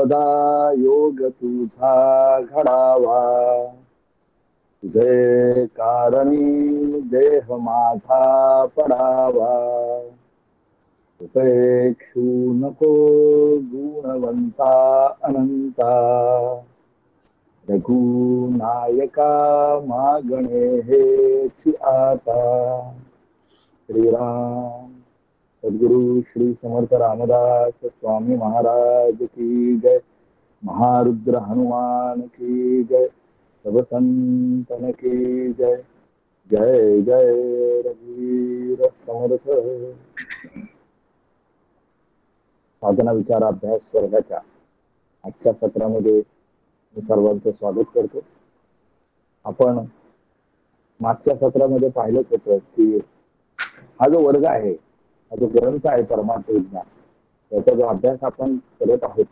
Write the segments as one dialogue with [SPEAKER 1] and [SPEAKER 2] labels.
[SPEAKER 1] सर्वदा योग तुझा घडावा, तुझे कारणी देह माझा पडावा, उपेक्षू नको गुणवंता अनंता, रघुनायका मागणे हेची आता. श्रीराम सद्गुरु श्री समर्थ रामदास स्वामी महाराज की जय. महारुद्र हनुमान की जय. सब संतन की जय. जय जय रघुवीर समर्थ. साधना विचार अभ्यास वर्गाच्या आजच्या सत्रामध्ये मी सर्वांचं स्वागत करतो. आपण मागच्या सत्रामध्ये पाहिलंच होतं की हा जो वर्ग आहे, हा जो ग्रंथ आहे परमार्थ विज्ञान, त्याचा जो अभ्यास आपण करत आहोत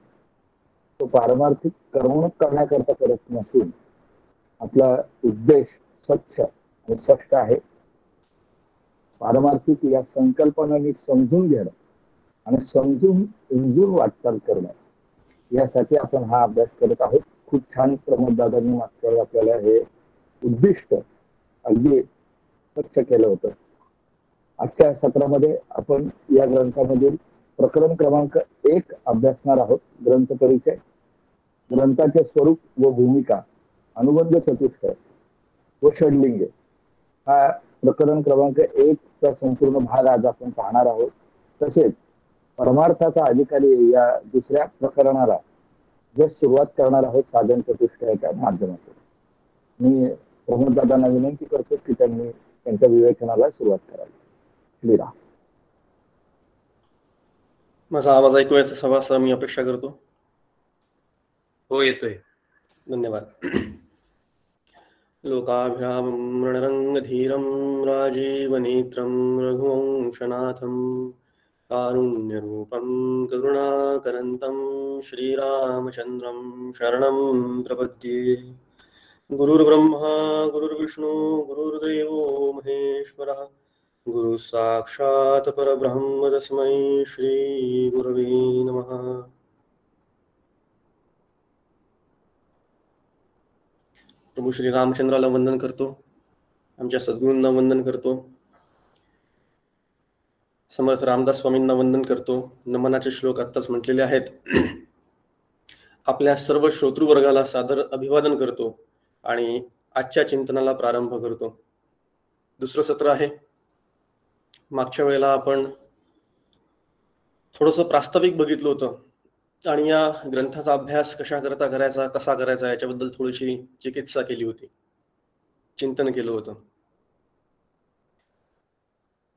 [SPEAKER 1] तो पारमार्थिक करमणूक करण्याकरता करत नसून आपला उद्देश स्वच्छ आणि स्पष्ट आहे. पारमार्थिक या संकल्पनांनी समजून घेणं आणि समजून उमजून वाटचाल करणं, यासाठी आपण हा अभ्यास करत आहोत. खूप छान प्रमोद दादांनी मागच्या वेळी आपल्याला हे उद्दिष्ट अगदी स्वच्छ केलं होतं. आजच्या सत्रामध्ये आपण या ग्रंथामधील प्रकरण क्रमांक 1 अभ्यासणार आहोत. ग्रंथ परिचय, ग्रंथाचे स्वरूप व भूमिका, अनुबंध चतुष्टय व षडलिंगे, हा प्रकरण क्रमांक 1 चा संपूर्ण भाग आज आपण पाहणार आहोत. तसेच परमार्थाचा अधिकारी या दुसऱ्या प्रकरणाला जे सुरुवात करणार आहोत साधन चतुष्टयाच्या माध्यमातून. मी प्रमोद दादांना विनंती करतो की त्यांनी त्यांच्या विवेचनाला सुरुवात करावी. श्रीराम.
[SPEAKER 2] माझा आवाज ऐकू यायचा सभासह मी अपेक्षा करतो.
[SPEAKER 3] हो, येतोय.
[SPEAKER 2] धन्यवाद. लोकाभिरामं रणरंगधीरं राजीवनेत्रं रघुवंशनाथं कारुण्यरूपं करुणाकरन्तं श्रीरामचन्द्रं शरणं प्रपद्ये. गुरुर्ब्रह्मा गुरुर्विष्णु गुरुर्देवो महेश्वरः, गुरु साक्षात् परब्रह्म तस्मै श्री गुरवे नमः. प्रभू श्री रामचंद्राला वंदन करतो, आमच्या सद्गुरूंना वंदन करतो, समर्थ रामदास स्वामींना वंदन करतो. नमनाचे श्लोक आत्ताच म्हटलेले आहेत. आपल्या सर्व श्रोतृवर्गाला सादर अभिवादन करतो आणि आजच्या चिंतनाला प्रारंभ करतो. दुसरं सत्र आहे. मागच्या वेळेला आपण थोडंसं प्रास्ताविक बघितलं होतं आणि या ग्रंथाचा अभ्यास कशा करायचा, कसा करायचा याच्याबद्दल थोडीशी चिकित्सा केली होती, चिंतन केलं होतं.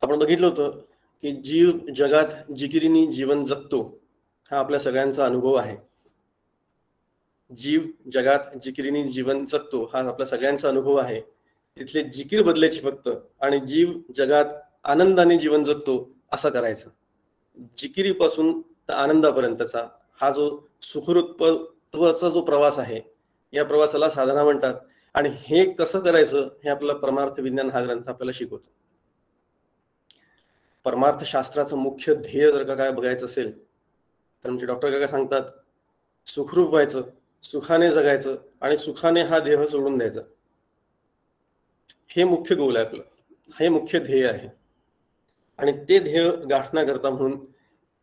[SPEAKER 2] आपण बघितलं होतं की जीव जगात जिकिरीने जीवन जगतो हा आपल्या सगळ्यांचा अनुभव आहे. जीव जगात जिकिरीने जीवन जगतो हा आपल्या सगळ्यांचा अनुभव आहे. तिथले जिकीर बदलायची फक्त आणि जीव जगात आनंदाने जीवन जगतो असं करायचं. जिकिरीपासून तर आनंदापर्यंतचा हा जो सुखरूपत्वाचा जो प्रवास आहे, या प्रवासाला साधना म्हणतात. आणि हे कसं करायचं हे आपल्याला परमार्थ विज्ञान हा ग्रंथ आपल्याला शिकवतो. परमार्थ शास्त्राचं मुख्य ध्येय जर का काय बघायचं असेल तर आमचे डॉक्टर काका सांगतात, सुखरूप व्हायचं, सुखाने जगायचं आणि सुखाने हा देह सोडून द्यायचा. हे मुख्य गोल आहे आपलं, हे मुख्य ध्येय आहे. आणि ते ध्येय गाठण्याकरता म्हणून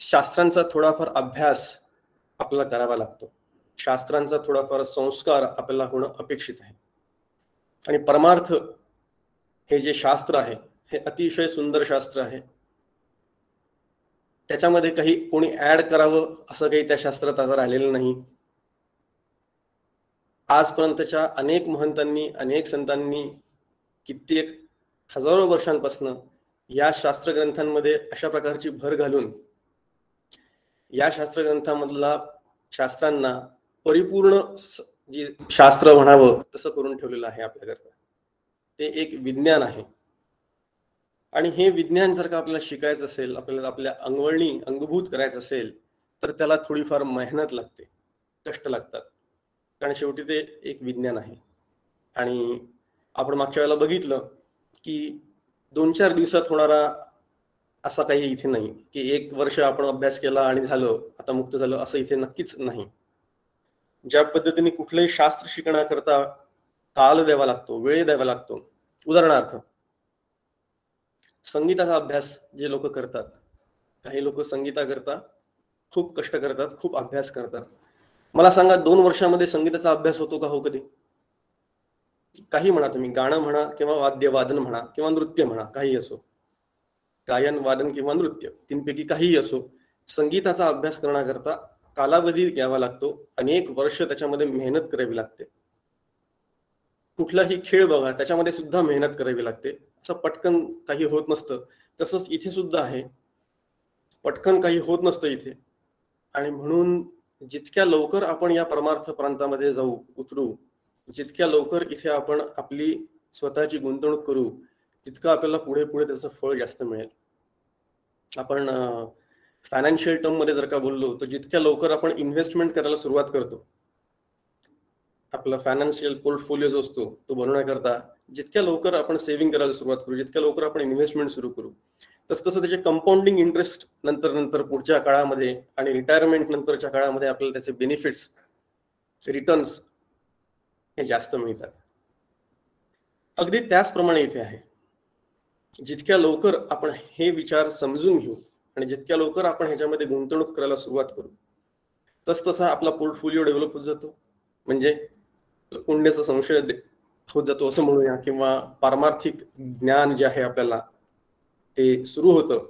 [SPEAKER 2] शास्त्रांचा थोडाफार अभ्यास आपल्याला करावा लागतो. शास्त्रांचा थोडाफार संस्कार आपल्याला होणं अपेक्षित आहे. आणि परमार्थ हे जे शास्त्र आहे हे अतिशय सुंदर शास्त्र आहे. त्याच्यामध्ये काही कोणी ऍड करावं असं काही त्या शास्त्रात आता राहिलेलं नाही. आजपर्यंतच्या अनेक महंतांनी, अनेक संतांनी कित्येक हजारो वर्षांपासून या शास्त्रग्रंथांमध्ये अशा प्रकारची भर घालून या शास्त्रग्रंथामधला शास्त्रांना परिपूर्ण जी शास्त्र म्हणावं तसं करून ठेवलेलं आहे आपल्याकरता. ते एक विज्ञान आहे. आणि हे विज्ञान जर का आपल्याला शिकायचं असेल, आपल्याला आपल्या अंगवळणी अंगभूत करायचं असेल तर त्याला थोडीफार मेहनत लागते, कष्ट लागतात. कारण शेवटी ते एक विज्ञान आहे. आणि आपण मागच्या वेळेला बघितलं की 2-4 दिवसात होणारा असा काही इथे नाही की 1 वर्ष आपण अभ्यास केला आणि झालं आता मुक्त झालं, असं इथे नक्कीच नाही. ज्या पद्धतीने कुठलंही शास्त्र शिकण्याकरता काल द्यावा लागतो, वेळ द्यावा लागतो. उदाहरणार्थ संगीताचा अभ्यास जे लोक करतात, काही लोक संगीताकरता खूप कष्ट करतात, खूप अभ्यास करतात. मला सांगा 2 वर्षामध्ये संगीताचा अभ्यास होतो का हो कधी? काही म्हणा तुम्ही, गाणं म्हणा किंवा वाद्यवादन म्हणा किंवा नृत्य म्हणा, काही असो, गायन वादन किंवा नृत्य, तीनपैकी काहीही असो, संगीताचा अभ्यास करण्याकरता कालावधी घ्यावा लागतो, अनेक वर्ष त्याच्यामध्ये मेहनत करावी लागते. कुठलाही खेळ बघा, त्याच्यामध्ये सुद्धा मेहनत करावी लागते. असं पटकन काही होत नसतं. तसंच इथे सुद्धा आहे, पटकन काही होत नसतं इथे. आणि म्हणून जितक्या लवकर आपण या परमार्थ प्रांतामध्ये जाऊ, उतरू, जितक्या लवकर इथे आपण आपली स्वतःची गुंतवणूक करू, तितकं आपल्याला पुढे पुढे त्याचं फळ जास्त मिळेल. आपण फायनान्शियल टर्म मध्ये जर का बोललो, तर जितक्या लवकर आपण इन्व्हेस्टमेंट करायला सुरुवात करतो, आपला फायनान्शियल पोर्टफोलिओ जो असतो तो बनवण्याकरता जितक्या लवकर आपण सेव्हिंग करायला सुरुवात करू, जितक्या लवकर आपण इन्व्हेस्टमेंट सुरू करू, तसं त्याचे कंपाऊंडिंग इंटरेस्ट नंतर पुढच्या काळामध्ये आणि रिटायरमेंट नंतरच्या काळामध्ये आपल्याला त्याचे बेनिफिट्स, रिटर्न्स हे जास्त मिळतात. अगदी त्याचप्रमाणे इथे आहे. जितक्या लवकर आपण हे विचार समजून घेऊ आणि जितक्या लवकर आपण ह्याच्यामध्ये गुंतवणूक करायला सुरुवात करू, तसा आपला पोर्टफोलिओ डेव्हलप होत जातो. म्हणजे पुण्याचा संशय होत जातो असं म्हणूया, किंवा पारमार्थिक ज्ञान जे आहे आपल्याला ते सुरू होतं.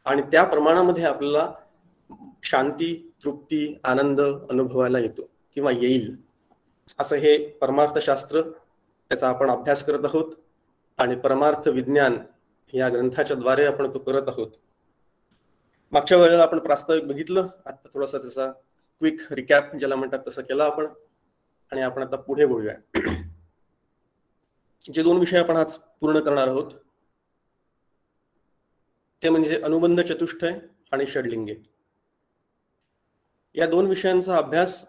[SPEAKER 2] आणि त्या प्रमाणामध्ये आपल्याला शांती, तृप्ती, आनंद अनुभवायला येतो किंवा येईल. असं हे परमार्थशास्त्र, त्याचा आपण अभ्यास करत आहोत. आणि परमार्थ विज्ञान या ग्रंथाच्या द्वारे आपण तो करत आहोत. मागच्या वेळेला आपण प्रास्ताविक बघितलं, आता थोडासा त्याचा क्विक रिकॅप ज्याला म्हणतात तसं केलं आपण. आणि आपण आता पुढे बोलूया. जे 2 विषय आपण आज पूर्ण करणार आहोत ते म्हणजे अनुबंध चतुष्टय आणि षडलिंगे. या 2 विषयांचा अभ्यास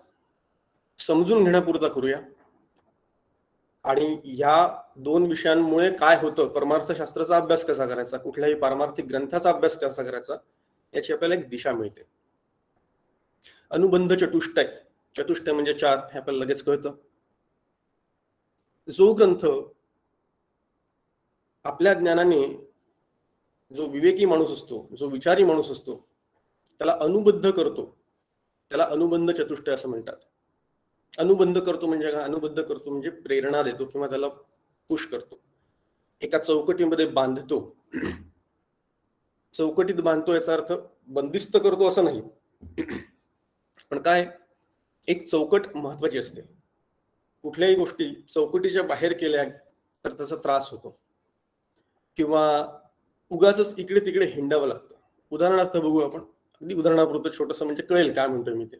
[SPEAKER 2] समजून घेण्यापुरता करूया. आणि या 2 विषयांमुळे काय होतं, परमार्थशास्त्राचा अभ्यास कसा करायचा, कुठल्याही पारमार्थिक ग्रंथाचा अभ्यास कसा करायचा, याची आपल्याला एक दिशा मिळते. अनुबंध चतुष्टय, चतुष्टय म्हणजे 4, हे आपल्याला लगेच कळतं. जो ग्रंथ आपल्या ज्ञानाने, जो विवेकी माणूस असतो, जो विचारी माणूस असतो, त्याला अनुबद्ध करतो, त्याला अनुबंध चतुष्टय असं म्हणतात. अनुबंध करतो म्हणजे काय? अनुबद्ध करतो म्हणजे प्रेरणा देतो किंवा त्याला पुश करतो, एका चौकटीमध्ये बांधतो. चौकटीत बांधतो याचा अर्थ बंदिस्त करतो असं नाही, पण काय, एक चौकट महत्वाची असते. कुठल्याही गोष्टी चौकटीच्या बाहेर केल्या तर त्याचा त्रास होतो किंवा उगाच इकडे तिकडे हिंडावं लागतं. उदाहरणार्थ बघू आपण, अगदी उदाहरणापुरतं छोटंसं, म्हणजे कळेल काय म्हणतोय मी ते.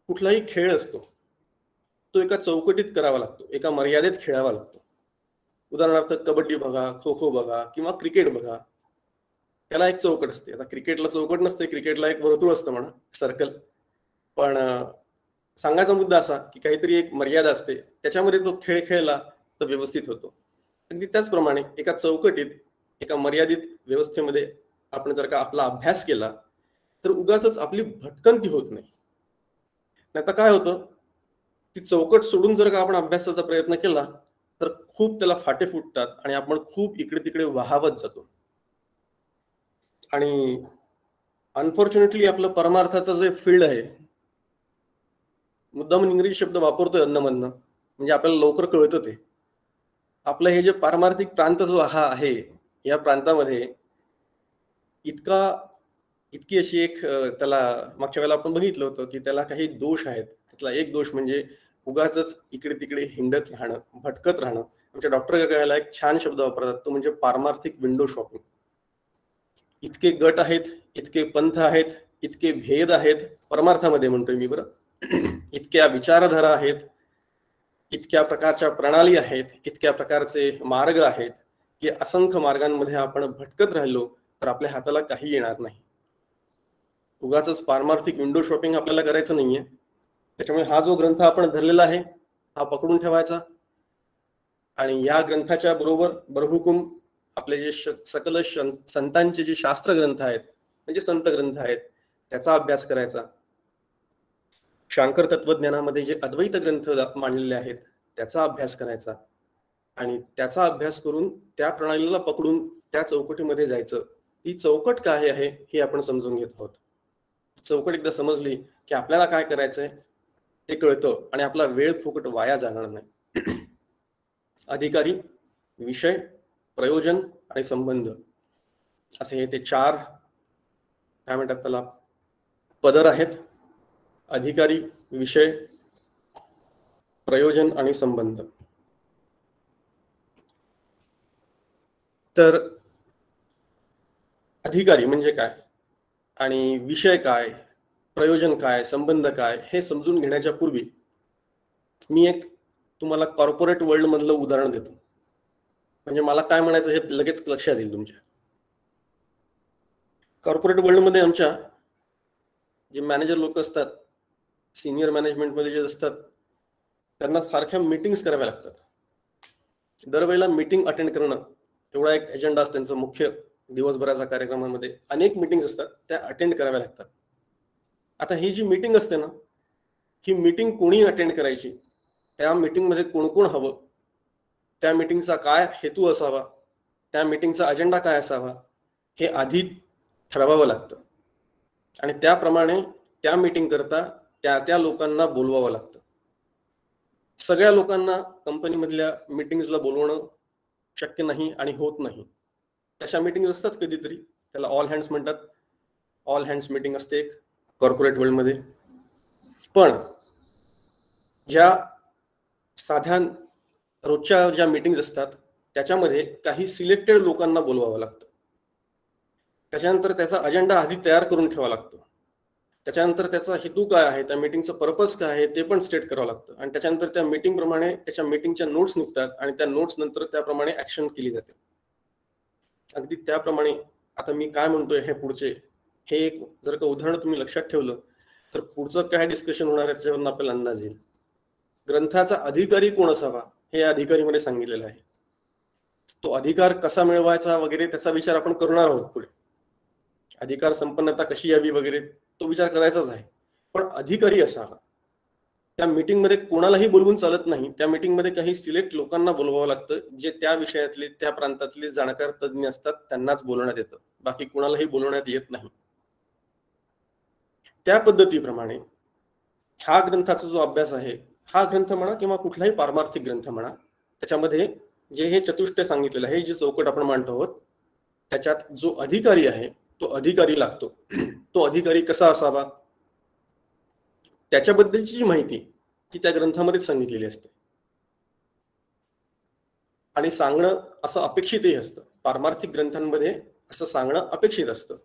[SPEAKER 2] कुठलाही खेळ असतो तो एका चौकटीत करावा लागतो, एका मर्यादेत खेळावा लागतो. उदाहरणार्थ कबड्डी बघा, खो खो बघा किंवा क्रिकेट बघा, त्याला एक चौकट असते. आता क्रिकेटला चौकट नसते, क्रिकेटला एक वर्तुळ असतं म्हणा, सर्कल. पण सांगायचा मुद्दा असा की काहीतरी एक मर्यादा असते, त्याच्यामध्ये तो खेळ खेळला तर व्यवस्थित होतो. अगदी त्याचप्रमाणे एका चौकटीत, एका मर्यादित व्यवस्थेमध्ये आपण जर का आपला अभ्यास केला तर उगाच आपली भटकंती होत नाही. आता काय होतं, ती चौकट सोडून जर का आपण अभ्यासाचा प्रयत्न केला तर खूप त्याला फाटे फुटतात आणि आपण खूप इकडे तिकडे वाहावत जातो. आणि अनफॉर्च्युनेटली आपलं परमार्थाचं जे फील्ड आहे, मुद्दाम इंग्रजी शब्द वापरतोय अन्नमधनं, म्हणजे आपल्याला लवकर कळतं ते. आपलं हे जे पारमार्थिक प्रांत जो हा आहे, या प्रांतामध्ये इतकी अशी एक, त्याला मागच्या वेळेला आपण बघितलं होतं की त्याला काही दोष आहेत. त्यातला एक दोष म्हणजे उगाच इकडे तिकडे हिंडत राहणं, भटकत राहणं. आमच्या डॉक्टर काकाला एक छान शब्द वापरतात, तो म्हणजे पारमार्थिक विंडो शॉपिंग. इतके गट आहेत, इतके पंथ आहेत, इतके भेद आहेत परमार्थामध्ये, म्हणतोय मी बरं. इतक्या विचारधारा आहेत, इतक्या प्रकारच्या प्रणाली आहेत, इतक्या प्रकारचे मार्ग आहेत की असंख्य मार्गांमध्ये आपण भटकत राहिलो तर आपल्या हाताला काही येणार नाही. उगाच पारमार्थिक विंडो शॉपिंग आपल्याला करायचं नाहीये. त्याच्यामुळे हा जो ग्रंथ आपण धरलेला आहे हा पकडून ठेवायचा. आणि या ग्रंथाच्या बरोबर बरहुकूम आपले जे सकल संतांचे जे शास्त्र ग्रंथ आहेत, म्हणजे संत ग्रंथ आहेत, त्याचा अभ्यास करायचा. शांकर तत्वज्ञानामध्ये जे अद्वैत ग्रंथ मांडलेले आहेत त्याचा अभ्यास करायचा आणि त्याचा अभ्यास करून त्या प्रणालीला पकडून त्या चौकटीमध्ये जायचं. ती चौकट काय आहे हे आपण समजून घेत आहोत. चौकट एकदा समजली की आपल्याला काय करायचंय ते कळतं आणि आपला वेळ फुकट वाया जाणार नाही. अधिकारी, विषय, प्रयोजन आणि संबंध असे हे ते 4 काय म्हणतात त्याला पदर आहेत. अधिकारी, विषय, प्रयोजन आणि संबंध. तर अधिकारी म्हणजे काय आणि विषय काय, प्रयोजन काय, संबंध काय हे समजून घेण्याच्या पूर्वी मी एक तुम्हाला कॉर्पोरेट वर्ल्ड मधलं उदाहरण देतो. म्हणजे मला काय म्हणायचं हे लगेच लक्षात येईल तुमच्या. कॉर्पोरेट वर्ल्ड मध्ये आमच्या जे मॅनेजर लोक असतात, सिनियर मॅनेजमेंटमध्ये जे असतात, त्यांना सारख्या मीटिंग्स कराव्या लागतात. दरवेळेला मीटिंग अटेंड करणं एवढा एक एजेंडा असतो त्यांचा मुख्य दिवसभराच्या कार्यक्रमामध्ये. अनेक मीटिंग्स असतात त्या अटेंड कराव्या लागतात. आता ही जी मीटिंग असते ना, ही मीटिंग कोणी अटेंड करायची, त्या मीटिंगमध्ये कोण कोण हवं, त्या मीटिंगचा काय हेतू असावा, त्या मीटिंगचा अजेंडा काय असावा हे आधी ठरवावं लागतं आणि त्याप्रमाणे त्या मीटिंग करता त्या लोकांना बोलवावं लागतं. सगळ्या लोकांना कंपनीमधल्या मीटिंग्सला बोलवणं शक्य नाही आणि होत नाही. तशा मीटिंग असतात कधीतरी, त्याला ऑल हँड्स म्हणतात. ऑल हँड्स मीटिंग असते एक कॉर्पोरेट वर्ल्डमध्ये. पण ज्या साध्या रोजच्या ज्या मीटिंग्स असतात त्याच्यामध्ये काही सिलेक्टेड लोकांना बोलवावं लागतं. त्याच्यानंतर त्याचा अजेंडा आधी तयार करून ठेवावा लागतो. त्याच्यानंतर त्याचा हेतू काय आहे, त्या मीटिंगचं पर्पज काय आहे ते पण स्टेट करावं लागतं आणि त्याच्यानंतर त्या मीटिंग प्रमाणे त्याच्या मीटिंगच्या नोट्स निघतात आणि त्या नोट्स नंतर त्याप्रमाणे ऍक्शन केली जाते. अगदी त्याप्रमाणे आता मी काय म्हणतोय हे पुढचे हे एक जर का उदाहरण तुम्ही लक्षात ठेवलं तर पुढचं काय डिस्कशन होणार आहे त्याच्यावरून आपल्याला अंदाज येईल. ग्रंथाचा अधिकारी कोण असावा हे अधिकारीमध्ये सांगितलेलं आहे. तो अधिकार कसा मिळवायचा वगैरे त्याचा विचार आपण करणार आहोत पुढे. अधिकार संपन्नता कशी यावी वगैरे तो विचार करायचाच आहे. पण अधिकारी असावा. त्या मीटिंगमध्ये कोणालाही बोलवून चालत नाही. त्या मीटिंगमध्ये काही सिलेक्ट लोकांना बोलवावं लागतं जे त्या विषयातले त्या प्रांतातले जाणकार तज्ज्ञ असतात त्यांनाच बोलवण्यात येतं. बाकी कोणालाही बोलवण्यात येत नाही. त्या पद्धतीप्रमाणे हा ग्रंथाचा जो अभ्यास आहे, हा ग्रंथ म्हणा किंवा कुठलाही पारमार्थिक ग्रंथ म्हणा, त्याच्यामध्ये जे हे चतुष्टय सांगितलेलं आहे, जे चौकट आपण मांडतो आहोत, त्याच्यात जो अधिकारी आहे तो अधिकारी लागतो. तो अधिकारी कसा असावा त्याच्याबद्दलची जी माहिती ती त्या ग्रंथामध्येच सांगितलेली असते आणि सांगणं असं अपेक्षितही असतं. पारमार्थिक ग्रंथांमध्ये असं सांगणं अपेक्षित असतं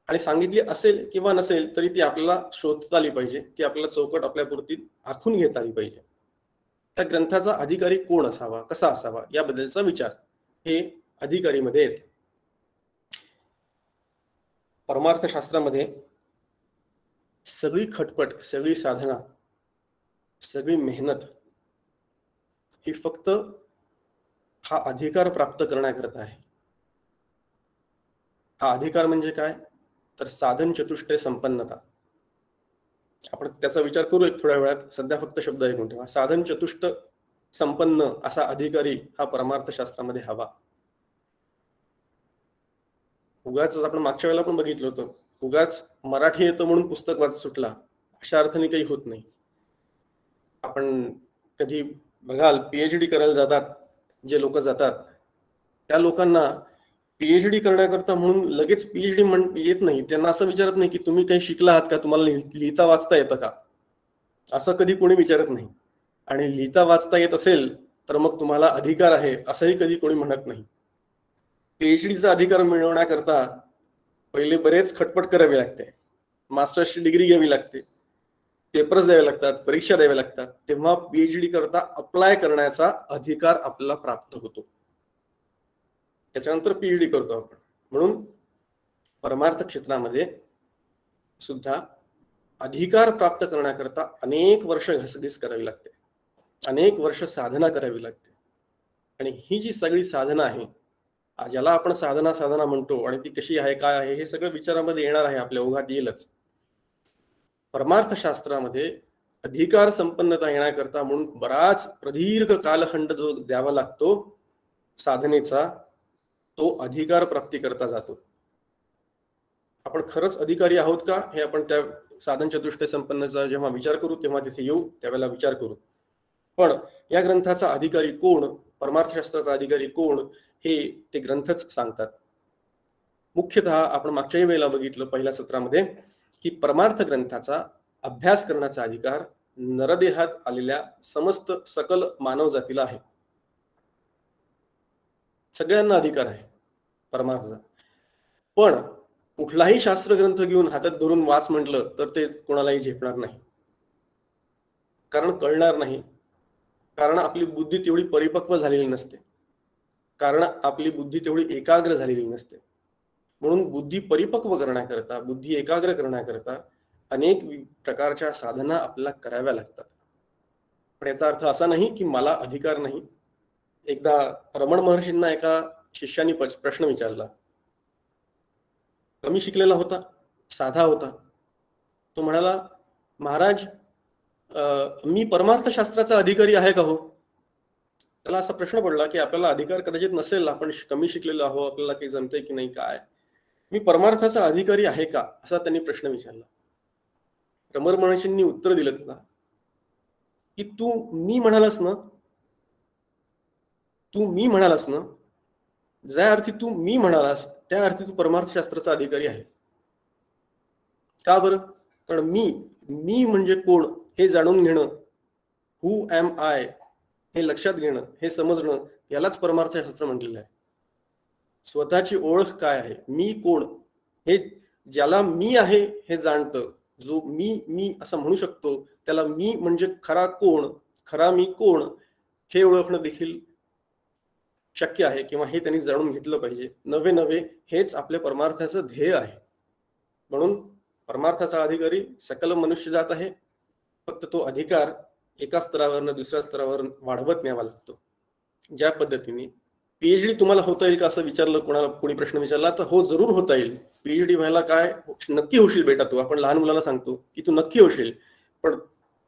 [SPEAKER 2] आणि सांगितली असेल किंवा नसेल तरी ती आपल्याला शोधता आली पाहिजे, ती आपल्याला चौकट आपल्यापुरती आखून घेता आली पाहिजे. त्या ग्रंथाचा अधिकारी कोण असावा, कसा असावा याबद्दलचा विचार हे अधिकारीमध्ये येते. परमार्थशास्त्रामध्ये सगळी खटपट, सगळी साधना, सगळी मेहनत ही फक्त हा अधिकार प्राप्त करण्याकरता आहे. हा अधिकार म्हणजे काय तर साधन चतुष्टय संपन्नता. आपण त्याचा विचार करू एक थोड्या वेळात. सध्या फक्त शब्द ऐकून ठेवा. साधन चतुष्ट संपन्न असा अधिकारी हा परमार्थशास्त्रामध्ये हवा. उगाच आपण मागच्या वेळेला पण बघितलं होतं, उगाच मराठी येतं म्हणून पुस्तक वाच सुटला अशा अर्थाने काही होत नाही. आपण कधी बघाल पीएचडी करायला जातात जे लोक जातात त्या लोकांना पीएचडी करण्याकरता म्हणून लगेच पीएचडी येत नाही. त्यांना असं विचारत नाही की तुम्ही काही शिकला आहात का, तुम्हाला लिहिता वाचता येतं का, असं कधी कोणी विचारत नाही. आणि लिहिता वाचता येत असेल तर मग तुम्हाला अधिकार आहे असंही कधी कोणी म्हणत नाही. पीएचडीचा अधिकार मिळवण्याकरता पहिले बरेच खटपट करावी लागते. मास्टर्सची डिग्री घ्यावी लागते, पेपर्स द्यावे लागतात, परीक्षा द्याव्या लागतात, तेव्हा पीएचडी करता अप्लाय करण्याचा अधिकार आपल्याला प्राप्त होतो. त्याच्यानंतर पीएचडी करतो आपण. म्हणून परमार्थ क्षेत्रामध्ये सुद्धा अधिकार प्राप्त करण्याकरता अनेक वर्ष घसघस करावी लागते, अनेक वर्ष साधना करावी लागते. आणि ही जी सगळी साधना आहे, ज्याला आपण साधना म्हणतो, आणि ती कशी आहे काय आहे हे सगळं विचारामध्ये येणार आहे, आपल्या ओघात येईलच. परमार्थशास्त्रामध्ये अधिकार संपन्नता येण्याकरता म्हणून बराच प्रदीर्घ कालखंड जो द्यावा लागतो साधनेचा, तो अधिकार प्राप्ती करता जातो. आपण खरंच अधिकारी आहोत का हे आपण त्या साधन चतुष्टय संपन्नचा जेव्हा विचार करू तेव्हा तिथे येऊ, त्यावेळेला विचार करू. पण या ग्रंथाचा अधिकारी कोण, परमार्थशास्त्राचा अधिकारी कोण, हे ते ग्रंथच सांगतात. मुख्यतः आपण मागच्याही वेळेला बघितलं पहिल्या सत्रामध्ये की परमार्थ ग्रंथाचा अभ्यास करण्याचा अधिकार नरदेहात आलेल्या समस्त सकल मानव जातीला आहे. सगळ्यांना अधिकार आहे परमार्थाचा. पण कुठलाही शास्त्र ग्रंथ घेऊन हातात धरून वाच म्हटलं तर ते कोणालाही झेपणार नाही, कारण कळणार नाही, कारण आपली बुद्धी तेवढी परिपक्व झालेली नसते, कारण आपली बुद्धी तेवढी एकाग्र झालेली नसते. म्हणून बुद्धी परिपक्व करण्याकरता, बुद्धी एकाग्र करण्याकरता अनेक प्रकारच्या साधना आपल्याला कराव्या लागतात. पण याचा अर्थ असा नाही की मला अधिकार नाही. एकदा रमण महर्षींना एका शिष्याने प्रश्न विचारला. कमी शिकलेला होता, साधा होता. तो म्हणाला, महाराज मी परमार्थशास्त्राचा अधिकारी आहे का हो? त्याला असा प्रश्न पडला की आपल्याला अधिकार कदाचित नसेल, आपण कमी शिकलेलो आहो, आपल्याला काही जमतंय की नाही, काय मी परमार्थाचा अधिकारी आहे का, असा त्यांनी प्रश्न विचारला. रमण महर्षींनी उत्तर दिलं त्याला की तू मी म्हणालास ना, ज्या अर्थी तू मी म्हणालास त्या अर्थी तू परमार्थशास्त्राचा अधिकारी आहे. का बरं? कारण मी म्हणजे कोण हे जाणून घेणं, हु एम आय हे लक्षात घेणं, हे समजणं, यालाच परमार्थशास्त्र म्हटलेलं आहे. स्वतःची ओळख काय आहे, मी कोण, हे ज्याला मी आहे हे जाणतं, जो मी असं म्हणू शकतो, त्याला मी म्हणजे खरा कोण, खरा मी कोण हे ओळखणं देखील शक्य आहे, किंवा हे त्यांनी जाणून घेतलं पाहिजे. नवे हेच आपल्या परमार्थाचं ध्येय आहे. म्हणून परमार्थाचा अधिकारी सकल मनुष्य जात आहे. फक्त तो अधिकार एका स्तरावरनं दुसऱ्या स्तरावर वाढवत न्यावा लागतो. ज्या पद्धतीने पीएचडी तुम्हाला होता येईल का असं विचारलं, कोणी प्रश्न विचारला तर हो, जरूर होता येईल. पीएचडी व्हायला काय, नक्की होशील बेटा तू. आपण लहान मुलाला सांगतो की तू नक्की होशील, पण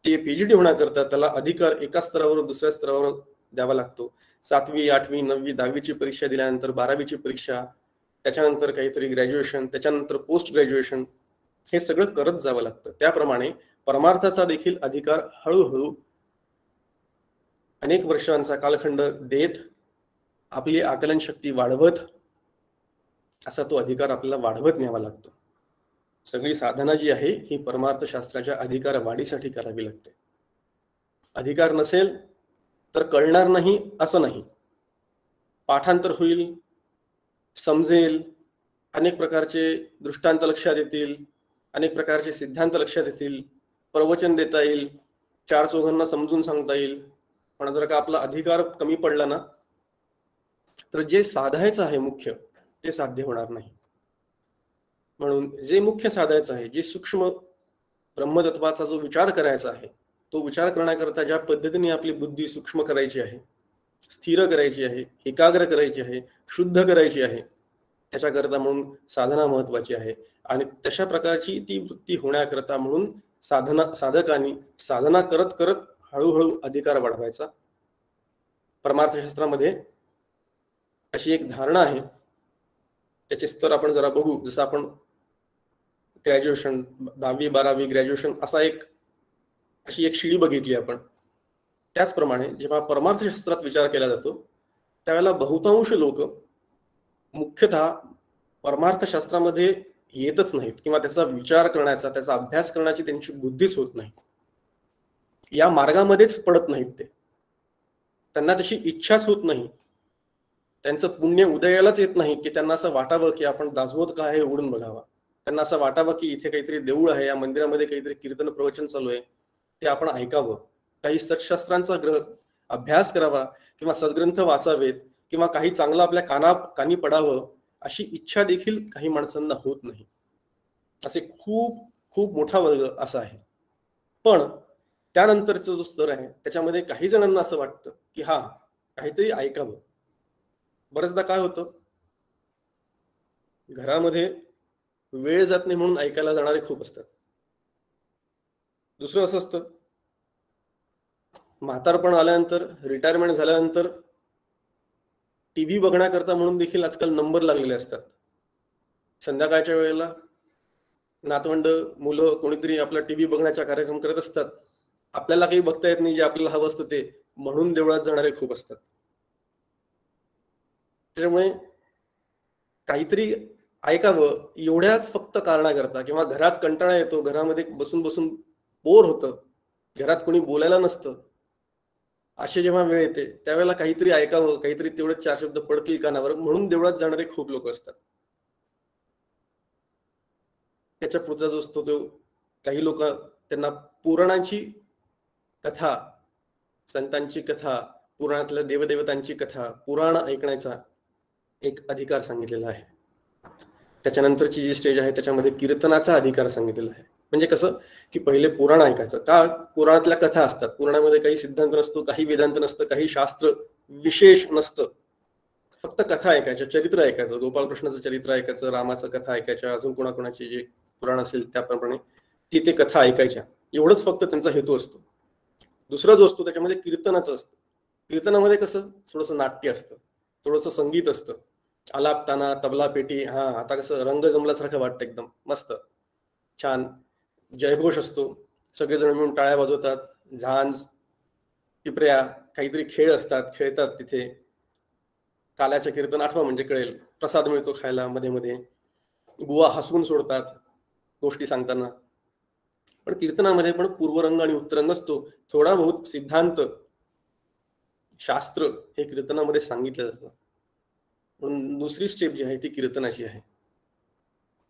[SPEAKER 2] ते पीएचडी होण्याकरता त्याला अधिकार एका स्तरावरून दुसऱ्या स्तरावर द्यावा लागतो. 7वी 8वी 9वी 10वीची परीक्षा दिल्यानंतर 12वीची परीक्षा, त्याच्यानंतर काहीतरी ग्रॅज्युएशन, त्याच्यानंतर पोस्ट ग्रॅज्युएशन, हे सगळं करत जावं लागतं. त्याप्रमाणे परमार्थाचा देखील अधिकार हळूहळू अनेक वर्षांचा कालखंड देत आपली आकलन शक्ती वाढवत, असा तो अधिकार आपल्याला वाढवत न्यावा लागतो. सगळी साधना जी आहे ही परमार्थशास्त्राच्या अधिकार वाढीसाठी करावी लागते. अधिकार नसेल तर कळणार नाही असं नाही. पाठांतर होईल, समजेल, अनेक प्रकारचे दृष्टांत लक्षात येतील, अनेक प्रकारचे सिद्धांत लक्षात येतील, प्रवचन देता येईल, 4 चौघांना समजून सांगता येईल. पण जर का आपला अधिकार कमी पडला ना, तर जे साधायचं आहे मुख्य ते साध्य होणार नाही. म्हणून जे मुख्य साधायचं आहे, जे सूक्ष्म ब्रह्मतत्वाचा जो विचार करायचा आहे, तो विचार करण्याकरता ज्या पद्धतीने आपली बुद्धी सूक्ष्म करायची आहे, स्थिर करायची आहे, एकाग्र करायची आहे, शुद्ध करायची आहे, त्याच्याकरता म्हणून साधना महत्वाची आहे. आणि तशा प्रकारची ती वृत्ती होण्याकरता म्हणून साधकांनी साधना करत करत हळूहळू अधिकार वाढवायचा. परमार्थशास्त्रामध्ये अशी एक धारणा आहे, त्याचे स्तर आपण जरा बघू. जसं आपण ग्रॅज्युएशन, 10वी 12वी ग्रॅज्युएशन अशी एक शिडी बघितली आपण. त्याचप्रमाणे जेव्हा परमार्थशास्त्रात विचार केला जातो त्यावेळेला बहुतांश लोक मुख्यतः परमार्थशास्त्रामध्ये येतच नाहीत, किंवा त्याचा विचार करण्याचा, त्याचा अभ्यास करण्याची त्यांची बुद्धीच होत नाही. या मार्गामध्येच पडत नाहीत ते. त्यांना तशी इच्छाच होत नाही. त्यांचं पुण्य उदयालाच येत नाही की त्यांना असं वाटावं की आपण दासबोध काय आहे उघडून बघावा. त्यांना असं वाटावं की इथे काहीतरी देऊळ आहे, या मंदिरामध्ये काहीतरी कीर्तन प्रवचन चालू आहे, ते आपण ऐकावं, काही सत्शास्त्रांचा अभ्यास करावा, किंवा सद्ग्रंथ वाचावेत, किंवा काही चांगलं आपल्या कानी पडावं, अशी इच्छा देखील काही माणसांना होत नाही. असे खूप खूप मोठा वर्ग असा आहे. पण त्यानंतरचा जो स्तर आहे त्याच्यामध्ये काही जणांना असं वाटतं की हा काहीतरी ऐकावं. बरेचदा काय होतं, घरामध्ये वेळ जात नाही म्हणून ऐकायला जाणारे खूप असतात. दुसरं असं असतं म्हातारपण आल्यानंतर, रिटायरमेंट झाल्यानंतर टीव्ही बघण्याकरता म्हणून देखील आजकाल नंबर लागलेले असतात. संध्याकाळच्या वेळेला नातवंड, मुलं कोणीतरी आपला टीव्ही बघण्याचा कार्यक्रम करत असतात. आपल्याला काही बघता येत नाही, जे आपल्याला हवं असतं ते, म्हणून देवळात जाणारे खूप असतात. त्याच्यामुळे काहीतरी ऐकावं एवढ्याच फक्त कारणाकरता, किंवा घरात कंटाळा येतो, घरामध्ये बसून बसून बोर होतं, घरात कोणी बोलायला नसतं, असे जेव्हा वेळ येते त्यावेळेला काहीतरी ऐकावं, काहीतरी तेवढे 4 शब्द पडतील कानावर, म्हणून देवळात जाणारे खूप लोक असतात. त्याच्या पुढचा जो असतो तो, काही लोक त्यांना पुराणाची कथा, संतांची कथा, पुराणातल्या देवदेवतांची कथा, पुराण ऐकण्याचा एक अधिकार सांगितलेला आहे. त्याच्यानंतरची जी स्टेज आहे त्याच्यामध्ये कीर्तनाचा अधिकार सांगितलेला आहे. म्हणजे कसं की पहिले पुराण ऐकायचं का, पुराणातल्या कथा असतात, पुराणामध्ये काही सिद्धांत नसतो, काही वेदांत नसतं, काही शास्त्र विशेष नसतं, फक्त कथा ऐकायच्या, चरित्र ऐकायचं, गोपालकृष्णाचं चरित्र ऐकायचं, रामाचं कथा ऐकायच्या, अजून कोणाकोणाची जे पुराण असेल त्याप्रमाणे ते कथा ऐकायच्या, एवढंच फक्त त्यांचा हेतू असतो. दुसरा जो असतो त्याच्यामध्ये कीर्तनाचं असतं. कीर्तनामध्ये कसं थोडंसं नाट्य असतं, थोडंसं संगीत असतं, आलाप ताना, तबला पेटी, आता कसं रंग जमल्यासारखं वाटतं, एकदम मस्त छान जयघोष असतो, सगळेजण मिळून टाळ्या वाजवतात, झांज, टिपऱ्या, काहीतरी खेळ असतात, खेळतात तिथे. काल्याचं कीर्तन आठवा म्हणजे कळेल, प्रसाद मिळतो खायला मध्ये मध्ये, बुवा हसून सोडतात गोष्टी सांगताना. पण कीर्तनामध्ये पण पूर्वरंग आणि उत्तरंग असतो, थोडा बहुत सिद्धांत शास्त्र हे कीर्तनामध्ये सांगितलं जातं. म्हणून दुसरी स्टेप जी आहे ती कीर्तनाची आहे.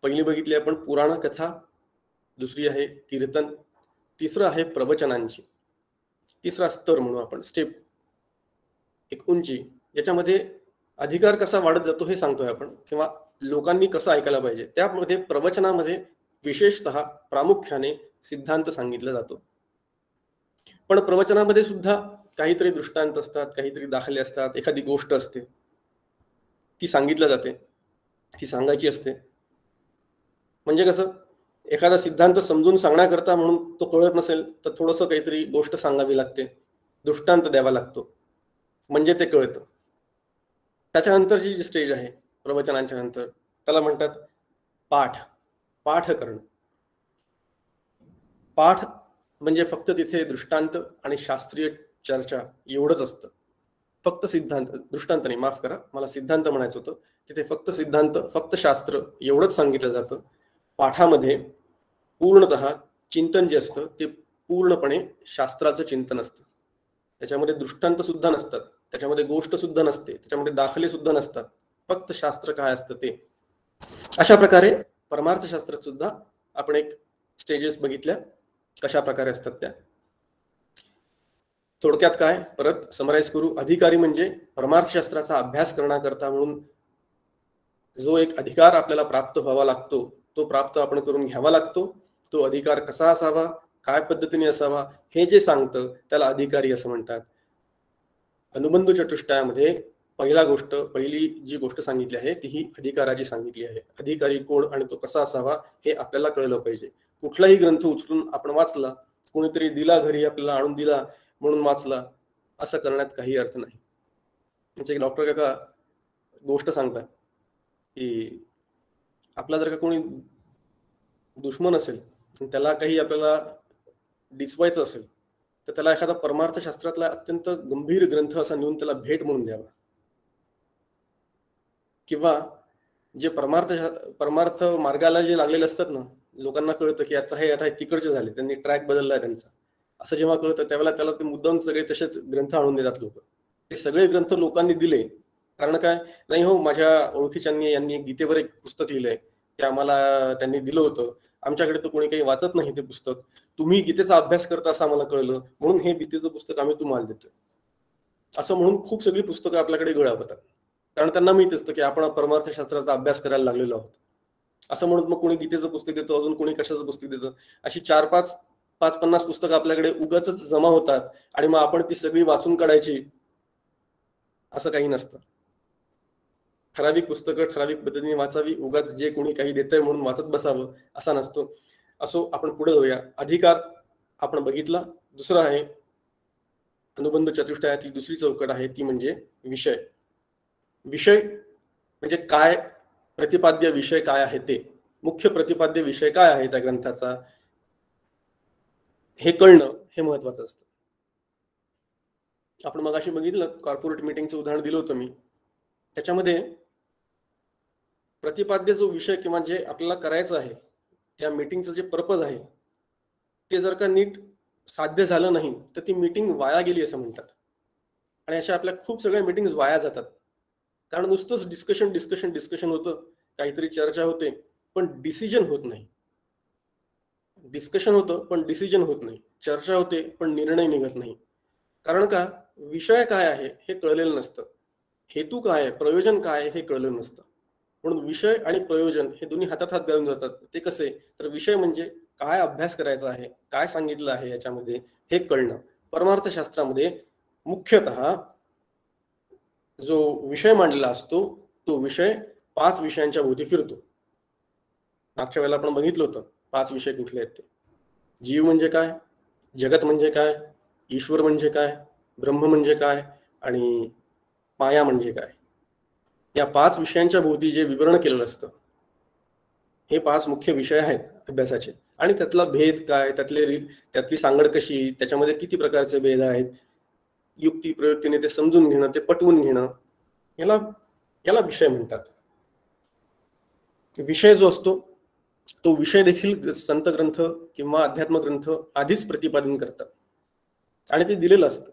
[SPEAKER 2] पहिली बघितली आपण पुराण कथा, दुसरी आहे कीर्तन, तिसरं आहे प्रवचनांची. तिसरा स्तर म्हणू आपण, स्टेप एक उंची, याच्यामध्ये अधिकार कसा वाढत जातो हे सांगतोय आपण, किंवा लोकांनी कसं ऐकायला पाहिजे. त्यामध्ये प्रवचनामध्ये विशेषतः प्रामुख्याने सिद्धांत सांगितला जातो. पण प्रवचनामध्ये सुद्धा काहीतरी दृष्टांत असतात, काहीतरी दाखले असतात, एखादी गोष्ट असते ती सांगितल्या जाते, ती सांगायची असते. म्हणजे कसं, एखादा सिद्धांत समजून सांगण्याकरता म्हणून तो कळत नसेल तर थोडंसं काहीतरी गोष्ट सांगावी लागते, दृष्टांत द्यावा लागतो, म्हणजे ते कळतं. त्याच्यानंतरची जी स्टेज आहे प्रवचनांच्या नंतर, त्याला म्हणतात पाठ. पाठ करणं. पाठ म्हणजे फक्त तिथे दृष्टांत आणि शास्त्रीय चर्चा एवढंच असतं, फक्त सिद्धांत, दृष्टांत नाही, माफ करा, मला सिद्धांत म्हणायचं होतं. तिथे फक्त सिद्धांत, फक्त शास्त्र एवढंच सांगितलं जातं. पाठामध्ये पूर्णतः चिंतन जे असतं ते पूर्णपणे शास्त्राचं चिंतन असतं. त्याच्यामध्ये दृष्टांत सुद्धा नसतात, त्याच्यामध्ये गोष्ट सुद्धा नसते, त्याच्यामध्ये दाखले सुद्धा नसतात, फक्त शास्त्र काय असतं ते. अशा प्रकारे परमार्थशास्त्रात सुद्धा आपण एक स्टेजेस बघितल्या कशा प्रकारे असतात त्या. थोडक्यात काय, परत समराईज करू. अधिकारी म्हणजे परमार्थशास्त्राचा अभ्यास करण्याकरता म्हणून जो एक अधिकार आपल्याला प्राप्त व्हावा लागतो, तो प्राप्त आपण करून घ्यावा लागतो. तो अधिकार कसा असावा, काय पद्धतीने असावा, हे जे सांगतं त्याला अधिकारी असं म्हणतात. अनुबंध चतुष्टयामध्ये पहिली जी गोष्ट सांगितली आहे ती ही अधिकाराची सांगितली आहे. अधिकारी कोण आणि तो कसा असावा हे आपल्याला कळलं पाहिजे. कुठलाही ग्रंथ उचलून आपण वाचला, कोणीतरी दिला घरी आपल्याला आणून दिला म्हणून वाचला, असं करण्यात काही अर्थ नाही. म्हणजे डॉक्टर काका गोष्ट सांगतात की आपला जर का कोणी दुश्मन असेल, त्याला काही आपल्याला डिचवायचं असेल, तर त्याला एखादा परमार्थशास्त्रातला अत्यंत गंभीर ग्रंथ असा नेऊन त्याला भेट म्हणून द्यावा. किंवा जे परमार्थ मार्गाला जे लागलेले असतात ना, लोकांना कळतं की आता हे तिकडचे झाले, त्यांनी ट्रॅक बदललाय त्यांचा, असं जेव्हा कळतं त्यावेळेला त्याला ते मुद्दाम सगळे तसेच ग्रंथ आणून देतात लोक. ते सगळे ग्रंथ लोकांनी दिले कारण काय, नाही हो माझ्या ओळखीच्यांनी यांनी गीतेवर एक पुस्तक लिहिलंय, ते आम्हाला त्यांनी दिलं होतं, आमच्याकडे तर कोणी काही वाचत नाही ते पुस्तक, तुम्ही गीतेचा अभ्यास करता असं आम्हाला कळलं म्हणून हे गीतेचं पुस्तक आम्ही तुम्हाला देतोय, असं म्हणून खूप सगळी पुस्तकं आपल्याकडे गोळा होतात. कारण त्यांना माहित असतं की आपण परमार्थशास्त्राचा अभ्यास करायला लागलेलो आहोत. असं म्हणून मग कोणी गीतेचं पुस्तक देतो, अजून कोणी कशाचं पुस्तक देतं, अशी 4-5-50 पुस्तकं आपल्याकडे उगाचच जमा होतात आणि मग आपण ती सगळी वाचून काढायची असं काही नसतं. ठराविक पुस्तकं ठराविक पद्धतीने वाचावी, उगाच जे कोणी काही देतंय म्हणून वाचत बसावं असा नसतो. असो, आपण पुढे जाऊया. अधिकार आपण बघितला. दुसरा आहे अनुबंध चतुष्टयातली दुसरी चौकट आहे ती म्हणजे विषय. विषय म्हणजे काय, प्रतिपाद्य विषय काय आहे ते, मुख्य प्रतिपाद्य विषय काय आहे त्या ग्रंथाचा हे कळणं हे महत्वाचं असतं. आपण मगाशी बघितलं कॉर्पोरेट मीटिंगचं उदाहरण दिलं होतं मी. त्याच्यामध्ये प्रतिपाद्य जो विषय किंवा जे आपल्याला करायचं आहे त्या मीटिंगचं जे पर्पज आहे ते जर का नीट साध्य झालं नाही तर ती मीटिंग वाया गेली असं म्हणतात. आणि अशा आपल्या खूप सगळ्या मीटिंग्स वाया जातात, कारण नुसतंच डिस्कशन डिस्कशन डिस्कशन होतं, काहीतरी चर्चा होते पण डिसिजन होत नाही. डिस्कशन होतं पण डिसिजन होत नाही, चर्चा होते पण निर्णय निघत नाही. कारण का, विषय काय आहे हे कळलेलं नसतं, हेतू काय आहे, प्रयोजन काय आहे हे कळलेलं नसतं. म्हणून विषय आणि प्रयोजन हे दोन्ही हातात हात घालून जातात. ते कसे, तर विषय म्हणजे काय अभ्यास करायचा आहे, काय सांगितलं आहे याच्यामध्ये हे कळणं. परमार्थशास्त्रामध्ये मुख्यतः जो विषय मांडलेला असतो तो विषय 5 विषयांच्या भोवती फिरतो. मागच्या वेळेला आपण बघितलं होतं 5 विषय कुठले आहेत ते. जीव म्हणजे काय, जगत म्हणजे काय, ईश्वर म्हणजे काय, ब्रह्म म्हणजे काय आणि माया म्हणजे काय. या 5 विषयांच्या भोवती जे विवरण केलेलं असतं हे 5 मुख्य विषय आहेत अभ्यासाचे. आणि त्यातला भेद काय, त्यातली सांगड कशी, त्याच्यामध्ये किती प्रकारचे भेद आहेत, युक्ती प्रयुक्तीने ते समजून घेणं, ते पटवून घेणं, याला विषय म्हणतात. विषय जो असतो तो विषय देखील संत ग्रंथ किंवा अध्यात्म ग्रंथ आधीच प्रतिपादन करतात आणि ते दिलेलं असतं.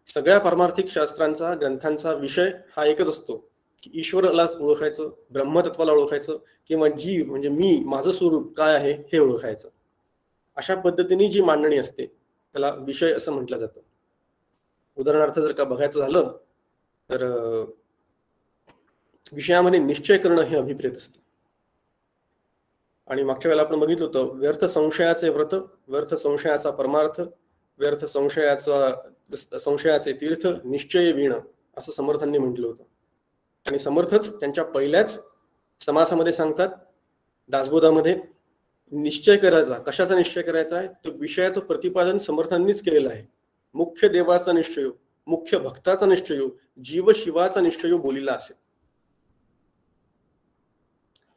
[SPEAKER 2] सगळ्या पारमार्थिक शास्त्रांचा ग्रंथांचा विषय हा एकच असतो की ईश्वराला ओळखायचं, ब्रह्मतत्वाला ओळखायचं किंवा जीव म्हणजे मी, माझं स्वरूप काय आहे हे ओळखायचं. अशा पद्धतीने जी मांडणी असते त्याला विषय असं म्हटलं जातं. उदाहरणार्थ जर का बघायचं झालं तर विषयामध्ये निश्चय करणं हे अभिप्रेत असतं. आणि मागच्या वेळेला आपण बघितलं होतं व्यर्थ संशयाचे व्रत, व्यर्थ संशयाचा परमार्थ, व्यर्थ संशयाचे तीर्थ, निश्चय वीण असं समर्थांनी म्हटलं होतं. आणि समर्थच त्यांच्या पहिल्याच समासामध्ये सांगतात दासबोधामध्ये निश्चय करायचा. कशाचा निश्चय करायचा आहे, तर विषयाचं प्रतिपादन समर्थांनीच केलेलं आहे. मुख्य देवाचा निश्चय, मुख्य भक्ताचा निश्चय, जीव शिवाचा निश्चय बोलीला असेल.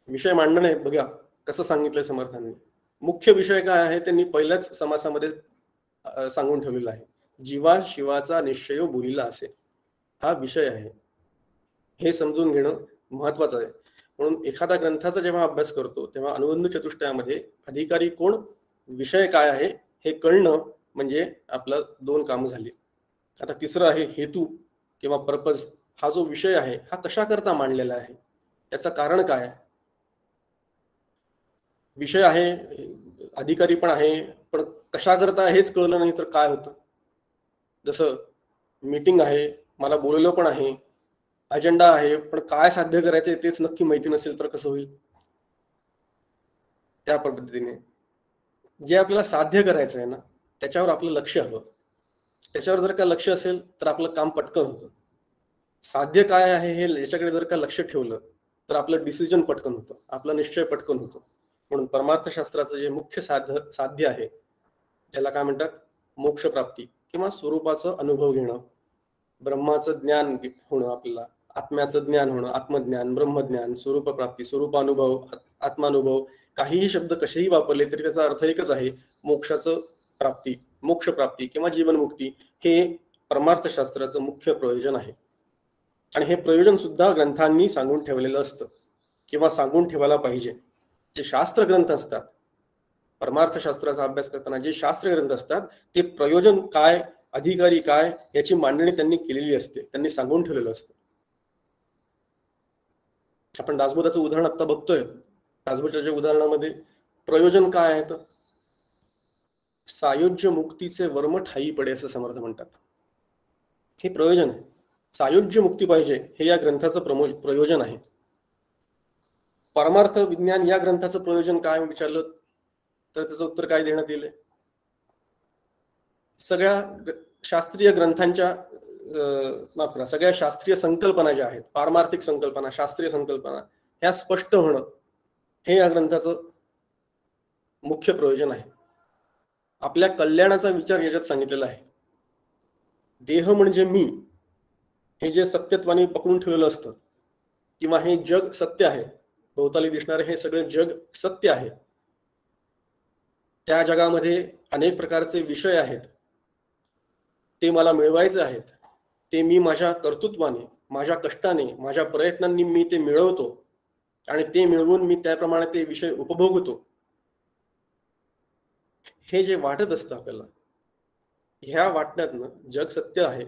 [SPEAKER 2] विषय मांडणं नाही, बघा कसं सांगितलंय समर्थांनी. मुख्य विषय काय आहे त्यांनी पहिल्याच समासामध्ये सांगून ठेवलेला आहे. जीवा शिवाचा निश्चय बोलीला असेल, हा विषय आहे. हे समजून घेणं महत्वाचं आहे. म्हणून एखाद्या ग्रंथाचा जेव्हा अभ्यास करतो तेव्हा अनुबंध चतुष्टयामध्ये अधिकारी कोण, विषय काय आहे हे कळणं म्हणजे आपलं 2 कामं झाली. आता तिसरं आहे हेतू किंवा पर्पज. हा जो विषय आहे हा कशा करता मांडलेला आहे, त्याचं कारण काय आहे. विषय आहे, अधिकारी पण आहे, पण कशा करता हेच कळलं नाही तर काय होतं. जसं मीटिंग आहे, मला बोलवलं पण आहे, अजेंडा आहे, पण काय साध्य करायचंय तेच नक्की माहिती नसेल तर कसं होईल. त्या पद्धतीने जे आपल्याला साध्य करायचं आहे ना त्याच्यावर आपलं लक्ष हवं. त्याच्यावर जर का लक्ष असेल तर आपलं काम पटकन होतं. साध्य काय आहे हे याच्याकडे जर का लक्ष ठेवलं तर आपलं डिसिजन पटकन होतं, आपला निश्चय पटकन होतो. म्हणून परमार्थशास्त्राचं जे मुख्य साध्य आहे त्याला काय म्हणतात, मोक्षप्राप्ती किंवा स्वरूपाचं अनुभव घेणं, ब्रह्माचं ज्ञान होणं, आपल्याला आत्म्याचं ज्ञान होणं, आत्मज्ञान, ब्रह्मज्ञान, स्वरूपप्राप्ती, स्वरूपानुभव, आत्मानुभव. काहीही शब्द कसेही वापरले तरी त्याचा अर्थ एकच आहे, मोक्षाचं प्राप्ती, मोक्षप्राप्ती किंवा जीवनमुक्ती. हे परमार्थशास्त्राचं मुख्य प्रयोजन आहे. आणि हे प्रयोजन सुद्धा ग्रंथांनी सांगून ठेवलेलं असतं किंवा सांगून ठेवायला पाहिजे. जे शास्त्र ग्रंथ असतात, परमार्थशास्त्राचा अभ्यास करताना जे शास्त्र ग्रंथ असतात ते प्रयोजन काय, अधिकारी काय याची मांडणी त्यांनी केलेली असते, त्यांनी सांगून ठेवलेलं असतं. आपण दासबोधाचं उदाहरण आता बघतोय. दासबोधाच्या उदाहरणामध्ये प्रयोजन काय आहे तर सायुज्य मुक्तीचे वर्म ठाई पडे असं समर्थ म्हणतात. हे प्रयोजन आहे. सायुज्य मुक्ती पाहिजे हे या ग्रंथाचं प्रयोजन आहे. परमार्थ विज्ञान या ग्रंथाचं प्रयोजन काय विचारलं तर त्याचं उत्तर काय देण्यात येईल. सगळ्या शास्त्रीय ग्रंथांच्या माफ करा, सगळ्या शास्त्रीय संकल्पना ज्या आहेत, पारमार्थिक संकल्पना, शास्त्रीय संकल्पना, ह्या स्पष्ट होणं हे या ग्रंथाचं मुख्य प्रयोजन आहे. आपल्या कल्याणाचा विचार याच्यात सांगितलेला आहे. देह म्हणजे मी, हे जे सत्यत्वाने पकडून ठेवलेलं असतं, किंवा हे जग सत्य आहे, भोवताली दिसणारे हे सगळं जग सत्य आहे, त्या जगामध्ये अनेक प्रकारचे विषय आहेत, ते मला मिळवायचे आहेत, ते मी माझ्या कर्तृत्वाने, माझ्या कष्टाने, माझ्या प्रयत्नांनी मी ते मिळवतो आणि ते मिळवून मी त्याप्रमाणे ते विषय उपभोगतो. हे जे वाटत असतं आपल्याला, ह्या वाटण्यातनं जग सत्य आहे,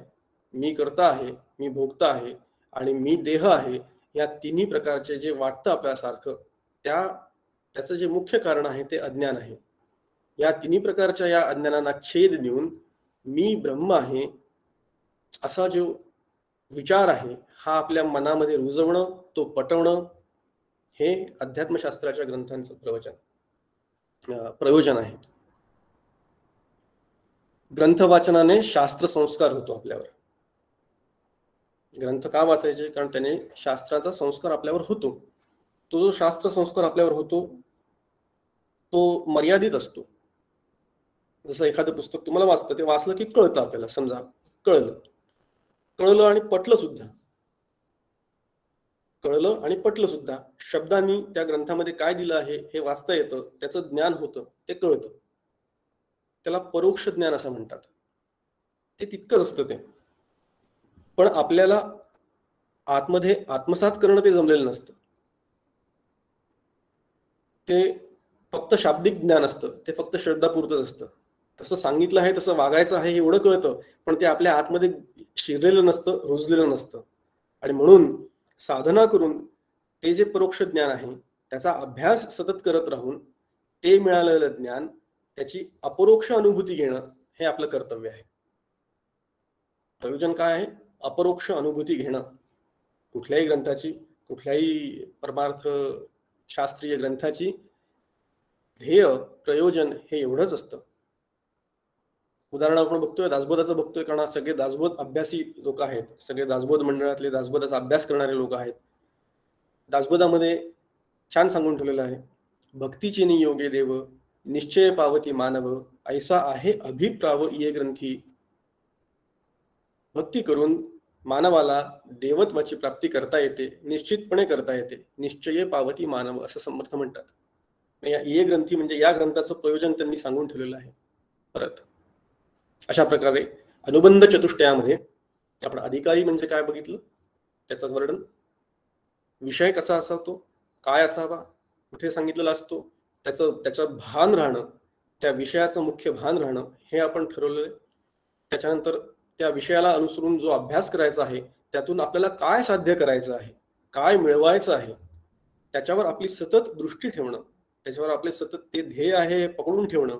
[SPEAKER 2] मी करता आहे, मी भोगता आहे आणि मी देह आहे, या तिन्ही प्रकारचे जे वाटतं आपल्यासारखं, त्याचं जे मुख्य कारण आहे ते अज्ञान आहे. या तिन्ही प्रकारच्या या अज्ञानांना छेद देऊन मी ब्रह्म आहे असा जो विचार आहे, हा आपल्या मनामध्ये रुजवणं, तो पटवणं, हे अध्यात्मशास्त्राच्या ग्रंथांचं प्रयोजन आहे. ग्रंथ वाचनाने शास्त्र संस्कार होतो आपल्यावर. ग्रंथ का वाचायचे? कारण त्याने शास्त्राचा संस्कार आपल्यावर होतो. तो जो शास्त्र संस्कार आपल्यावर होतो तो मर्यादित असतो. जसं एखादं पुस्तक तुम्हाला वाचतं, ते वाचलं की कळतं आपल्याला. समजा कळलं आणि पटलं सुद्धा, कळलं आणि पटलं सुद्धा, शब्दांनी त्या ग्रंथामध्ये काय दिलं आहे हे वाचता येतं, त्याचं ज्ञान होतं, ते कळतं. त्याला परोक्ष ज्ञान असं म्हणतात. ते तितकंच असतं ते. पण आपल्याला आतमध्ये आत्मसात करणं ते जमलेलं नसतं. ते फक्त शाब्दिक ज्ञान असतं, ते फक्त श्रद्धापुरतच असतं. तसं सांगितलं आहे तसं वागायचं आहे एवढं कळतं, पण ते आपल्या आतमध्ये शिरलेलं नसतं, रुजलेलं नसतं. आणि म्हणून साधना करून ते जे परोक्ष ज्ञान आहे त्याचा अभ्यास सतत करत राहून ते मिळालेलं ज्ञान, त्याची अपरोक्ष अनुभूती घेणं, हे आपलं कर्तव्य आहे. प्रयोजन काय आहे? अपरोक्ष अनुभूती घेणं. कुठल्याही ग्रंथाची, कुठल्याही परमार्थ शास्त्रीय ग्रंथाची ध्येय, प्रयोजन हे एवढंच असतं. उदाहरण आपण बघतोय, दासबोधाचं बघतोय, कारण सगळे दासबोध अभ्यासी लोक आहेत, सगळे दासबोध मंडळातले दासबोधाचा अभ्यास करणारे लोक आहेत. दासबोधामध्ये छान सांगून ठेवलेलं आहे, भक्तीचे नियोगे देव निश्चय पावती मानव, ऐसा आहे अभिप्राव ये ग्रंथी. भक्ती करून मानवाला देवत्वाची प्राप्ती करता येते, निश्चितपणे करता येते. निश्चय पावती मानव असं समर्थ म्हणतात. या ये ग्रंथी म्हणजे या ग्रंथाचं प्रयोजन त्यांनी सांगून ठेवलेलं आहे. परत अशा प्रकारे अनुबंध चतुष्टयामध्ये आपण अधिकारी म्हणजे काय बघितलं, त्याचं वर्णन, विषय कसा असावा, काय असावा, कुठे सांगितलेला असतो, त्याचं भान राहणं, त्या विषयाचं मुख्य भान राहणं, हे आपण ठरवलेलं. त्याच्यानंतर त्या विषयाला अनुसरून जो अभ्यास करायचा आहे, त्यातून आपल्याला काय साध्य करायचं आहे, काय मिळवायचं आहे, त्याच्यावर आपली सतत दृष्टी ठेवणं, त्याच्यावर आपले सतत ते ध्येय आहे पकडून ठेवणं,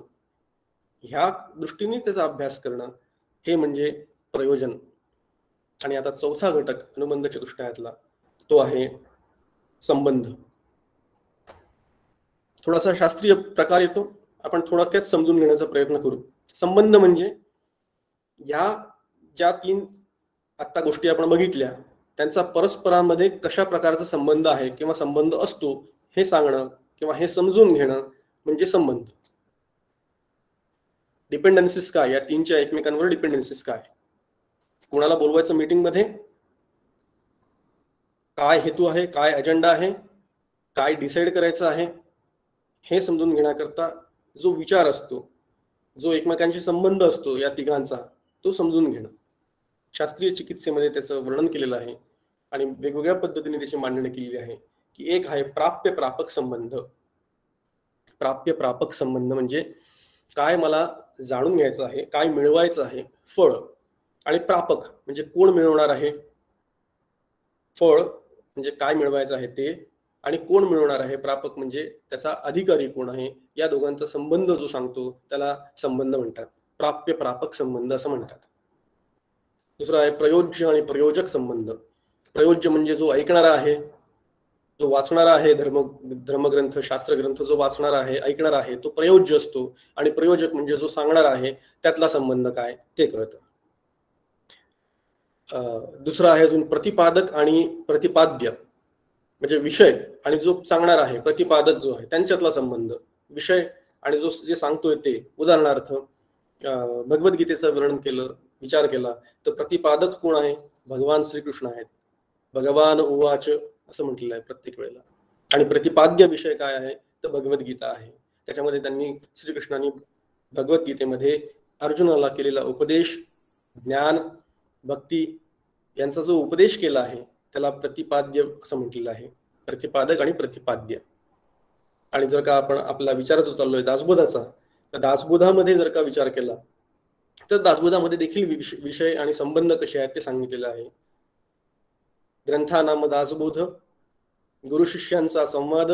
[SPEAKER 2] ह्या दृष्टीने त्याचा अभ्यास करणं, हे म्हणजे प्रयोजन. आणि आता चौथा घटक अनुबंध चतुष्टयातला तो आहे संबंध. थोडासा शास्त्रीय प्रकार येतो, आपण थोडक्यात समजून घेण्याचा प्रयत्न करू. संबंध म्हणजे या ज्या तीन आता गोष्टी आपण बघितल्या, त्यांचा परस्परांमध्ये कशा प्रकारचा संबंध आहे किंवा संबंध असतो हे सांगणं किंवा हे समजून घेणं म्हणजे संबंध. डिपेंडन्सीस काय, या तीनच्या एकमेकांवर डिपेंडन्सीस काय, कोणाला बोलवायचं मीटिंग मध्ये, काय हेतू आहे, काय अजेंडा आहे, काय डिसाईड करायचं आहे, हे समजून घेण्याकरता जो विचार असतो, जो एकमेकांशी संबंध असतो या तिघांचा, तो समजून घेणं. शास्त्रीय चिकित्सेमध्ये त्याचं वर्णन केलेलं आहे आणि वेगवेगळ्या पद्धतीने त्याची मांडणी केलेली आहे. की एक आहे प्राप्य प्रापक संबंध. प्राप्य प्रापक संबंध म्हणजे काय मला जाणून घ्यायचं आहे, काय मिळवायचं आहे, फळ. आणि प्रापक म्हणजे कोण मिळवणार आहे, फळ म्हणजे काय मिळवायचं आहे ते, आणि कोण मिळवणार आहे, प्रापक म्हणजे त्याचा अधिकारी कोण आहे. या दोघांचा संबंध जो सांगतो त्याला संबंध म्हणतात, प्राप्य प्रापक संबंध असं म्हणतात. दुसरा आहे प्रयोज्य आणि प्रयोजक संबंध. प्रयोज्य म्हणजे जो ऐकणारा आहे, जो वाचणारा आहे, धर्मग्रंथ शास्त्रग्रंथ जो वाचणारा आहे, ऐकणारा आहे, तो प्रयोज्य असतो. आणि प्रयोजक म्हणजे जो सांगणारा आहे, त्यातला संबंध काय ते कळतं. दुसरा आहे अजून प्रतिपादक आणि प्रतिपाद्य, म्हणजे विषय आणि जो सांगणार आहे, प्रतिपादक जो आहे, त्यांच्यातला संबंध. विषय आणि जो जे सांगतोय ते, उदाहरणार्थ भगवद्गीतेचं वर्णन केलं, विचार केला, तर प्रतिपादक कोण आहे? भगवान श्रीकृष्ण आहेत. भगवान उवाच असं म्हटलेलं आहे प्रत्येक वेळेला. आणि प्रतिपाद्य विषय काय आहे? तर भगवद्गीता आहे. त्याच्यामध्ये त्यांनी श्रीकृष्णांनी भगवद्गीतेमध्ये अर्जुनाला केलेला उपदेश, ज्ञान, भक्ती यांचा जो उपदेश केला आहे त्याला प्रतिपाद्य असं म्हटलेलं आहे. प्रतिपादक आणि प्रतिपाद्य. आणि जर का आपण आपला विचाराचा चाललोय दासबोधाचा, तर दासबोधामध्ये जर का विचार केला तर दासबोधामध्ये देखील विषय आणि संबंध कसे आहेत ते सांगितलेलं आहे. ग्रंथानाम दासबोध, गुरु शिष्यांचा संवाद,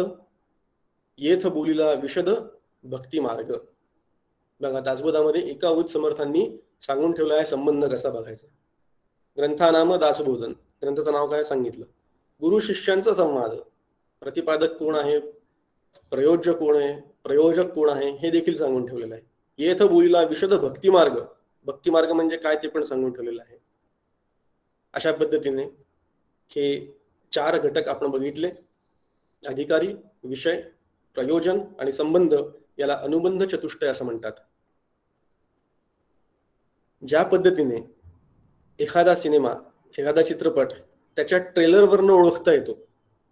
[SPEAKER 2] येथ बोलिला विशद भक्ती मार्ग. बघा, दासबोधामध्ये एका उच्च समर्थांनी सांगून ठेवला आहे संबंध कसा बघायचा. ग्रंथानाम दासबोधन, ग्रंथाचं नाव काय सांगितलं. गुरु शिष्यांचा संवाद, प्रतिपादक कोण आहे, प्रयोजक कोण आहे हे देखील सांगून ठेवलेलं आहे. येथ बोलिला विशद भक्ती मार्ग, भक्ती मार्ग म्हणजे काय ते पण सांगून ठेवलेलं आहे. अशा पद्धतीने हे 4 घटक आपण बघितले. अधिकारी, विषय, प्रयोजन आणि संबंध याला अनुबंध चतुष्टय असं म्हणतात. ज्या पद्धतीने एखादा सिनेमा, एखादा चित्रपट त्याच्या ट्रेलरवरनं ओळखता येतो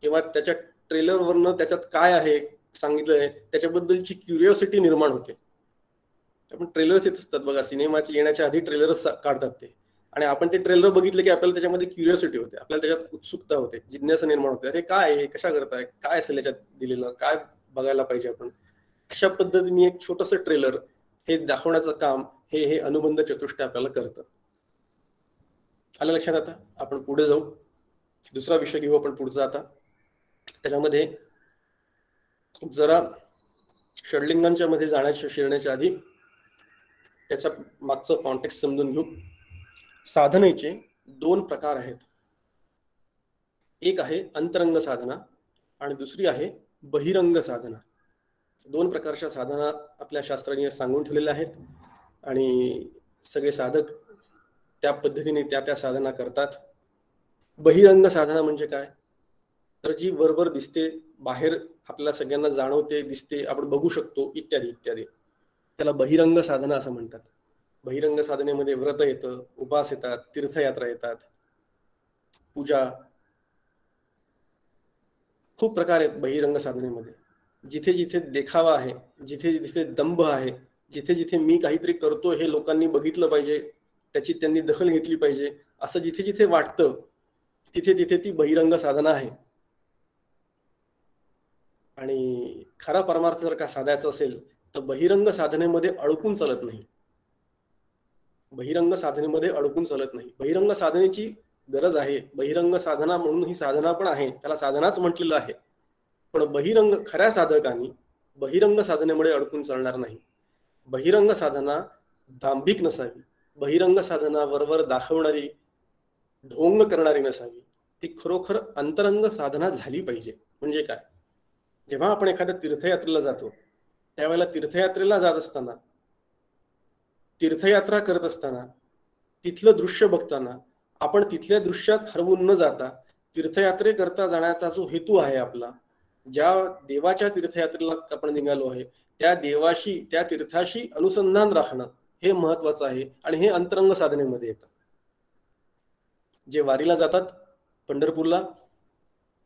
[SPEAKER 2] किंवा त्याच्या ट्रेलरवरनं त्याच्यात काय आहे सांगितलंय त्याच्याबद्दलची क्युरिओसिटी निर्माण होते. आपण ट्रेलर्स येत असतात बघा, सिनेमाचे येण्याच्या आधी ट्रेलर्स काढतात ते, आणि आपण ते ट्रेलर बघितले की आपल्याला त्याच्यामध्ये क्युरिओसिटी होते, आपल्याला त्याच्यात उत्सुकता होते, जिज्ञासा निर्माण होते. अरे काय आहे, कशा करताय, काय असेल याच्यात दिलेलं, काय बघायला पाहिजे आपण. अशा पद्धतीने एक छोटंसं ट्रेलर हे दाखवण्याचं काम हे अनुबंध चतुष्टय आपल्याला करतं. आलं लक्षात? आता आपण पुढे जाऊ, दुसरा विषय घेऊ आपण पुढचा. आता त्याच्यामध्ये जरा षडलिंगांच्या मध्ये शिरण्याच्या आधी त्याच्या मागचं कॉन्टेक्स्ट समजून घेऊ. साधनेचे 2 प्रकार आहेत. एक आहे अंतरंग साधना आणि दुसरी आहे बहिरंग साधना. 2 प्रकारच्या साधना आपल्या शास्त्राने सांगून ठेवलेल्या आहेत आणि सगळे साधक त्या पद्धतीने त्या साधना करतात. बहिरंग साधना म्हणजे काय? तर जी वरवर दिसते, बाहेर आपल्याला सगळ्यांना जाणवते, दिसते, आपण बघू शकतो, इत्यादी इत्यादी, त्याला बहिरंग साधना असं म्हणतात. बहिरंग साधनेमध्ये व्रत येतं, उपास येतात, तीर्थयात्रा येतात, पूजा, खूप प्रकार आहेत बहिरंग साधनेमध्ये. जिथे जिथे देखावा आहे, जिथे जिथे दंभ आहे, जिथे जिथे मी काहीतरी करतो हे लोकांनी बघितलं पाहिजे, त्याची त्यांनी दखल घेतली पाहिजे, असं जिथे जिथे वाटतं तिथे तिथे ती बहिरंग साधना आहे. आणि खरा परमार्थ जर का साधायचा असेल तर बहिरंग साधनेमध्ये अडकून चालत नाही. बहिरंग साधनेमध्ये अडकून चालत नाही. बहिरंग साधनेची गरज आहे, बहिरंग साधना म्हणून ही साधना पण आहे, त्याला साधनाच म्हटलेलं आहे. पण बहिरंग खऱ्या साधकांनी बहिरंग साधनेमुळे अडकून चालणार नाही. बहिरंग साधना दांभिक नसावी, बहिरंग साधना वरवर दाखवणारी, ढोंग करणारी नसावी, ती खरोखर अंतरंग साधना झाली पाहिजे. म्हणजे काय? जेव्हा आपण एखाद्या तीर्थयात्रेला जातो त्यावेळेला तीर्थयात्रेला जात असताना, तीर्थयात्रा करत असताना, तिथलं दृश्य बघताना आपण तिथल्या दृश्यात हरवून न जाता तीर्थयात्रेकरता जाण्याचा जो हेतू आहे आपला, ज्या देवाच्या तीर्थयात्रेला आपण निघालो आहे त्या देवाशी, त्या तीर्थाशी अनुसंधान राखणं हे महत्वाचं आहे. आणि हे अंतरंग साधनेमध्ये येतं. जे वारीला जातात पंढरपूरला,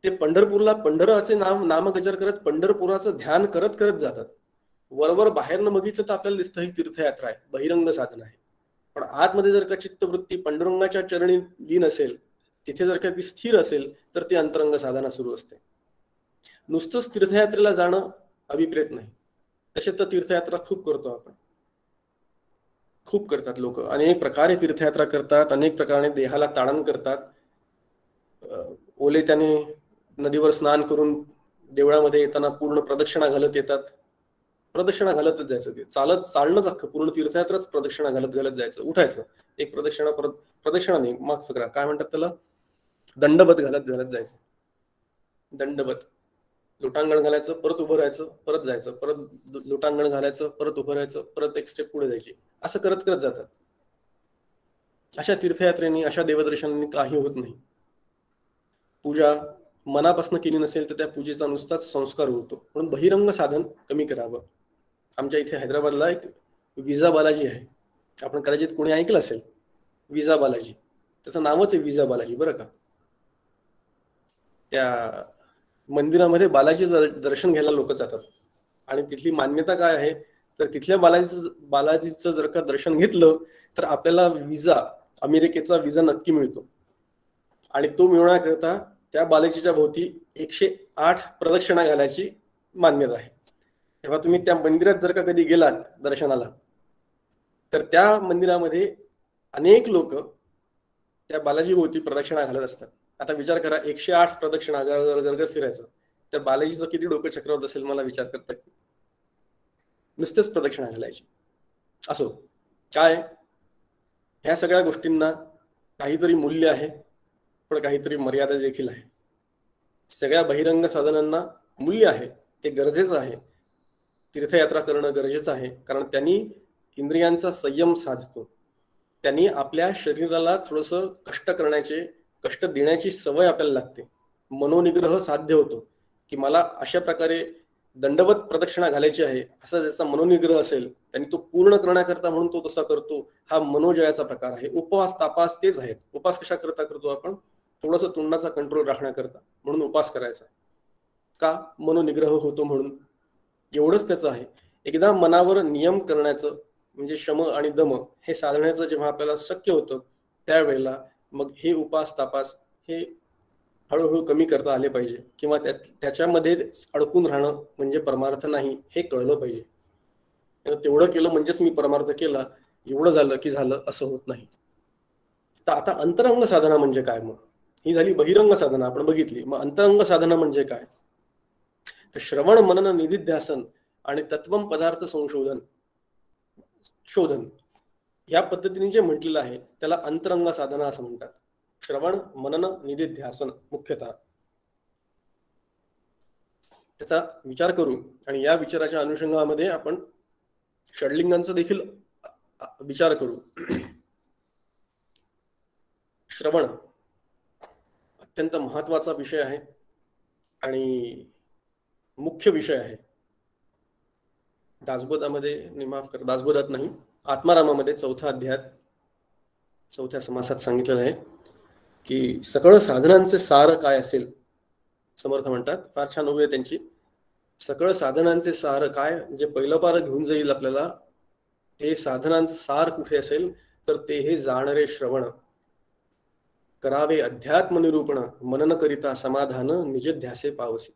[SPEAKER 2] ते पंढरपूरला पंढराचे नामगजर करत पंढरपुराचं ध्यान करत करत जातात. वरवर बाहेरनं बघितलं तर आपल्याला दिसतं ही तीर्थयात्रा आहे, बहिरंग साधना आहे. पण आतमध्ये जर का चित्तवृत्ती पांडुरंगाच्या चरणी लीन असेल, तिथे जर का ती स्थिर असेल तर ती अंतरंग साधना सुरू असते. नुसतंच तीर्थयात्रेला जाणं अभिप्रेत नाही. तसे तर तीर्थयात्रा खूप करतो आपण, खूप करतात लोक, अनेक प्रकारे तीर्थयात्रा करतात, अनेक प्रकारे देहाला ताडण करतात. ओले त्याने नदीवर स्नान करून देवळामध्ये येताना पूर्ण प्रदक्षिणा घालत येतात. प्रदक्षिणा घालतच जायचं, ते चालणंच अख्खं पूर्ण तीर्थयात्राच प्रदक्षिणा घालत जायचं. उठायचं, एक प्रदक्षिणा, परत प्रदक्षिणा नाही, माफ करा, काय म्हणतात त्याला, दंडबत घालत जायचं. दंडबत, लोटांगण घालायचं, परत उभं राहायचं, परत जायचं, परत लोटांगण घालायचं, परत उभं राहायचं, परत एक स्टेप पुढे जायची, असं करत करत जातात. अशा तीर्थयात्रेनी, अशा देवदर्शनांनी काही होत नाही. पूजा मनापासून केली नसेल तर त्या पूजेचा नुसताच संस्कार होतो. म्हणून बहिरंग साधन कमी करावं. आमच्या इथे हैदराबादला एक विजा बालाजी आहे, आपण कदाचित कोणी ऐकलं असेल विजा बालाजी, त्याचं नावच आहे विजा बालाजी बरं का. त्या मंदिरामध्ये बालाजीचं दर्शन घ्यायला लोक जातात आणि तिथली मान्यता काय आहे तर तिथल्या बालाजीचं जर का दर्शन घेतलं तर आपल्याला विजा, अमेरिकेचा विजा नक्की मिळतो. आणि तो मिळवण्याकरता त्या बालाजीच्या भोवती 108 प्रदक्षिणा घालायची मान्यता आहे. तेव्हा तुम्ही त्या मंदिरात जर का कधी गेलात दर्शनाला तर त्या मंदिरामध्ये अनेक लोक त्या बालाजी भोवती प्रदक्षिणा घालत असतात. आता विचार करा 108 प्रदक्षिणा गरगर फिरायचं, त्या बालाजीचं किती डोकं चक्रवत असेल मला विचार करता येईल. नुसतेच प्रदक्षिणा घालायची. असो काय, ह्या सगळ्या गोष्टींना काहीतरी मूल्य आहे पण काहीतरी मर्यादा देखील आहे. सगळ्या बहिरंग साधनांना मूल्य आहे, ते गरजेचं आहे. तीर्थयात्रा करणं गरजेचं आहे कारण त्यांनी इंद्रियांचा संयम साधतो, त्यांनी आपल्या शरीराला थोडंसं कष्ट देण्याची सवय आपल्याला लागते. मनोनिग्रह साध्य होतो की मला अशा प्रकारे दंडवत प्रदक्षिणा घालायची आहे, असा ज्याचा मनोनिग्रह असेल त्यांनी तो पूर्ण करण्याकरता म्हणून तो तसा करतो. हा मनोजयाचा प्रकार आहे. उपवास तापास तेच आहेत. उपास कशा करता करतो आपण, थोडंसं तोंडाचा कंट्रोल राखण्याकरता, म्हणून उपास करायचा का, मनोनिग्रह होतो म्हणून. एवढंच त्याचं आहे. एकदा मनावर नियम करण्याचं म्हणजे शम आणि दम हे साधण्याचं जेव्हा आपल्याला शक्य होतं त्यावेळेला मग हे उपास तापास हे हळूहळू कमी करता आले पाहिजे किंवा त्याच्यामध्ये अडकून राहणं म्हणजे परमार्थ नाही हे कळलं पाहिजे. तेवढं केलं म्हणजेच मी परमार्थ केला, एवढं झालं की झालं असं होत नाही. तर आता अंतरंग साधना म्हणजे काय, मग ही झाली बहिरंग साधना आपण बघितली. मग अंतरंग साधना म्हणजे काय तर श्रवण मनन निधिध्यासन आणि तत्वम पदार्थ शोधन या पद्धतीने जे म्हटलेलं आहे त्याला अंतरंग साधना असं म्हणतात. श्रवण मनन निधिध्यासन मुख्यतः त्याचा विचार करू आणि या विचाराच्या अनुषंगामध्ये आपण षडलिंगांचा देखील विचार करू. श्रवण अत्यंत महत्वाचा विषय आहे आणि मुख्य विषय आहे. दासबोधात नाही, आत्मारामामध्ये 4थ्या अध्यायात 4थ्या समासात सांगितलेलं आहे की सकळ साधनांचे सार काय असेल. समर्थ म्हणतात, फार छान उभी आहे त्यांची, सकळ साधनांचे सार काय, जे पहिलं पार घेऊन जाईल आपल्याला ते साधनांचं सार कुठे असेल तर ते हे जाणरे श्रवण. करावे अध्यात्म निरूपण मनन करिता समाधान निज ध्यासे पावसी.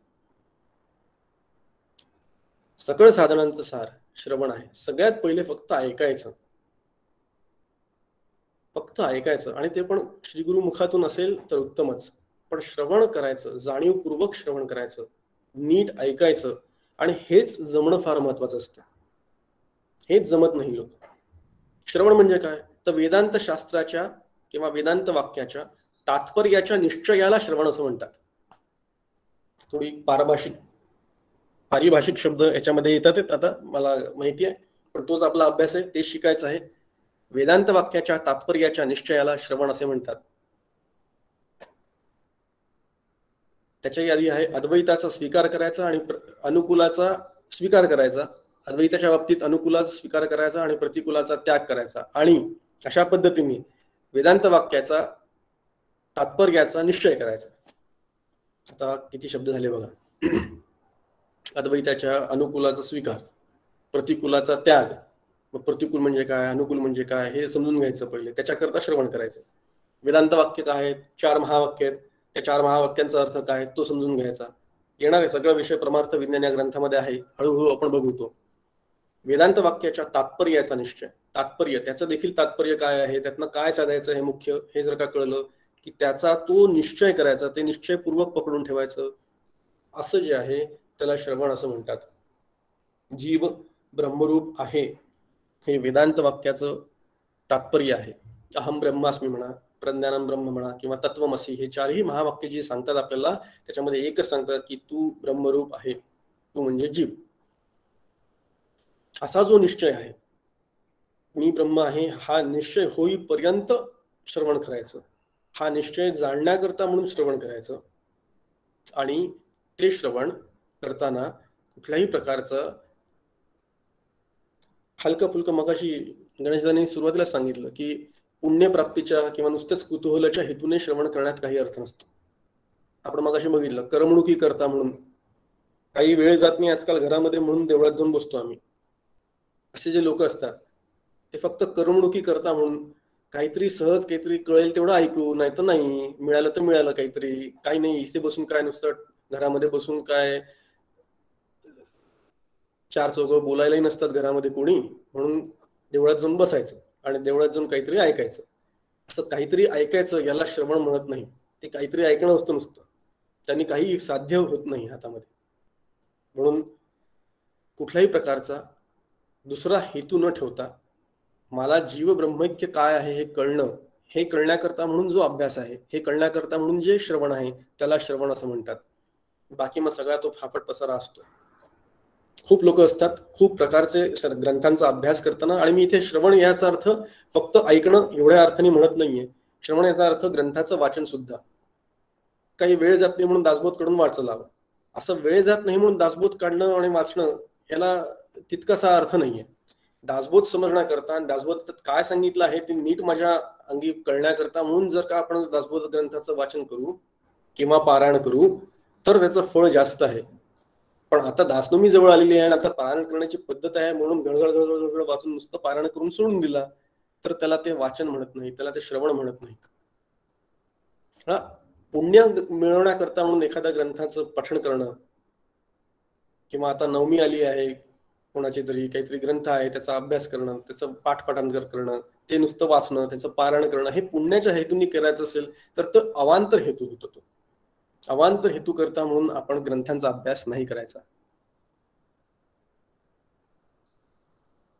[SPEAKER 2] सकळ साधनांचं सार श्रवण आहे. सगळ्यात पहिले फक्त ऐकायचं आणि ते पण श्री गुरु मुखातून असेल तर उत्तमच, पण श्रवण करायचं, जाणीवपूर्वक श्रवण करायचं, नीट ऐकायचं. आणि हेच जमणं फार महत्वाचं असतं. हेच जमत नाही लोक. श्रवण म्हणजे काय तर वेदांत शास्त्राच्या किंवा वेदांत वाक्याच्या तात्पर्याच्या निश्चयाला श्रवण असं म्हणतात. थोडी पारिभाषिक शब्द याच्यामध्ये येतात आता मला माहिती आहे, पण तोच आपला अभ्यास आहे, तेच शिकायचं आहे. वेदांत वाक्याच्या तात्पर्याच्या निश्चयाला श्रवण असे म्हणतात. त्याच्याही आधी आहे अद्वैताचा स्वीकार करायचा आणि अनुकूलाचा स्वीकार करायचा. अद्वैताच्या बाबतीत अनुकूलाचा स्वीकार करायचा आणि प्रतिकूलाचा त्याग करायचा. आणि अशा पद्धतीने वेदांत वाक्याचा तात्पर्याचा निश्चय करायचा. आता किती शब्द झाले बघा. अद्वैताच्या अनुकूलाचा स्वीकार, प्रतिकूलाचा त्याग. मग प्रतिकूल म्हणजे काय, अनुकूल म्हणजे काय हे समजून घ्यायचं पहिले, त्याच्याकरता श्रवण करायचं. वेदांत वाक्य काय आहेत, 4 महावाक्य आहेत, त्या 4 महावाक्यांचा अर्थ काय तो समजून घ्यायचा. येणारे सगळा विषय परमार्थ विज्ञान या ग्रंथामध्ये आहे, हळूहळू आपण बघतो. वेदांत वाक्याच्या तात्पर्याचा निश्चय, तात्पर्य त्याचं देखील तात्पर्य काय आहे, त्यातनं काय साधायचं हे मुख्य, हे जर का कळलं की त्याचा तो निश्चय करायचा, ते निश्चयपूर्वक पकडून ठेवायचं. असं जे आहे त्याला श्रवण असं म्हणतात. जीव ब्रह्मरूप आहे हे वेदांत वाक्याचं तात्पर्य आहे. अहम ब्रह्मास्मी म्हणा, प्रज्ञानम ब्रह्म म्हणा किंवा तत्वमसी, हे 4ही महावाक्य जी सांगतात आपल्याला त्याच्यामध्ये एकच सांगतात की तू ब्रह्मरूप आहे, तू म्हणजे जीव. असा जो निश्चय आहे, मी ब्रह्म आहे हा निश्चय होईपर्यंत श्रवण करायचं. हा निश्चय जाणण्याकरता म्हणून श्रवण करायचं. आणि ते श्रवण करताना कुठल्याही प्रकारचं हलकं फुलकं, मगाशी गणेशदानी सुरुवातीला सांगितलं की पुण्यप्राप्तीच्या किंवा नुसत्याच कुतूहलाच्या हेतूने श्रवण करण्यात काही अर्थ नसतो. आपण मगाशी बघितलं करमणुकी करता म्हणून, काही वेळ जात नाही आजकाल घरामध्ये म्हणून देवळात जाऊन बसतो आम्ही, असे जे लोक असतात ते फक्त करमणुकी करता म्हणून काहीतरी सहज काहीतरी कळेल तेवढं ऐकू, नाही तर नाही, मिळालं तर मिळालं काहीतरी, काही नाही इथे बसून काय नुसतं घरामध्ये बसून काय, चार चौघं बोलायलाही नसतात घरामध्ये कोणी, म्हणून देवळात जाऊन बसायचं आणि देवळात जाऊन काहीतरी ऐकायचं. असं काहीतरी ऐकायचं याला श्रवण म्हणत नाही. ते काहीतरी ऐकणं असतं नुसतं, त्यांनी काही साध्य होत नाही हातामध्ये. म्हणून कुठल्याही प्रकारचा दुसरा हेतू न ठेवता मला जीव ब्रह्मैक्य काय आहे हे कळणं, हे कळण्याकरता म्हणून जो अभ्यास आहे, हे कळण्याकरता म्हणून जे श्रवण आहे त्याला श्रवण असं म्हणतात. बाकी मग सगळा तो फापट पसारा असतो. खूप लोक असतात खूप प्रकारचे ग्रंथांचा अभ्यास करताना, आणि मी इथे श्रवण याचा अर्थ फक्त ऐकणं एवढ्या अर्थाने म्हणत नाहीये. श्रवण याचा अर्थ ग्रंथाचं वाचन सुद्धा. काही वेळ जात नाही म्हणून दासबोध कडून वाचायला, असं वेळ जात नाही म्हणून दासबोध काढणं आणि वाचणं याला तितकासा अर्थ नाहीये. दासबोध समजण्याकरता आणि दासबोध काय सांगितलं आहे ते नीट माझ्या अंगी कळण्याकरता म्हणून जर का आपण दासबोध ग्रंथाचं वाचन करू किंवा पारायण करू तर त्याचं फळ जास्त आहे. पण आता दासनोमी जवळ आलेली आहे आणि आता पारायण करण्याची पद्धत आहे म्हणून घडघड वाचून नुसतं पारायण करून सोडून दिला तर त्याला ते वाचन म्हणत नाही, त्याला ते श्रवण म्हणत नाही. हा पुण्य मिळवण्याकरता म्हणून एखाद्या ग्रंथाचं पठण करणं, किंवा आता नवमी आली आहे कोणाची तरी काहीतरी ग्रंथ आहे त्याचा अभ्यास करणं, त्याचं पाठपाठांतर करणं, ते नुसतं वाचणं, त्याचं पारायण करणं, हे पुण्याच्या हेतूंनी करायचं असेल तर तो अवांतर हेतू होतो. तो अवांतर हेतू करता म्हणून आपण ग्रंथांचा अभ्यास नाही करायचा.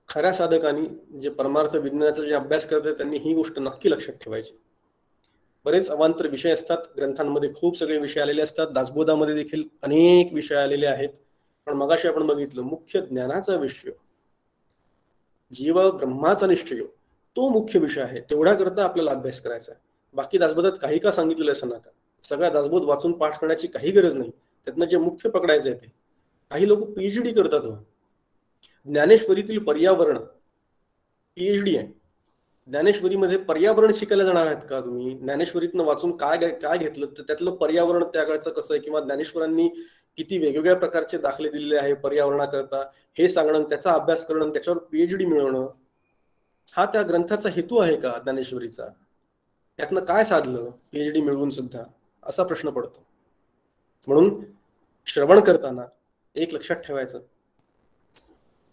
[SPEAKER 2] खऱ्या साधकांनी जे परमार्थ विज्ञानाचा जे अभ्यास करतात त्यांनी ही गोष्ट नक्की लक्षात ठेवायची. बरेच अवांतर विषय असतात ग्रंथांमध्ये, खूप सगळे विषय आलेले असतात. दासबोधामध्ये देखील अनेक विषय आलेले आहेत. पण मगाशी आपण बघितलं मुख्य ज्ञानाचा विषय, जीव ब्रह्माचा निश्चय, तो मुख्य विषय आहे. तेवढ्या करता आपल्याला अभ्यास करायचा आहे. बाकी दासबोधात काही का सांगितलेलं असं नका. सगळ्या दासबोध वाचून पाठ करण्याची काही गरज नाही. त्यातनं जे मुख्य पकडायचं आहे ते. काही लोक पीएचडी करतात. ज्ञानेश्वरीतील पर्यावरण पीएचडी आहे. ज्ञानेश्वरीमध्ये पर्यावरण शिकायला जाणार आहेत का तुम्ही? ज्ञानेश्वरीतनं वाचून काय काय घेतलं तर त्यातलं पर्यावरण त्याकडचं कसं आहे, किंवा ज्ञानेश्वरांनी किती वेगवेगळ्या प्रकारचे दाखले दिलेले आहे पर्यावरणाकरता हे सांगणं, त्याचा अभ्यास करणं, त्याच्यावर पीएचडी मिळवणं, हा त्या ग्रंथाचा हेतू आहे का ज्ञानेश्वरीचा? त्यातनं काय साधलं पीएचडी मिळवून सुद्धा, असा प्रश्न पडतो. म्हणून श्रवण करताना एक लक्षात ठेवायचं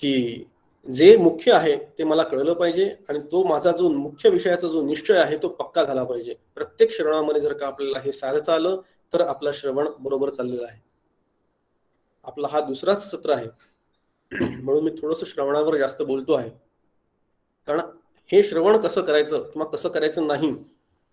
[SPEAKER 2] की जे मुख्य आहे ते मला कळलं पाहिजे, आणि तो माझा जो मुख्य विषयाचा जो निश्चय आहे तो पक्का झाला पाहिजे. प्रत्येक श्रवणामध्ये जर का आपल्याला हे साधता आलं तर आपलं श्रवण बरोबर चाललेलं आहे. आपला हा दुसराच सत्र आहे म्हणून मी थोडंसं श्रवणावर जास्त बोलतो आहे. कारण हे श्रवण कसं करायचं किंवा कसं करायचं नाही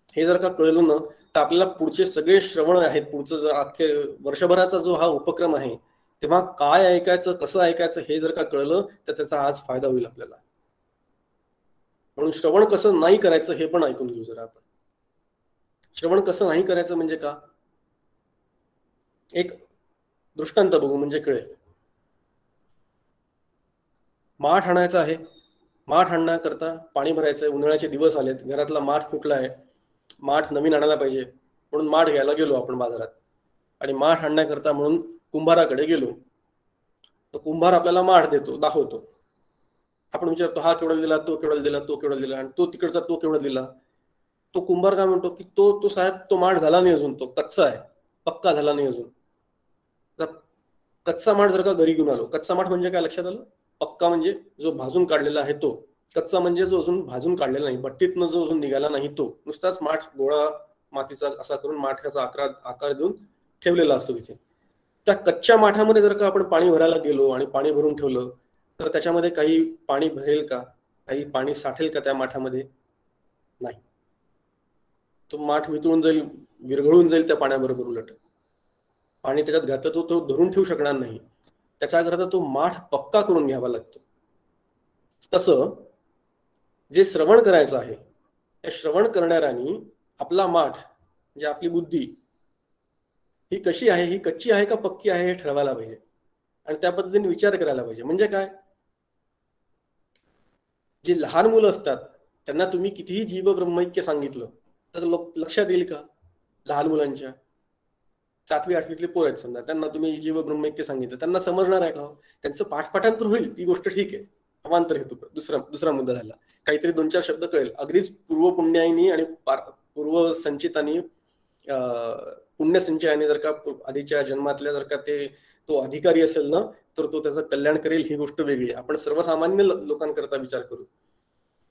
[SPEAKER 2] हे जर का कळलं ना तर आपल्याला पुढचे सगळे श्रवण आहेत, पुढचं जर अख्खे वर्षभराचा जो हा उपक्रम आहे तेव्हा काय ऐकायचं कसं ऐकायचं हे जर का कळलं तर त्याचा आज फायदा होईल आपल्याला. म्हणून श्रवण कसं नाही करायचं हे पण ऐकून घेऊ जरा आपण. श्रवण कसं नाही करायचं म्हणजे का, एक दृष्टांत बघू म्हणजे कळेल. माठ आणायचा आहे, माठ आणण्याकरता पाणी भरायचं आहे, उन्हाळ्याचे दिवस आलेत, घरातला माठ फुटला आहे, माठ नवीन आणायला पाहिजे म्हणून माठ घ्यायला गेलो आपण बाजारात, आणि माठ आणण्याकरता म्हणून कुंभाराकडे गेलो. तो कुंभार आपल्याला माठ देतो, दाखवतो. आपण विचारतो हा केवढा दिला, तो केवढा दिला, तो केवढा दिला, आणि तो तिकडचा तो केवढा दिला. तो कुंभार काय म्हणतो की तो साहेब तो माठ झाला नाही अजून, तो कच्चा आहे, पक्का झाला नाही अजून. कच्चा माठ जर का घरी घेऊन आलो, कच्चा माठ म्हणजे काय लक्षात आलं? पक्का म्हणजे जो भाजून काढलेला आहे तो, कच्चा म्हणजे जो अजून भाजून काढलेला नाही, भट्टीतनं जो अजून निघाला नाही तो, नुसताच माठ गोळा मातीचा असा करून माठाचा आकार देऊन ठेवलेला असतो तिथे. त्या कच्च्या माठामध्ये जर का आपण पाणी भरायला गेलो आणि पाणी भरून ठेवलं तर त्याच्यामध्ये काही पाणी भरेल का, काही पाणी साठेल का त्या माठामध्ये? नाही. तो माठ वितळून जाईल, विरघळून जाईल त्या पाण्याबरोबर. उलट पाणी त्याच्यात घातलं तो धरून ठेवू शकणार नाही. त्याच्याकरता तो माठ पक्का करून घ्यावा लागतो. तसं जे श्रवण करायचं आहे त्या श्रवण करणाऱ्यांनी आपला माठ म्हणजे आपली बुद्धी ही कशी आहे, ही कच्ची आहे का पक्की आहे हे ठरवायला पाहिजे, आणि त्या पद्धतीने विचार करायला पाहिजे. म्हणजे काय, जे लहान मुलं असतात त्यांना तुम्ही कितीही जीव ब्रह्मैक्य सांगितलं तर लक्षात येईल का? लहान मुलांच्या 7वी 8वीतले पोर आहेत समजा, त्यांना तुम्ही जीव ब्रह्मैक्य सांगितलं, त्यांना समजणार आहे का? त्यांचं पाठपाठांतर होईल ती गोष्ट ठीक आहे, अवांतर हेतू. दुसरा मुद्दा झाला, काहीतरी 2-4 शब्द कळेल. अगदीच पूर्व पुण्याईनी आणि पूर्व संचितानी पुण्य संचयाने जर का आधीच्या जन्मातल्या जर का तो अधिकारी असेल ना, तर तो त्याचं कल्याण करेल, ही गोष्ट वेगळी. आपण सर्वसामान्य लोकांकरता विचार करू.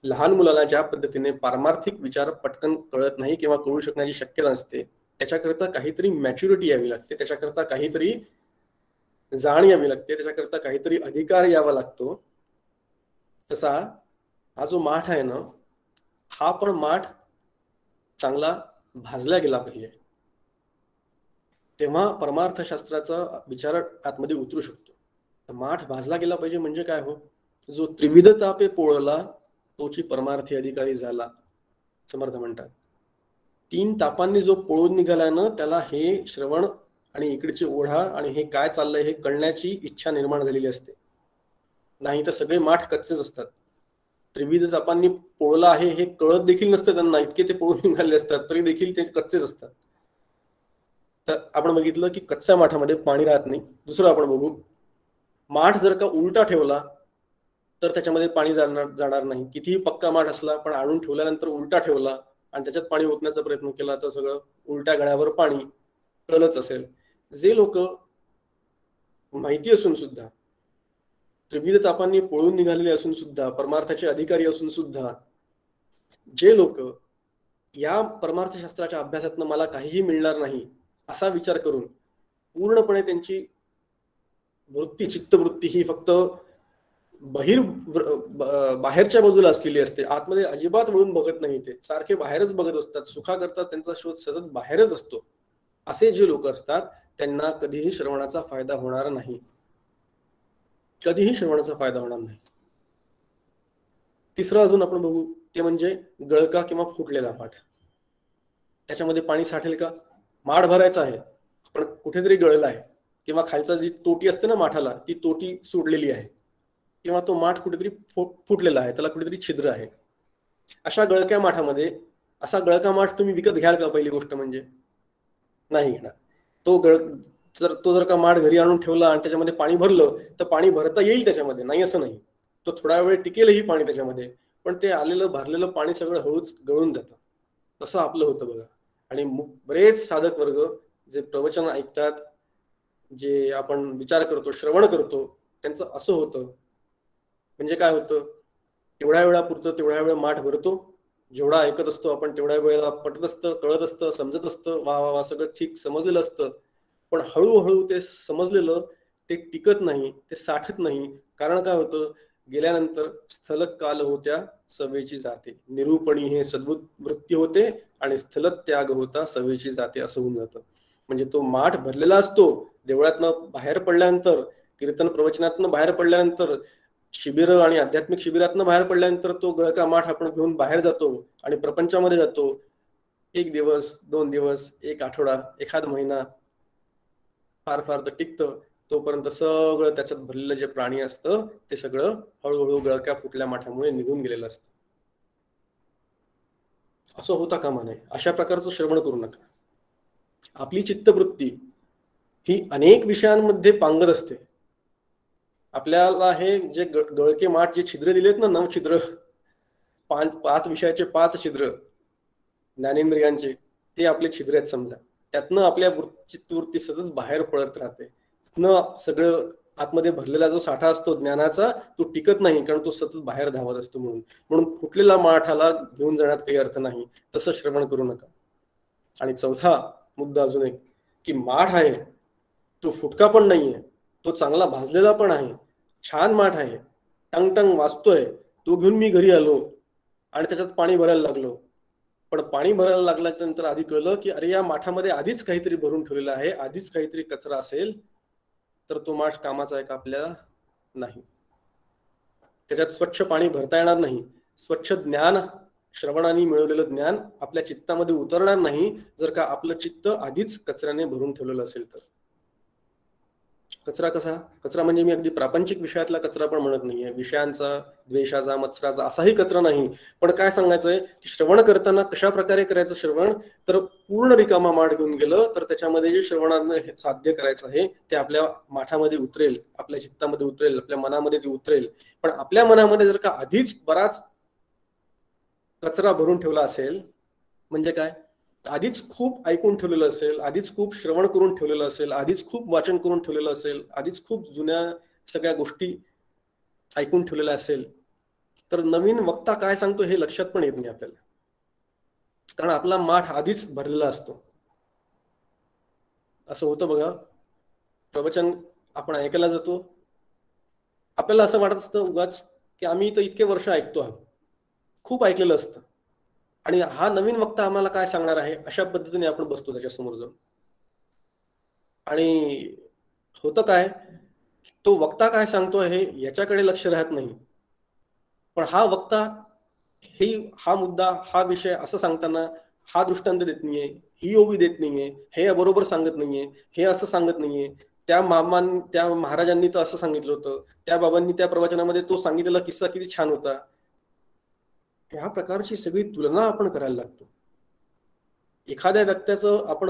[SPEAKER 2] लहान मुलाला ज्या पद्धतीने पारमार्थिक विचार पटकन कळत नाही किंवा कळू शकण्याची शक्यता नसते, त्याच्याकरता काहीतरी मॅच्युरिटी यावी लागते, त्याच्याकरता काहीतरी जाण यावी लागते, त्याच्याकरता काहीतरी अधिकार यावा लागतो. तसा हा जो माठ आहे ना, हा पण माठ चांगला भाजला गेला पाहिजे, तेव्हा परमार्थशास्त्राचा विचार आतमध्ये उतरू शकतो. माठ भाजला गेला पाहिजे म्हणजे काय हो? जो त्रिविध तापे पोळला तोची परमार्थी अधिकारी झाला, समर्थ म्हणतात. 3 तापांनी जो पळून निघाला ना, त्याला हे श्रवण आणि इकडचे ओढा आणि हे काय चाललंय हे कळण्याची इच्छा निर्माण झालेली असते. नाही तर सगळे माठ कच्चेच असतात. त्रिविध तापांनी पोळला आहे हे कळत देखील नसतं त्यांना, इतके ते पळून निघाले असतात, तरी देखील ते कच्चेच असतात. तर आपण बघितलं की कच्च्या माठामध्ये पाणी राहत नाही. दुसरं आपण बघू, माठ जर का उलटा ठेवला तर त्याच्यामध्ये पाणी जाणार नाही. कितीही पक्का माठ असला पण आणून ठेवल्यानंतर उलटा ठेवला आणि त्याच्यात पाणी ओतण्याचा प्रयत्न केला तर सगळं उलट्या गळ्यावर पाणी कळलंच असेल. जे लोक माहिती असून सुद्धा, त्रिविध तापांनी पळून निघालेले असून सुद्धा, परमार्थाचे अधिकारी असून सुद्धा, जे लोक या परमार्थशास्त्राच्या अभ्यासातनं मला काहीही मिळणार नाही असा विचार करून पूर्णपणे त्यांची वृत्ती, चित्तवृत्ती ही फक्त बाहेरच्या बाजूला असलेली असते, आतमध्ये अजिबात वळून बघत नाही, ते सारखे बाहेरच बघत असतात, सुखा करतात, त्यांचा शोध सतत बाहेरच असतो, असे जे लोक असतात त्यांना कधीही श्रवणाचा फायदा होणार नाही, कधीही श्रवणाचा फायदा होणार नाही. तिसरं अजून आपण बघू, ते म्हणजे गळका किंवा फुटलेला माठ. त्याच्यामध्ये पाणी साठेल का? माठ भरायचा आहे पण कुठेतरी गळला आहे, किंवा खालचा जी तोटी असते ना माठाला, ती तोटी सोडलेली आहे, किंवा तो माठ कुठेतरी फुटलेला आहे, त्याला कुठेतरी छिद्र आहे. अशा गळक्या माठामध्ये, असा गळका माठ तुम्ही विकत घ्याल का? पहिली गोष्ट म्हणजे नाही घेणार. तो जर का माठ घरी आणून ठेवला आणि त्याच्यामध्ये पाणी भरलं तर पाणी भरता येईल त्याच्यामध्ये, नाही असं नाही, तो थोडा वेळ टिकेलही पाणी त्याच्यामध्ये, पण ते आलेलं भरलेलं पाणी सगळं हळूच गळून जातं. तसं आपलं होतं बघा. आणि बरेच साधक वर्ग जे प्रवचन ऐकतात, जे आपण विचार करतो, श्रवण करतो, त्यांचं असं होतं. म्हणजे काय होतं, तेवढ्या वेळापुरतं तेवढ्या वेळ माठ भरतो, जेवढा ऐकत असतो आपण तेवढ्या वेळेला पटत असतं, कळत असतं, समजत असतं, वा वा वा सगळं ठीक समजलेलं असतं, पण हळूहळू ते समजलेलं ते टिकत नाही, ते साठत नाही. कारण काय होतं, गेल्यानंतर स्थलक काल होत्या सवेची जाते, निरूपणी हे सद्भुत वृत्ती होते आणि स्थलत त्याग होता सवेची जाते, असं होऊन जातं. म्हणजे तो माठ भरलेला असतो, देवळातनं बाहेर पडल्यानंतर, कीर्तन प्रवचनातनं बाहेर पडल्यानंतर, शिबिर आणि आध्यात्मिक शिबिरातनं बाहेर पडल्यानंतर तो गळका माठ आपण घेऊन बाहेर जातो आणि प्रपंचामध्ये जातो. 1 दिवस 2 दिवस, 1 आठवडा, एखाद महिना फार फार तर टिकतं. तोपर्यंत सगळं त्याच्यात भरलेलं जे प्राणी असतं ते सगळं हळूहळू गळक्या फुटल्या माठामुळे निघून गेलेलं असतं. असं होता कामा नये. अशा प्रकारचं श्रवण करू नका. आपली चित्तवृत्ती ही अनेक विषयांमध्ये पांगत असते. आपल्याला हे जे गळके माठ जे छिद्र दिलेत ना, 9 छिद्र, 5 विषयाचे 5 छिद्र ज्ञानेंद्रियांचे, ते आपले छिद्र आहेत समजा. त्यातनं आपल्या चित्तवृत्ती सतत बाहेर पडत राहते. सगळं आतमध्ये भरलेला जो साठा असतो ज्ञानाचा, तो टिकत नाही, कारण तो सतत बाहेर धावत असतो. म्हणून फुटलेला माठाला घेऊन जाण्यात काही अर्थ नाही. तसं श्रवण करू नका. आणि चौथा मुद्दा अजून एक, की माठ आहे तो फुटका पण नाहीये, तो चांगला भाजलेला पण आहे, छान माठ आहे, टंग टंग वाजतोय, तो घेऊन मी घरी आलो आणि त्याच्यात पाणी भरायला लागलो. पण पाणी भरायला लागल्याच्या नंतर आधी कळलं की अरे, या माठामध्ये आधीच काहीतरी भरून ठेवलेलं आहे, आधीच काहीतरी कचरा असेल, तर तो माठ कामाचा आहे का? आपल्याला नाही. त्याच्यात स्वच्छ पाणी भरता येणार नाही. स्वच्छ ज्ञान, श्रवणाने मिळवलेलं ज्ञान आपल्या चित्तामध्ये उतरणार नाही, जर का आपलं चित्त आधीच कचऱ्याने भरून ठेवलेलं असेल तर. कचरा कसा? कचरा म्हणजे मी अगदी प्रापंचिक विषयातला कचरा पण म्हणत नाहीये, विषयांचा, द्वेषाचा, मत्सराचा असाही कचरा नाही. पण काय सांगायचंय की श्रवण करताना कशा प्रकारे करायचं श्रवण, तर पूर्ण रिकामा माठ घेऊन गेलं तर त्याच्यामध्ये जे श्रवणानं साध्य करायचं आहे ते आपल्या माठामध्ये उतरेल, आपल्या चित्तामध्ये उतरेल, आपल्या मनामध्ये ते उतरेल. पण आपल्या मनामध्ये जर का आधीच बराच कचरा भरून ठेवला असेल, म्हणजे काय, आधीच खूप ऐकून ठेवलेलं असेल, आधीच खूप श्रवण करून ठेवलेलं असेल, आधीच खूप वाचन करून ठेवलेलं असेल, आधीच खूप जुन्या सगळ्या गोष्टी ऐकून ठेवलेल्या असेल, तर नवीन वक्ता काय सांगतो हे लक्षात पण येत नाही आपल्याला, कारण आपला माठ आधीच भरलेला असतो. असं होतं बघा, प्रवचन आपण ऐकायला जातो, आपल्याला असं वाटत असतं उगाच की आम्ही तर इतके वर्ष ऐकतो आहोत, खूप ऐकलेलं असतं, आणि हा नवीन वक्ता आम्हाला काय सांगणार आहे अशा पद्धतीने आपण बसतो त्याच्यासमोर जाऊन. आणि होतं काय, तो वक्ता काय सांगतो आहे याच्याकडे लक्ष राहत नाही, पण हा वक्ता हा मुद्दा, हा विषय असं सांगताना हा दृष्टांत देत नाहीये, ही ओवी देत नाहीये, हे बरोबर सांगत नाहीये, हे असं सांगत नाहीये, त्या महाराजांनी तर असं सांगितलं होतं, त्या बाबांनी त्या प्रवचनामध्ये तो सांगितलेला किस्सा किती छान होता. ह्या प्रकारची सगळी तुलना आपण करायला लागतो. एखाद्या व्यक्तीचं आपण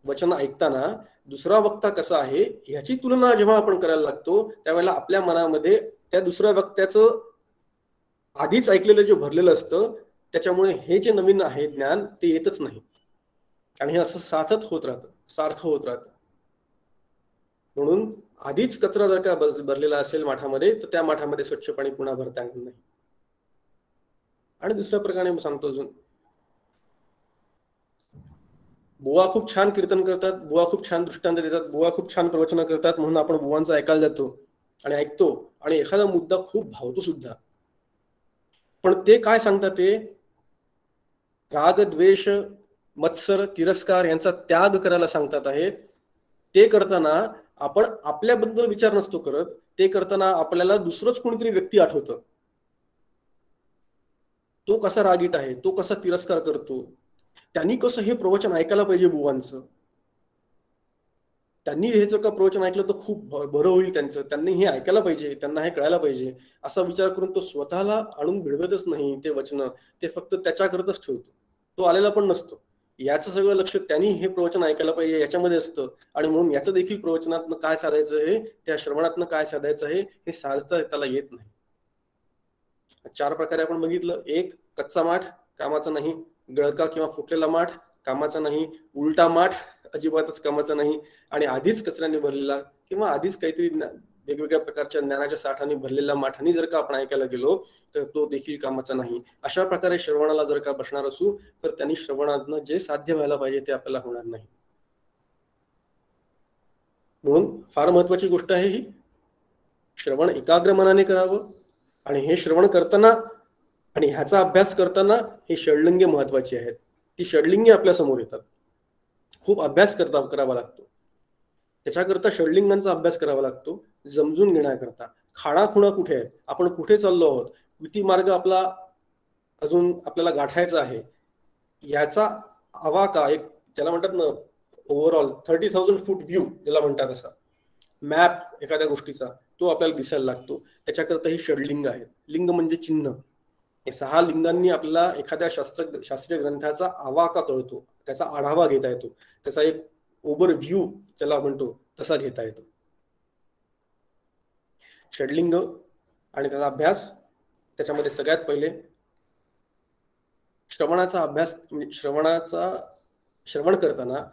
[SPEAKER 2] वचन ऐकताना दुसरा वक्ता कसा आहे ह्याची तुलना जेव्हा आपण करायला लागतो, त्यावेळेला आपल्या मनामध्ये त्या दुसऱ्या वक्त्याचं आधीच ऐकलेलं जे भरलेलं असतं, त्याच्यामुळे हे जे नवीन आहे ज्ञान ते येतच नाही, आणि हे असं सातत होत राहतं, सारखं होत राहतं. म्हणून आधीच कचरा जर का भरलेला असेल माठामध्ये, तर त्या माठामध्ये स्वच्छ पाणी पुन्हा भरता येणार नाही. आणि दुसऱ्या प्रकारे सांगतो अजून, बुवा खूप छान कीर्तन करतात, बुवा खूप छान दृष्टांत देतात, बुवा खूप छान प्रवचन करतात, म्हणून आपण बुवांचं ऐकायला जातो आणि ऐकतो, आणि एखादा मुद्दा खूप भावतो सुद्धा. पण ते काय सांगतात, ते राग, द्वेष, मत्सर, तिरस्कार यांचा त्याग करायला सांगतात आहेत. ते करताना आपण आपल्याबद्दल विचार नसतो करत, ते करताना आपल्याला दुसरंच कोणीतरी व्यक्ती आठवतं, तो कसा रागीट आहे, तो कसा तिरस्कार करतो, त्यांनी कसं हे प्रवचन ऐकायला पाहिजे बुवांचं, त्यांनी हे जर का प्रवचन ऐकलं तर खूप बरं होईल त्यांचं, त्यांनी हे ऐकायला पाहिजे, त्यांना हे कळायला पाहिजे, असा विचार करून तो स्वतःला आणून भिडवतच नाही ते वचन, ते फक्त त्याच्याकरतच ठेवतो, तो आलेला पण नसतो. याचं सगळं लक्ष त्यांनी हे प्रवचन ऐकायला पाहिजे याच्यामध्ये असतं, आणि म्हणून याचं देखील प्रवचनातनं काय साधायचं आहे, त्या श्रवणातनं काय साधायचं आहे हे साधता त्याला येत नाही. 4 प्रकारे आपण बघितलं. एक, कच्चा माठ कामाचा नाही, गळका किंवा फुटलेला माठ कामाचा नाही, उलटा माठ अजिबातच कामाचा नाही, आणि आधीच कचऱ्याने भरलेला किंवा आधीच काहीतरी वेगवेगळ्या प्रकारच्या ज्ञानाच्या साठाने भरलेल्या माठाने जर का आपण ऐकायला गेलो तर तो देखील कामाचा नाही. अशा प्रकारे श्रवणाला जर का बसणार असू तर त्यांनी श्रवणातनं जे साध्य व्हायला पाहिजे ते आपल्याला होणार नाही. म्हणून फार महत्वाची गोष्ट आहे ही, श्रवण एकाग्र मनाने करावं, आणि हे श्रवण करताना आणि ह्याचा अभ्यास करताना ही षडलिंगे महत्वाची आहेत. ती षडलिंगे आपल्या समोर येतात, खूप अभ्यास करावा लागतो, त्याच्याकरता षडलिंगांचा अभ्यास करावा लागतो, समजून घेण्याकरता. खाणाखुणा कुठे आहेत, आपण कुठे चाललो आहोत, किती मार्ग आपला अजून आपल्याला गाठायचा आहे, याचा आवाका, एक ज्याला म्हणतात ना ओव्हरऑल 30,000 फूट व्ह्यू ज्याला म्हणतात, असा मॅप एखाद्या गोष्टीचा तो आपल्याला दिसायला लागतो. त्याच्याकरता ही षडलिंग आहेत. लिंग म्हणजे चिन्ह. हे 6 लिंगांनी आपल्याला एखाद्या शास्त्रीय ग्रंथाचा आवाका कळतो, त्याचा आढावा घेता येतो, त्याचा एक ओव्हर व्ह्यू ज्याला म्हणतो तसा घेता येतो. षडलिंग आणि त्याचा अभ्यास, त्याच्यामध्ये सगळ्यात पहिले श्रवणाचा अभ्यास, म्हणजे श्रवण करताना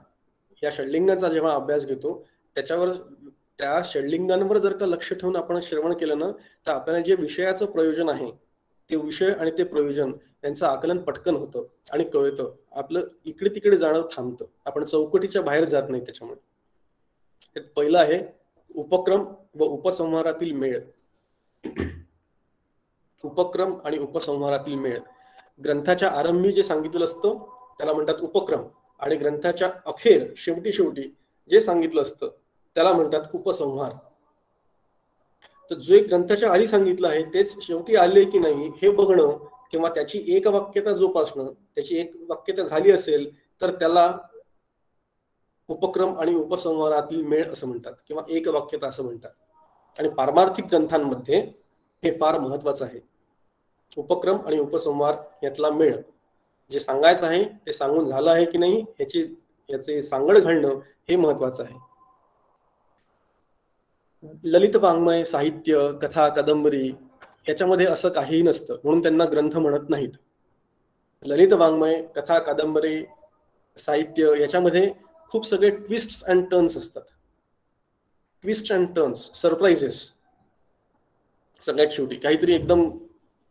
[SPEAKER 2] या षडलिंगाचा जेव्हा अभ्यास घेतो त्याच्यावर, त्या षडलिंगांवर जर का लक्ष ठेवून आपण श्रवण केलं ना, तर आपल्याला जे विषयाचं प्रयोजन आहे ते विषय आणि ते प्रयोजन यांचं आकलन पटकन होतं आणि कळतं. आपलं इकडे तिकडे जाणं थांबतं, आपण चौकटीच्या बाहेर जात नाही. त्याच्यामुळे पहिलं आहे उपक्रम व उपसंहारातील मेळ. उपक्रम आणि उपसंहारातील मेळ. ग्रंथाच्या आरंभी जे सांगितलं असतं त्याला म्हणतात उपक्रम, आणि ग्रंथाच्या अखेर शेवटी जे सांगितलं असतं त्याला म्हणतात उपसंहार. तर जे ग्रंथाच्या आधी सांगितलं आहे तेच शेवटी आले की नाही हे बघणं, किंवा त्याची एक वाक्यता जोपासणं, त्याची एक वाक्यता झाली असेल तर त्याला उपक्रम आणि उपसंहारातील मेळ असं म्हणतात किंवा एकवाक्यता असं म्हणतात. आणि पारमार्थिक ग्रंथांमध्ये हे फार महत्वाचं आहे. उपक्रम आणि उपसंहार यातला मेळ, जे सांगायचं आहे ते सांगून झालं आहे की नाही याचे सांगड घालणं हे महत्वाचं आहे. ललित वाङ्मय साहित्य, कथा, कादंबरी याच्यामध्ये असं काहीही नसतं, म्हणून त्यांना ग्रंथ म्हणत नाहीत. ललित वाङ्मय, कथा, कादंबरी, साहित्य याच्यामध्ये खूप सगळे ट्विस्ट अँड टर्न्स असतात. Twist and turns, surprises. सगळ्यात शेवटी काहीतरी एकदम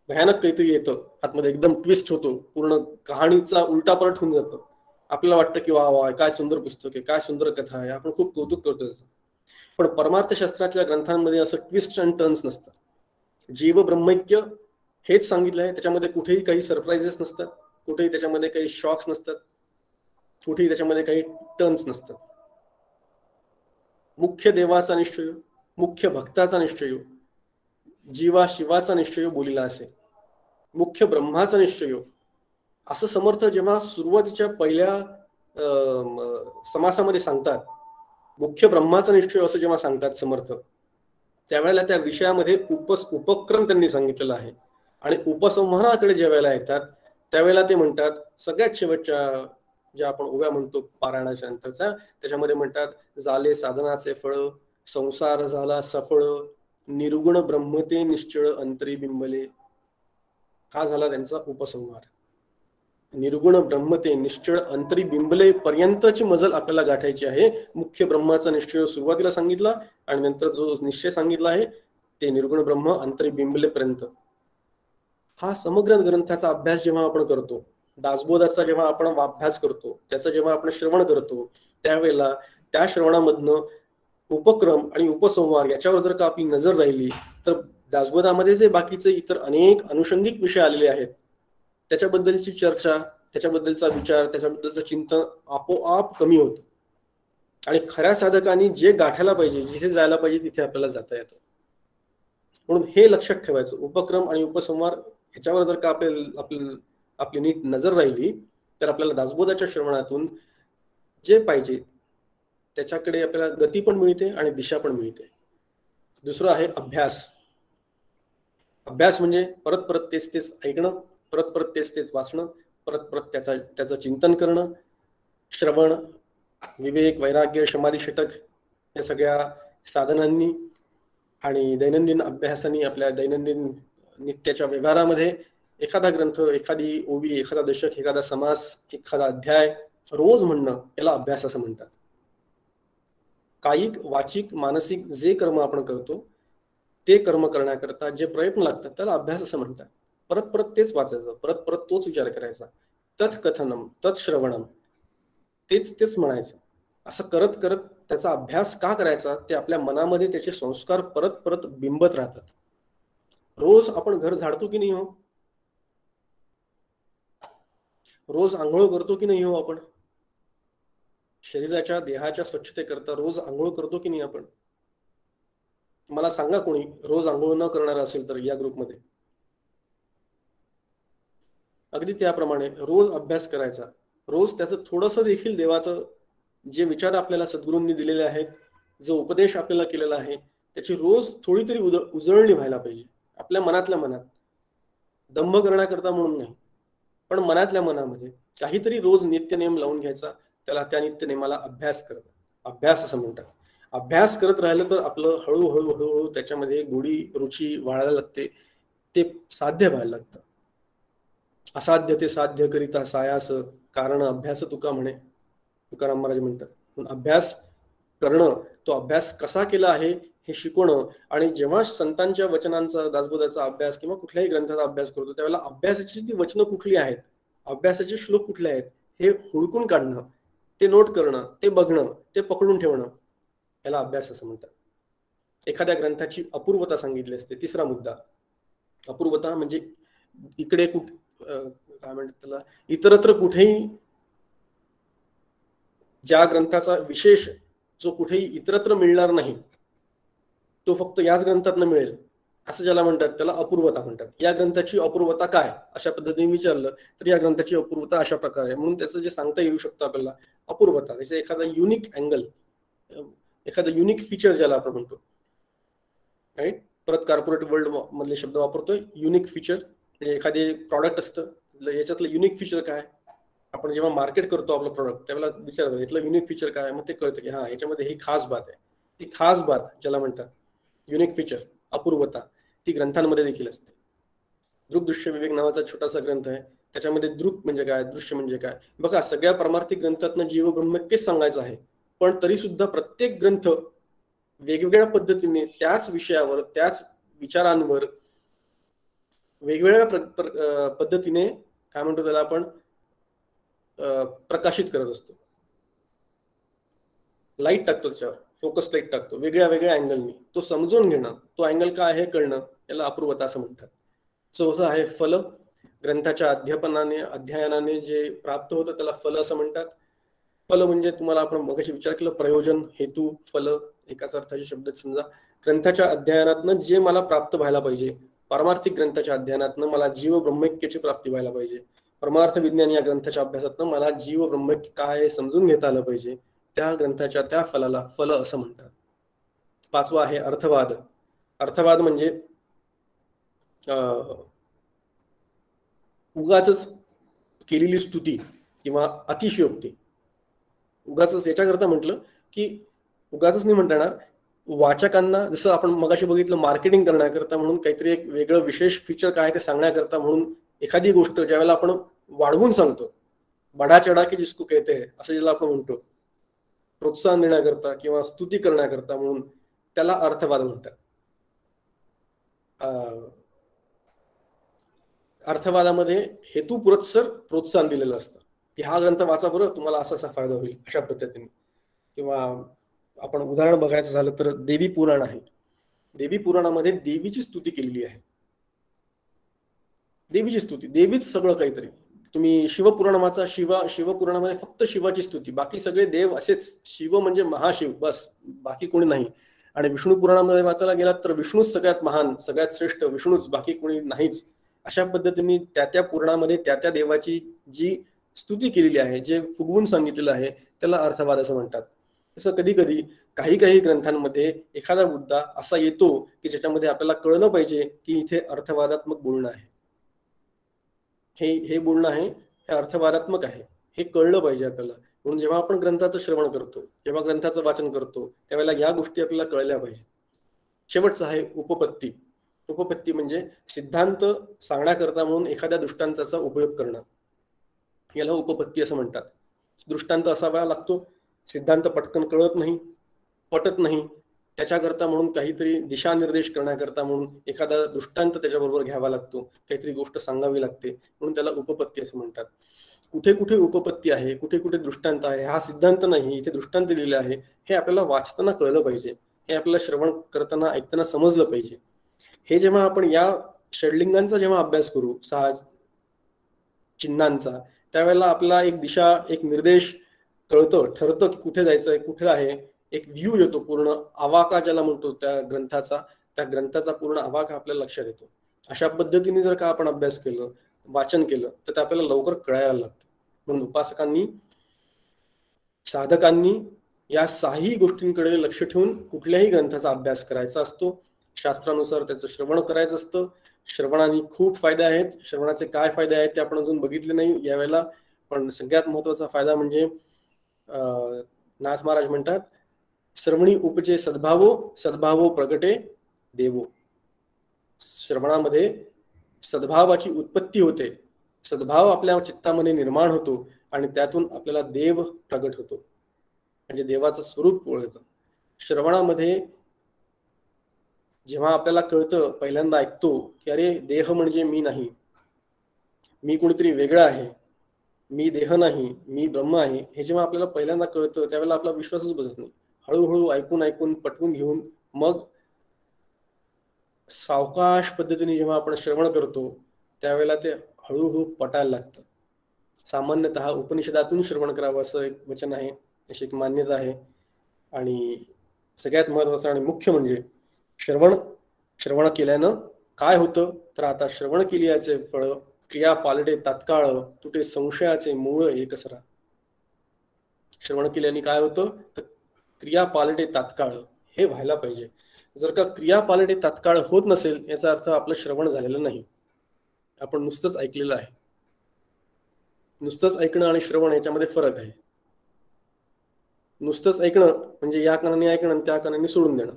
[SPEAKER 2] भयानक काहीतरी येतं आतमध्ये, एकदम ट्विस्ट होतो, पूर्ण कहाणीचा उलटापलट होऊन जातो. आपल्याला वाटतं की वा वा काय सुंदर पुस्तक आहे, काय सुंदर कथा आहे, आपण खूप कौतुक करतो त्याचं. पण परमार्थशास्त्राच्या ग्रंथांमध्ये असं ट्विस्ट अँड टर्न्स नसतात. जीव ब्रह्मैक्य हेच सांगितलं आहे, त्याच्यामध्ये कुठेही काही सरप्राइजेस नसतात, कुठेही त्याच्यामध्ये काही शॉक्स नसतात, कुठेही त्याच्यामध्ये काही टर्न्स नसतात. मुख्य देवाचा निश्चय, मुख्य भक्ताचा निश्चय, जीवा शिवाचा निश्चय बोलिला असे, मुख्य ब्रह्माचा निश्चय असं समर्थ जेव्हा सुरुवातीच्या पहिल्या समासामध्ये सांगतात, मुख्य ब्रह्माचा निश्चय असं जेव्हा सांगतात समर्थ, त्यावेळेला त्या विषयामध्ये उपक्रम त्यांनी सांगितलेला आहे. आणि उपसंहाराकडे ज्या वेळेला येतात त्यावेळेला ते म्हणतात, सगळ्यात शेवटच्या ज्या आपण ओव्या म्हणतो पारायणाच्या नंतरचा, त्याच्यामध्ये म्हणतात झाले साधनाचे फळ, संसार झाला सफळ, निर्गुण ब्रह्मते निश्चळ अंतरी बिंबले. हा झाला त्यांचा उपसंहार. निर्गुण ब्रह्मते निश्चळ अंतरी बिंबले पर्यंतची मजल आपल्याला गाठायची आहे. मुख्य ब्रह्माचा निश्चय सुरुवातीला सांगितला आणि नंतर जो निश्चय सांगितला आहे ते निर्गुण ब्रह्म अंतरी बिंबले पर्यंत. हा समग्र ग्रंथाचा अभ्यास जेव्हा आपण करतो, दासबोधाचा जेव्हा आपण अभ्यास करतो, त्याचं जेव्हा आपण श्रवण करतो, त्यावेळेला त्या श्रवणामधनं उपक्रम आणि उपसंहार याच्यावर जर का आपली नजर राहिली तर दासबोधामध्ये जे बाकीचे इतर अनेक अनुषंगिक विषय आलेले आहेत त्याच्याबद्दलची चर्चा, त्याच्याबद्दलचा विचार, त्याच्याबद्दलचं चिंतन आपोआप कमी होतं. आणि खऱ्या साधकांनी जे गाठायला पाहिजे, जिथे जायला पाहिजे तिथे आपल्याला जाता येतं. म्हणून हे लक्षात ठेवायचं, उपक्रम आणि उपसंहार ह्याच्यावर जर का आपली नीट नजर राहिली तर आपल्याला दासबोधाच्या श्रवणातून जे पाहिजे त्याच्याकडे आपल्याला गती पण मिळते आणि दिशा पण मिळते. दुसरं आहे अभ्यास. अभ्यास म्हणजे परत परत तेच तेच ऐकणं, परत परत तेच तेच वाचणं, परत परत त्याचं चिंतन करणं. श्रवण, विवेक, वैराग्य, समाधी, षटक या सगळ्या साधनांनी आणि दैनंदिन अभ्यासाने आपल्या दैनंदिन नित्याच्या व्यवहारामध्ये एखादा ग्रंथ, एखादी ओवी, एखादा दशक, एखादा समास, एखादा अध्याय रोज म्हणणं याला अभ्यास असं म्हणतात. कायिक, वाचिक, मानसिक जे कर्म आपण करतो ते कर्म करण्याकरता जे प्रयत्न लागतात त्याला अभ्यास असं म्हणतात. परत परत तेच वाचायचं, परत परत तोच विचार करायचा, तत्कथनम तत्श्रवणम, तेच म्हणायचं. असं करत करत त्याचा अभ्यास का करायचा, ते आपल्या मनामध्ये त्याचे संस्कार परत परत बिंबत राहतात. रोज आपण घर झाडतो की नाही हो, रोज आंघोळ करतो की नाही हो, आपण शरीराच्या देहाच्या स्वच्छतेकरता रोज आंघोळ करतो की नाही आपण. मला सांगा कोणी रोज आंघोळ न करणार असेल तर या ग्रुपमध्ये. अगदी त्याप्रमाणे रोज अभ्यास करायचा, रोज त्याचं थोडंसं देखील देवाचं जे विचार आपल्याला सद्गुरूंनी दिलेले आहेत, जो उपदेश आपल्याला केलेला आहे त्याची रोज थोडी तरी उजळणी व्हायला पाहिजे आपल्या मनातल्या मनात. दंभ करण्याकरता म्हणून नाही, पण मनातल्या मनामध्ये काहीतरी रोज नित्यनेम लावून घ्यायचा, त्याला त्या नित्यनेमाला अभ्यास करणं, अभ्यास असं म्हणतात. अभ्यास करत राहिलं तर आपलं हळूहळू हळूहळू त्याच्यामध्ये गोडी रुची वाढायला लागते, ते साध्य व्हायला लागतं. असाध्य ते साध्य करिता सायास, कारण अभ्यास तुका म्हणे, तुकाराम महाराज म्हणतात. अभ्यास करणं, तो अभ्यास कसा केला आहे हे शिकवणं. आणि जेव्हा संतांच्या वचनांचा, दासबोधाचा अभ्यास किंवा कुठल्याही ग्रंथाचा अभ्यास करतो त्यावेळेला अभ्यासाची ती वचनं कुठली आहेत, अभ्यासाचे श्लोक कुठले आहेत हे हुडकून काढणं, ते नोट करणं, ते बघणं, ते पकडून ठेवणं, याला अभ्यास असं म्हणतात. एखाद्या ग्रंथाची अपूर्वता सांगितली असते. तिसरा मुद्दा, अपूर्वता म्हणजे इकडे काय म्हणतात त्याला, इतरत्र कुठेही ज्या ग्रंथाचा विशेष जो कुठेही इतरत्र मिळणार नाही तो फक्त याच ग्रंथातनं मिळेल असं ज्याला म्हणतात त्याला अपूर्वता म्हणतात. या ग्रंथाची अपूर्वता काय अशा पद्धतीने विचारलं तर या ग्रंथाची अपूर्वता अशा प्रकारे आहे. म्हणून त्याचं जे सांगता येऊ शकतं आपल्याला अपूर्वता, त्याचं एखादा युनिक अँगल, एखादं युनिक फीचर ज्याला आपण म्हणतो, राईट. परत कॉर्पोरेट वर्ल्ड मधले शब्द वापरतोय. युनिक फीचर म्हणजे एखादे प्रॉडक्ट असतं, याच्यातलं युनिक फीचर काय. आपण जेव्हा मार्केट करतो आपलं प्रोडक्ट त्यावेळेला विचारतो यातलं युनिक फीचर काय, मग ते कळतं की हा याच्यामध्ये ही खास बात आहे. ती खास बात ज्याला म्हणतात युनिक फीचर, अपूर्वता, ती ग्रंथांमध्ये देखील असते. दृक दृश्य विवेक नावाचा छोटासा ग्रंथ आहे. त्याच्यामध्ये दृक म्हणजे काय, दृश्य म्हणजे काय. बघा, सगळ्या परमार्थिक ग्रंथातनं जीव ब्रह्मैक्यच सांगायचं आहे, पण तरी सुद्धा प्रत्येक ग्रंथ वेगवेगळ्या पद्धतीने त्याच विषयावर, त्याच विचारांवर वेगवेगळ्या पद्धतीने काय म्हणतो त्याला आपण प्रकाशित करत असतो. लाईट टाकतो त्याच्यावर, फोकस लाईट टाकतो वेगळ्या वेगळ्या अँगलनी. तो समजून घेणं, तो अँगल काय आहे कळणं, याला अपूर्वता असं म्हणतात. चौथं आहे फल. ग्रंथाच्या अध्ययनाने जे प्राप्त होतं त्याला फल असं म्हणतात. फल म्हणजे तुम्हाला आपण मगाशी विचार केलं, प्रयोजन, हेतू, फल एकाच अर्थाचे शब्द. समजा ग्रंथाच्या अध्ययनातनं जे मला प्राप्त व्हायला पाहिजे, पारमार्थिक ग्रंथाच्या अध्ययनातनं मला जीव ब्रह्मैक्याची प्राप्ती व्हायला पाहिजे, परमार्थ विज्ञान या ग्रंथाच्या अभ्यासातनं मला जीव ब्रह्मैक्य काय समजून घेता आलं पाहिजे, त्या ग्रंथाच्या त्या फलाला फल असं म्हणतात. पाचवा आहे अर्थवाद. अर्थवाद म्हणजे उगाच केलेली स्तुती किंवा अतिशयोक्ती. उगाच याच्याकरता म्हटलं की उगाच नाही म्हणता येणार. वाचकांना जसं आपण मगाशी बघितलं मार्केटिंग करण्याकरता म्हणून काहीतरी एक वेगळं विशेष फीचर काय ते सांगण्याकरता म्हणून एखादी गोष्ट ज्यावेळेला आपण वाढवून सांगतो, बडा चढा की जिसको कहते हैं असं ज्याला आपण म्हणतो, प्रोत्साहन देण्याकरता किंवा स्तुती करण्याकरता म्हणून, त्याला अर्थवाद म्हणतात. अर्थवादामध्ये हेतू पुरस्सर प्रोत्साहन दिलेलं असतं की हा ग्रंथ वाचा बरं, तुम्हाला असा असा फायदा होईल अशा पद्धतीने. किंवा आपण उदाहरण बघायचं झालं तर देवी पुराण आहे. देवी पुराणामध्ये देवीची स्तुती केलेली आहे. देवीची स्तुती, देवीच सगळं काहीतरी. तुम्ही शिवपुराण वाचा, शिवपुराणामध्ये फक्त शिवाची स्तुती, बाकी सगळे देव असेच. शिव म्हणजे महाशिव, बस, बाकी कोणी नाही. आणि विष्णू पुराणामध्ये वाचायला गेलात तर विष्णूच सगळ्यात महान, सगळ्यात श्रेष्ठ विष्णूच, बाकी कोणी नाहीच. अशा पद्धतीने त्या त्या पुराणामध्ये त्या त्या देवाची जी स्तुती केलेली आहे, जे फुगवून सांगितलेलं आहे, त्याला अर्थवाद असं म्हणतात. तसं कधी कधी काही ग्रंथांमध्ये एखादा मुद्दा असा येतो की ज्याच्यामध्ये आपल्याला कळलं पाहिजे की इथे अर्थवादात्मक बोलणं आहे, हे बोलणं आहे, हे अर्थवादात्मक आहे, हे कळलं पाहिजे आपल्याला. म्हणून जेव्हा आपण ग्रंथाचं श्रवण करतो, जेव्हा ग्रंथाचं वाचन करतो, त्यावेळेला या गोष्टी आपल्याला कळल्या पाहिजेत. शेवटचं आहे उपपत्ती. उपपत्ती म्हणजे सिद्धांत सांगण्याकरता म्हणून एखाद्या दृष्टांताचा उपयोग करणं, याला उपपत्ती असं म्हणतात. दृष्टांत असावा लागतो, सिद्धांत पटकन कळत नाही, पटत नाही, त्याच्याकरता म्हणून काहीतरी दिशानिर्देश करण्याकरता म्हणून एखादा दृष्टांत त्याच्याबरोबर घ्यावा लागतो, काहीतरी गोष्ट सांगावी लागते, म्हणून त्याला उपपत्ती असं म्हणतात. कुठे कुठे उपपत्ती आहे, कुठे कुठे दृष्टांत आहे, हा सिद्धांत नाही, इथे दृष्टांत दिलेले आहे, हे आपल्याला वाचताना कळलं पाहिजे, हे आपल्याला श्रवण करताना ऐकताना समजलं पाहिजे. हे जेव्हा आपण या षडलिंगांचा जेव्हा अभ्यास करू, 6 चिन्हांचा, त्यावेळेला आपल्याला एक दिशा, एक निर्देश कळतं, ठरतं की कुठे जायचंय, कुठे आहे. एक व्ह्यू येतो, पूर्ण आवाका ज्याला म्हणतो त्या ग्रंथाचा पूर्ण आवाका आपल्याला लक्षात येतो. अशा पद्धतीने जर का आपण अभ्यास केलं, वाचन केलं, तर ते आपल्याला लवकर कळायला लागतं. म्हणून उपासकांनी, साधकांनी या 6 गोष्टींकडे लक्ष ठेवून कुठल्याही ग्रंथाचा अभ्यास करायचा असतो. शास्त्रानुसार त्याचं श्रवण करायचं असतं. श्रवणाने खूप फायदे आहेत. श्रवणाचे काय फायदे आहेत ते आपण अजून बघितले नाही यावेळेला, पण सगळ्यात महत्वाचा फायदा म्हणजे नाथ महाराज म्हणतात, श्रवणी उपजे सद्भावो, सद्भावो प्रगटे देवो. श्रवणामध्ये सद्भावाची उत्पत्ती होते, सद्भाव आपल्या चित्तामध्ये निर्माण होतो आणि त्यातून आपल्याला देव प्रगट होतो, म्हणजे देवाचं स्वरूप ओळखतं. श्रवणामध्ये जेव्हा आपल्याला कळतं, पहिल्यांदा ऐकतो की अरे देह म्हणजे मी नाही, मी कोणीतरी वेगळं आहे, मी देह नाही, मी ब्रह्म आहे, हे जेव्हा आपल्याला पहिल्यांदा कळतं त्यावेळेला आपला विश्वासच बसत नाही. हळूहळू ऐकून पटवून घेऊन मग सावकाश पद्धतीने जेव्हा आपण श्रवण करतो त्यावेळेला ते हळूहळू पटायला लागतं. सामान्यतः उपनिषदातून श्रवण करावं असं एक वचन आहे, अशी एक मान्यता आहे. आणि सगळ्यात महत्वाचं आणि मुख्य म्हणजे श्रवण श्रवण केल्यानं काय होतं तर आता श्रवण केल्याचे फळ क्रिया पालटे तात्काळ तुटे संशयाचे मूळ एकसरा. श्रवण केल्याने काय होतं तर क्रिया पालटे तात्काळ हे व्हायला पाहिजे. जर का क्रिया पालटे तात्काळ होत नसेल याचा अर्थ आपलं श्रवण झालेलं नाही, आपण नुसतंच ऐकलेलं आहे. नुसतंच ऐकणं आणि श्रवण याच्यामध्ये फरक आहे. नुसतंच ऐकणं म्हणजे या कानाने ऐकणं आणि त्या कानाने सोडून देणं,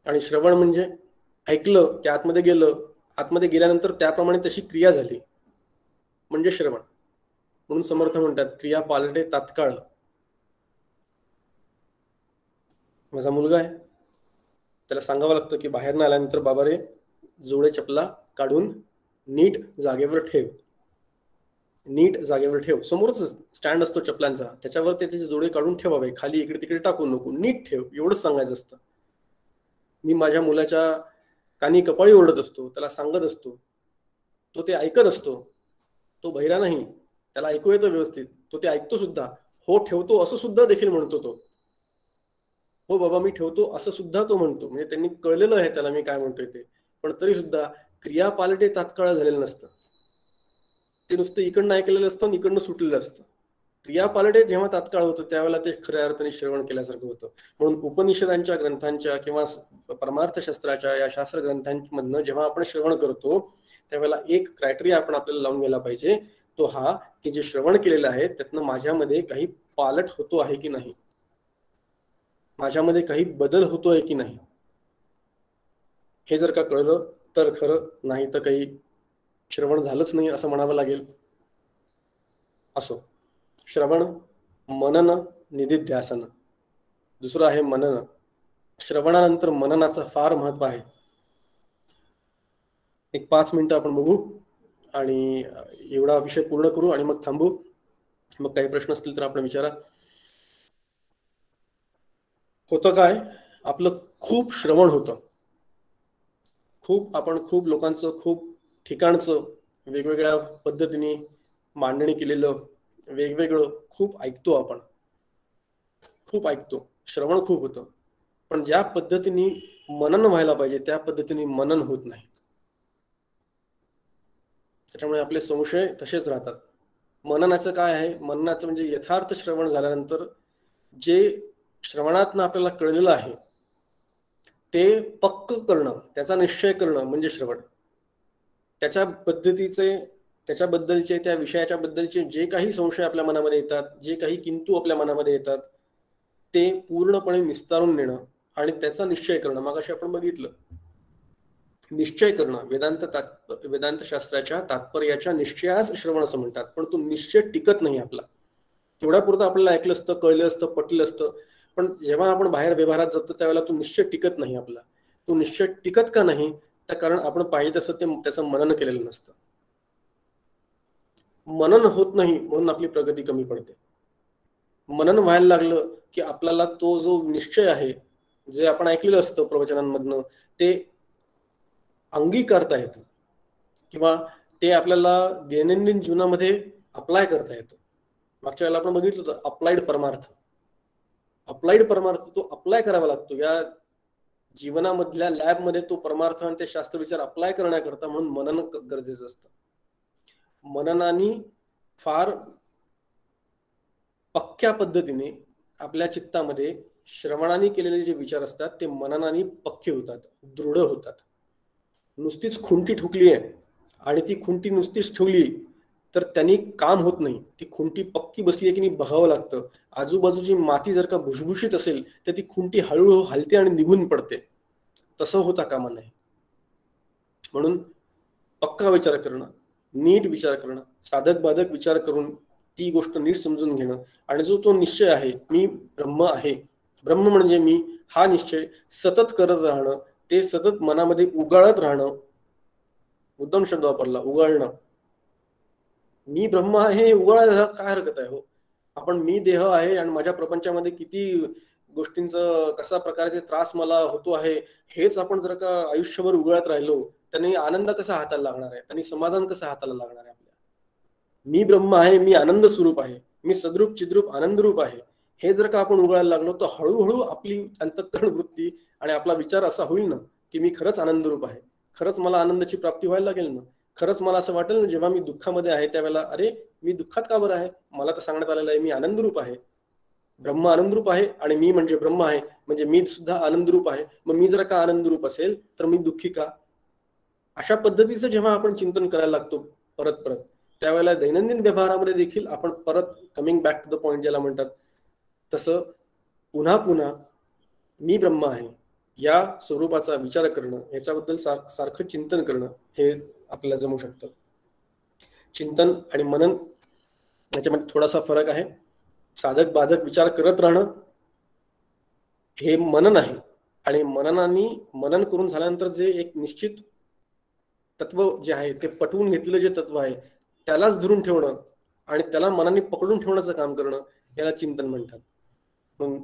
[SPEAKER 2] आणि श्रवण म्हणजे ऐकलं की आतमध्ये गेलं, आतमध्ये गेल्यानंतर त्याप्रमाणे तशी क्रिया झाली म्हणजे श्रवण. म्हणून समर्थ म्हणतात क्रिया पालटे तात्काळ. माझा मुलगा आहे, त्याला सांगावं लागतं की बाहेर न आल्यानंतर बाबा रे जोडे चपला काढून नीट जागेवर ठेव, नीट जागेवर ठेव. समोरच स्टँड असतो चपलांचा, त्याच्यावर त्याचे जोडे काढून ठेवावे, खाली इकडे तिकडे टाकू नको, नीट ठेव, एवढंच सांगायचं असतं. मी माझ्या मुलाच्या कानी कपाळी ओरडत असतो, त्याला सांगत असतो, तो ते ऐकत असतो. तो बहिरा नाही, त्याला ऐकू येतं व्यवस्थित, तो ते ऐकतो सुद्धा. हो ठेवतो असं सुद्धा देखील म्हणतो तो. हो बाबा मी ठेवतो असं सुद्धा तो म्हणतो. म्हणजे त्यांनी कळलेलं आहे त्याला मी काय म्हणतोय ते, पण तरी सुद्धा क्रिया पालटे तात्काळ झालेलं नसतं. ते नुसतं इकडनं ऐकलेलं असतं आणि इकडनं सुटलेलं असतं. क्रिया पालटे जेव्हा तात्काळ होतं त्यावेळेला ते खऱ्या अर्थाने श्रवण केल्यासारखं होतं. म्हणून उपनिषदांच्या ग्रंथांच्या किंवा परमार्थशास्त्राच्या या शास्त्र ग्रंथांमधनं जेव्हा आपण श्रवण करतो त्यावेळेला एक क्रायटेरिया आपण आपल्याला लावून गेला पाहिजे, तो हा की जे श्रवण केलेलं आहे त्यातनं माझ्यामध्ये काही पालट होतो आहे की नाही, माझ्यामध्ये काही बदल होतोय की नाही. हे जर का कळलं तर खरं, नाही तर काही श्रवण झालंच नाही असं म्हणावं लागेल. असो, श्रवण, मनन, निधिध्यासन. दुसरं आहे मनन. श्रवणानंतर मननाचं फार महत्व आहे. एक 5 मिनिटं आपण बघू आणि एवढा विषय पूर्ण करू आणि मग थांबू. मग काही प्रश्न असतील तर आपण विचारा. होतं काय, आपलं खूप श्रवण होतं, खूप लोकांचं खूप ठिकाणचं वेगवेगळ्या पद्धतीने मांडणी केलेलं वेगवेगळं खूप ऐकतो आपण, खूप ऐकतो, श्रवण खूप होतं. पण ज्या पद्धतीने मनन व्हायला पाहिजे त्या पद्धतीने मनन होत नाही. त्याच्यामुळे आपले संशय तसेच राहतात. मननाचं काय आहे, मननाचं म्हणजे यथार्थ श्रवण झाल्यानंतर जे श्रवणातनं आपल्याला कळलेलं आहे ते पक्क करणं, त्याचा निश्चय करणं म्हणजे श्रवण. त्याच्या पद्धतीचे, त्याच्याबद्दलचे, त्या विषयाच्या बद्दलचे जे काही संशय आपल्या मनामध्ये येतात, जे काही किंतु आपल्या मनामध्ये येतात ते पूर्णपणे निस्तारून नेणं आणि त्याचा निश्चय करणं. मगाशी आपण बघितलं निश्चय करणं, वेदांत शास्त्राच्या तात्पर्याच्या निश्चयास श्रवण असं म्हणतात. पण तो निश्चय टिकत नाही आपला. तेवढ्यापुरतं आपल्याला ऐकलं असतं, कळलं असतं, पटलं असतं, पण जेव्हा आपण बाहेर व्यवहारात जातो त्यावेळेला तो निश्चय टिकत नाही आपला. तो निश्चय टिकत का नाही, तर कारण आपण पाहिजे तसं ते त्याचं मनन केलेलं नसतं. मनन होत नाही म्हणून आपली प्रगती कमी पडते. मनन व्हायला लागलं की आपल्याला तो जो निश्चय आहे, जे आपण ऐकलेलं असतं प्रवचनांमधनं, ते अंगीकारता येतं किंवा ते आपल्याला दैनंदिन जीवनामध्ये अप्लाय करता येतं. मागच्या वेळेला आपण बघितलं होतं अप्लाइड परमार्थ. अप्लाइड परमार्थ तो अप्लाय करावा लागतो. या जीवनामधल्या लॅबमध्ये तो परमार्थ आणि ते शास्त्रविचार अप्लाय करण्याकरता म्हणून मनन गरजेचं असतं. मननाने फार पक्क्या पद्धतीने आपल्या चित्तामध्ये श्रवणाने केलेले जे विचार असतात ते मननाने पक्के होतात, दृढ होतात. नुसतीच खुंटी ठोकली आहे आणि ती खुंटी नुसतीच ठेवली तर त्यांनी काम होत नाही. ती खुंटी पक्की बसली आहे की नाही बघावं लागतं. आजूबाजूची माती जर का भुसभुशीत असेल तर ती खुंटी हळूहळू हलते आणि निघून पडते. तसं होता कामा नाही. म्हणून पक्का विचार करणं, नीट विचार करणं, साधक बाधक विचार करून ती गोष्ट नीट समजून घेणं, आणि जो तो निश्चय आहे मी ब्रह्म आहे, ब्रह्म म्हणजे मी, हा निश्चय सतत करत राहणं, ते सतत मनामध्ये उगाळत राहणं. मुद्दाम शब्द वापरला, उगाळणं. मी ब्रह्म आहे हे उगाळायला काय हरकत आहे हो. आपण मी देह आहे आणि माझ्या प्रपंचामध्ये किती गोष्टींचं कसा प्रकारचे त्रास मला होतो आहे हेच आपण जर का आयुष्यभर उगाळत राहिलो त्यांनी आनंद कसा हाताला लागणार आहे, त्यांनी समाधान कसं हाताला लागणार आहे आपल्या. मी ब्रह्म आहे, मी आनंद स्वरूप आहे, मी सद्रूप चिद्रूप आनंद रूप आहे, हे जर का आपण उगाळायला लागलो तर हळूहळू आपली अंतःकरण वृत्ती आणि आपला विचार असा होईल ना की मी खरंच आनंद रूप आहे, खरंच मला आनंदाची प्राप्ती व्हायला लागेल ना, खरंच मला असं वाटेल ना जेव्हा मी दुःखामध्ये आहे त्यावेळेला, अरे मी दुःखात का बरं आहे, मला तर सांगण्यात आलेलं आहे मी आनंद रूप आहे, ब्रह्म आनंद रूप आहे आणि मी म्हणजे ब्रह्म आहे, म्हणजे मी सुद्धा आनंद रूप आहे, मग मी जर का आनंद रूप असेल तर मी दुःखी का? अशा पद्धतीचं जेव्हा आपण चिंतन करायला लागतो परत परत, त्यावेळेला दैनंदिन व्यवहारामध्ये देखील आपण परत coming back to the point ज्याला म्हणतात तसं पुन्हा पुन्हा मी ब्रह्म आहे या स्वरूपाचा विचार करणं, याच्याबद्दल सारखं चिंतन करणं हे आपल्याला जमू शकतं. चिंतन आणि मनन याच्यामध्ये थोडासा फरक आहे. साधक बाधक विचार करत राहणं हे मनन आहे, आणि मनन करून झाल्यानंतर जे एक निश्चित तत्व जे आहे ते पटवून घेतलेलं जे तत्व आहे त्यालाच धरून ठेवणं आणि त्याला मनाने पकडून ठेवण्याचं काम करणं याला चिंतन म्हणतात. मग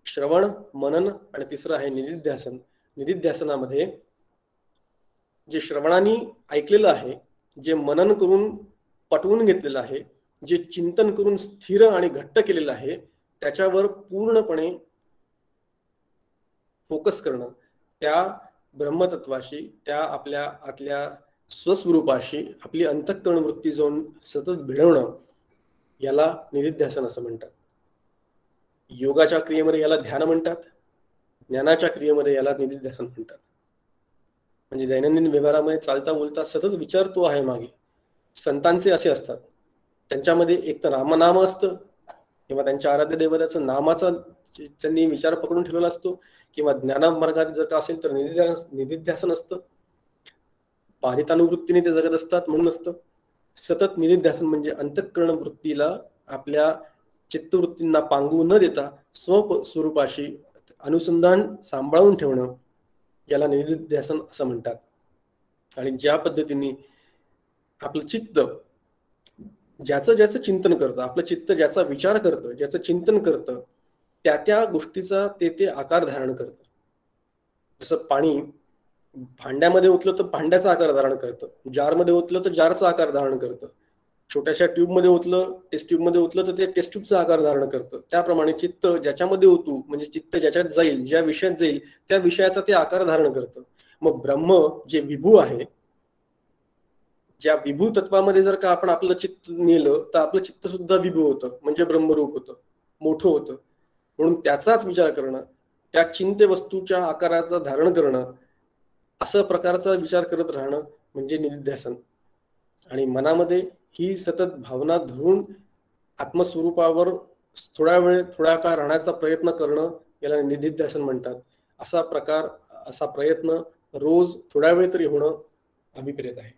[SPEAKER 2] श्रवण, मनन आणि तिसरं आहे निधिध्यासन. निधिध्यासनामध्ये जे श्रवणाने ऐकलेलं आहे, जे मनन करून पटवून घेतलेलं आहे, जे चिंतन करून स्थिर आणि घट्ट केलेलं आहे, त्याच्यावर पूर्णपणे फोकस करणं, त्या ब्रह्मतत्वाशी, त्या आपल्या आतल्या स्वस्वरूपाशी आपली अंतःकरण वृत्ती जाऊन सतत भिडवणं याला निधिध्यासन असं म्हणतात. योगाच्या क्रियेमध्ये याला ध्यान म्हणतात, ज्ञानाच्या क्रियेमध्ये याला निधिध्यासन म्हणतात. म्हणजे दैनंदिन व्यवहारामध्ये चालता बोलता सतत विचार तो आहे मागे. संतांचे असे असतात, त्यांच्यामध्ये एक तर रामनाम असतं किंवा त्यांच्या आराध्य देवताचं नामाचा त्यांनी विचार पकडून ठेवलेला असतो, किंवा ज्ञानमार्गात जर का असेल तर निधिध्यासन असतं. पारितानुवृत्तीने ते जगत असतात म्हणून असतं. सतत निधिध्यासन म्हणजे अंतःकरण वृत्तीला आपल्या चित्तवृत्तींना पांगू न देता स्वस्वरूपाशी अनुसंधान सांभाळून ठेवणं याला निधिध्यासन असं म्हणतात. आणि ज्या पद्धतीने आपलं चित्त ज्याचं चिंतन करतं, आपलं चित्त ज्याचा विचार करतं, ज्याचं चिंतन करतं, त्या गोष्टीचा ते आकार धारण करतं. जसं पाणी भांड्यामध्ये ओतलं तर भांड्याचा आकार धारण करतं, जारमध्ये ओतलं तर जारचा आकार धारण करतं, छोट्याशा ट्यूबमध्ये ओतलं, टेस्ट ट्यूबमध्ये ओतलं तर ते टेस्ट ट्यूबचा आकार धारण करतं. त्याप्रमाणे चित्त ज्याच्यामध्ये ओतू, म्हणजे चित्त ज्याच्यात जाईल, ज्या विषयात जाईल त्या विषयाचा ते आकार धारण करतं. मग ब्रह्म जे विभू आहे, ज्या विभू तत्वामध्ये जर का आपण आपलं चित्त नेलं तर आपलं चित्त सुद्धा विभू होतं, म्हणजे ब्रह्मरूप होतं, मोठं होतं. म्हणून त्याचाच विचार करणं, त्या चिंते वस्तूच्या आकाराचा धारण करणं, असं प्रकारचा विचार करत राहणं म्हणजे निधिध्यासन. आणि मनामध्ये ही सतत भावना धरून आत्मस्वरूपावर थोड्या काळ राहण्याचा प्रयत्न करणं याला निधिध्यासन म्हणतात. असा प्रयत्न रोज थोड्या वेळ तरी होणं अभिप्रेत आहे.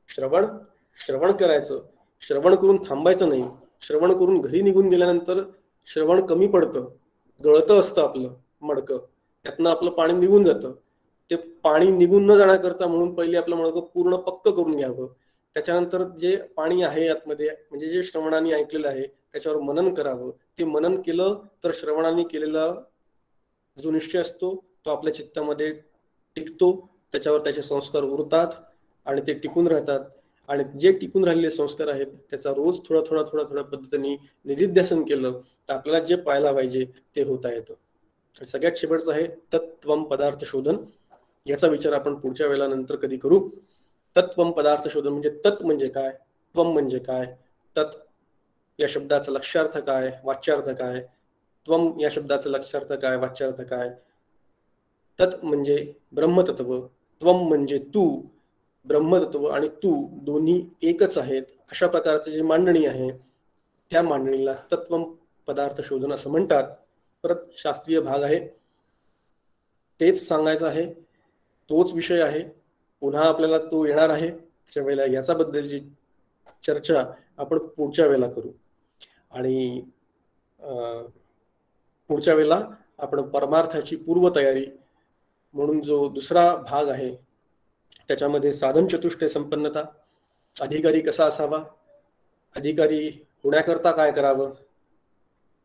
[SPEAKER 2] श्रवण करायचं, श्रवण करून थांबायचं नाही. श्रवण करून घरी निघून गेल्यानंतर श्रवण कमी पडतं, गळतं असतं आपलं मडकं, त्यातनं आपलं पाणी निघून जातं. ते पाणी निघून न जाण्याकरता म्हणून पहिले आपलं मडकं पूर्ण पक्क करून घ्यावं. त्याच्यानंतर जे पाणी आहे आतमध्ये, म्हणजे जे श्रवणाने ऐकलेलं आहे त्याच्यावर मनन करावं. ते मनन केलं तर श्रवणाने केलेला जो निश्चय असतो तो आपल्या चित्तामध्ये टिकतो, त्याच्यावर त्याचे संस्कार उरतात आणि ते टिकून राहतात. आणि जे टिकून राहिलेले संस्कार आहेत त्याचा रोज थोडा पद्धतीने निधिध्यासन केलं तर आपल्याला जे पाहायला पाहिजे ते होता येतं. सगळ्यात शेवटचं आहे तत्त्वम पदार्थ शोधन. याचा विचार आपण पुढच्या वेळेला नंतर कधी करू. तत्त्वम पदार्थ शोधन म्हणजे तत् म्हणजे काय, त्वम म्हणजे काय, तत् या शब्दाचा लक्ष्यार्थ काय, वाच्यार्थ काय, त्वम या शब्दाचा लक्ष्यार्थ काय, वाच्यार्थ काय. तत् म्हणजे ब्रह्मतत्व, त्वम म्हणजे तू. ब्रह्मतत्व आणि तू दोन्ही एकच आहेत अशा प्रकारची जी मांडणी आहे त्या मांडणीला तत्त्वम पदार्थ शोधन असं म्हणतात. परत शास्त्रीय भाग आहे, तेच सांगायचं आहे, तोच विषय आहे, पुन्हा आपल्याला तो येणार आहे. त्याच्या वेळेला याच्याबद्दलची चर्चा आपण पुढच्या वेळेला करू. आणि पुढच्या वेळेला आपण परमार्थाची पूर्वतयारी म्हणून जो दुसरा भाग आहे त्याच्यामध्ये साधन चतुष्टय संपन्नता, अधिकारी कसा असावा, अधिकारी होण्याकरता काय करावं,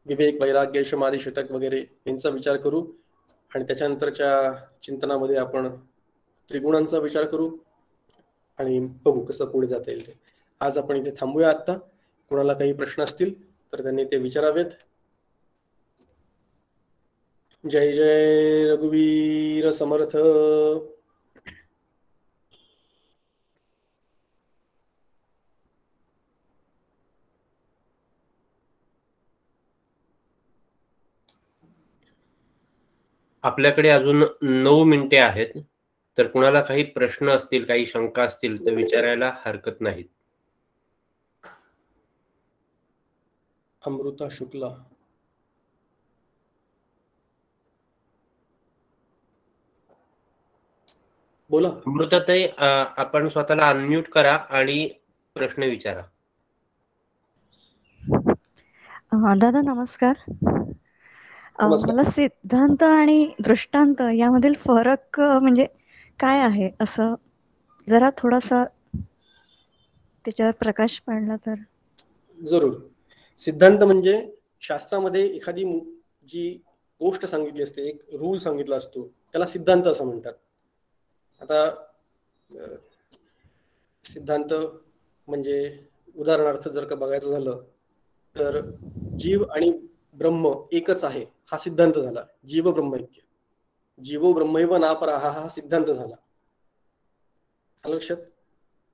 [SPEAKER 2] विवेक, वैराग्य, समाधी, षटक वगैरे यांचा विचार करू. आणि त्याच्यानंतरच्या चिंतनामध्ये आपण त्रिगुणांचा विचार करू आणि बघू कसं पुढे जाता येईल ते. आज आपण इथे थांबूया. आता कोणाला काही प्रश्न असतील तर त्यांनी ते विचारावेत. जय जय रघुवीर समर्थ.
[SPEAKER 3] आपल्याकडे अजून 9 मिनिटे आहेत, तर कुणाला काही प्रश्न असतील, काही शंका असतील तर विचारायला हरकत नाही.
[SPEAKER 2] अमृता शुक्ला. बोला.
[SPEAKER 3] अमृताताई, आपण स्वतःला अनम्यूट करा आणि प्रश्न विचारा.
[SPEAKER 4] दादा नमस्कार.
[SPEAKER 2] नमस्कार.
[SPEAKER 4] मला सिद्धांत आणि दृष्टांत यामधील फरक म्हणजे काय आहे असं जरा थोडासा त्याच्यावर प्रकाश पाडला तर.
[SPEAKER 2] जरूर. सिद्धांत म्हणजे शास्त्रामध्ये एखादी जी गोष्ट सांगितली असते, एक रूल सांगितला असतो, त्याला सिद्धांत असं म्हणतात. आता सिद्धांत म्हणजे उदाहरणार्थ जर का बघायचं झालं तर जीव आणि ब्रह्म एकच आहे हा सिद्धांत झाला. जीव ब्रह्मैक्य, जीवो ब्रह्मैव नापराहा हा सिद्धांत झाला. लक्षात,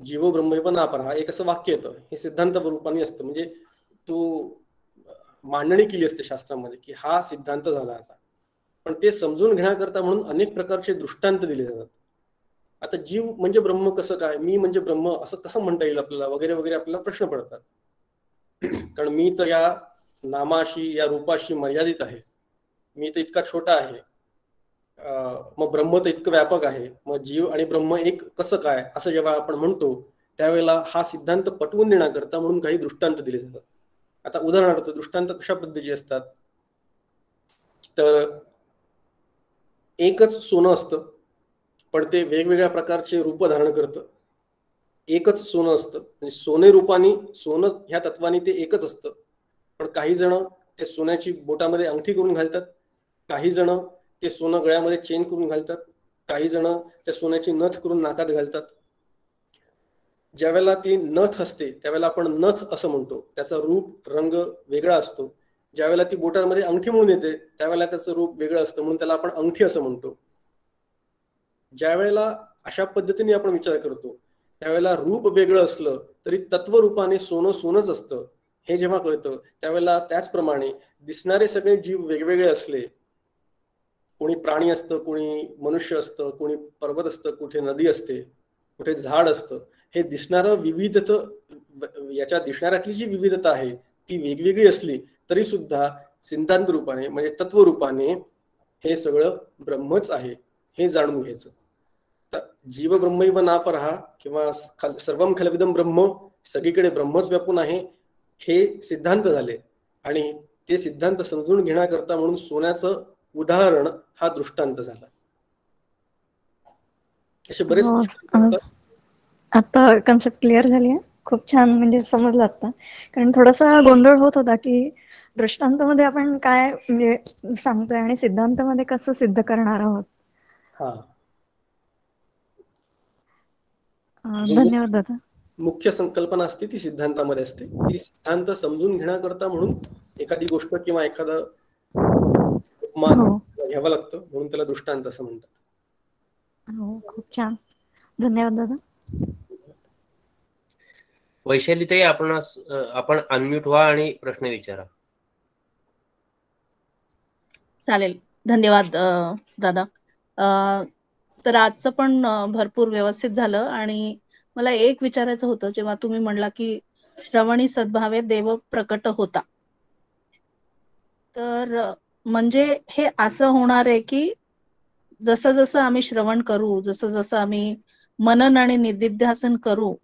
[SPEAKER 2] जीवो ब्रह्मैव नापराहा एक असं वाक्य येतं, हे सिद्धांत रूपाने असतं. म्हणजे तो मांडणी केली असते शास्त्रामध्ये की हा सिद्धांत झाला. आता पण ते समजून घेण्याकरता म्हणून अनेक प्रकारचे दृष्टांत दिले जातात. आता जीव म्हणजे ब्रह्म कसं काय, मी म्हणजे ब्रह्म असं कसं म्हणता येईल आपल्याला, वगैरे वगैरे आपल्याला प्रश्न पडतात. कारण मी तर या नामाशी या रूपाशी मर्यादित आहे, मी तर इतका छोटा आहे, मग ब्रह्म तर इतकं व्यापक आहे, मग जीव आणि ब्रह्म एक कसं काय असं जेव्हा आपण म्हणतो त्यावेळेला हा सिद्धांत पटवून देण्याकरता म्हणून काही दृष्टांत दिले जातात. आता उदाहरणार्थ दृष्टांत कशा पद्धतीचे असतात तर एकच सोनं असतं पण ते वेगवेगळ्या प्रकारचे रूप धारण करतं. एकच सोनं असतं म्हणजे सोने रूपाने, सोनं ह्या तत्वाने ते एकच असतं. पण काही जण ते सोन्याची बोटामध्ये अंगठी करून घालतात, काही जण ते सोनं गळ्यामध्ये चेन करून घालतात, काही जण त्या सोन्याची नथ करून नाकात घालतात. ज्यावेळेला ती नथ असते त्यावेळेला आपण नथ असं म्हणतो, त्याचा रूप रंग वेगळा असतो. ज्यावेळेला ती बोटामध्ये अंगठी म्हणून येते त्यावेळेला त्याचं रूप वेगळं असतं, म्हणून त्याला आपण अंगठी असं म्हणतो. ज्यावेळेला अशा पद्धतीने आपण विचार करतो त्यावेळेला रूप वेगळं असलं तरी तत्वरूपाने सोनं सोनच असतं हे जेव्हा कळतं त्यावेळेला त्याचप्रमाणे दिसणारे सगळे जीव वेगवेगळे असले, कोणी प्राणी असतं, कोणी मनुष्य असतं, कोणी पर्वत असतं, कुठे नदी असते, कुठे झाड असतं, हे दिसणारं याच्या दिसणाऱ्यातली जी विविधता आहे ती वेगवेगळी असली तरी सुद्धा सिद्धांत रूपाने म्हणजे तत्वरूपाने हे सगळं ब्रह्मच आहे हे जाणून घ्यायचं. जीव ब्रह्मैव नापरहा किंवा सर्वम खलविदम ब्रह्म, सगळीकडे ब्रह्मच व्यापून आहे हे सिद्धांत झाले. आणि ते सिद्धांत समजून घेण्याकरता म्हणून सोन्याचं उदाहरण हा दृष्टांत झाला. असे बरेच
[SPEAKER 4] आता कन्सेप्ट क्लिअर झाली आहे, खूप छान म्हणजे समजलं आता. कारण थोडासा गोंधळ होत होता की दृष्टांतामध्ये आपण काय म्हणजे सांगतोय आणि सिद्धांतामध्ये कसं सिद्ध करणार आहोत. धन्यवाद दादा.
[SPEAKER 2] मुख्य संकल्पना असते ती सिद्धांतामध्ये असते, ती सिद्धांत समजून घेण्याकरता म्हणून एखादी गोष्ट किंवा एखादं उपमान घ्यावं लागतं, म्हणून त्याला दृष्टांत असं म्हणतात.
[SPEAKER 4] हो, खूप छान, धन्यवाद दादा.
[SPEAKER 3] वैशालीताई, आपण अनम्यूट व्हा आणि प्रश्न विचारा.
[SPEAKER 5] चालेल, धन्यवाद दादा. तर आजचं पण भरपूर व्यवस्थित झालं आणि मला एक विचारायचं होतं, जेव्हा तुम्ही म्हणला की श्रवणी सद्भावे देव प्रकट होता, तर म्हणजे हे असं होणार आहे की जसं जसं आम्ही श्रवण करू, जसं जसं आम्ही मनन आणि निदिध्यासन करू,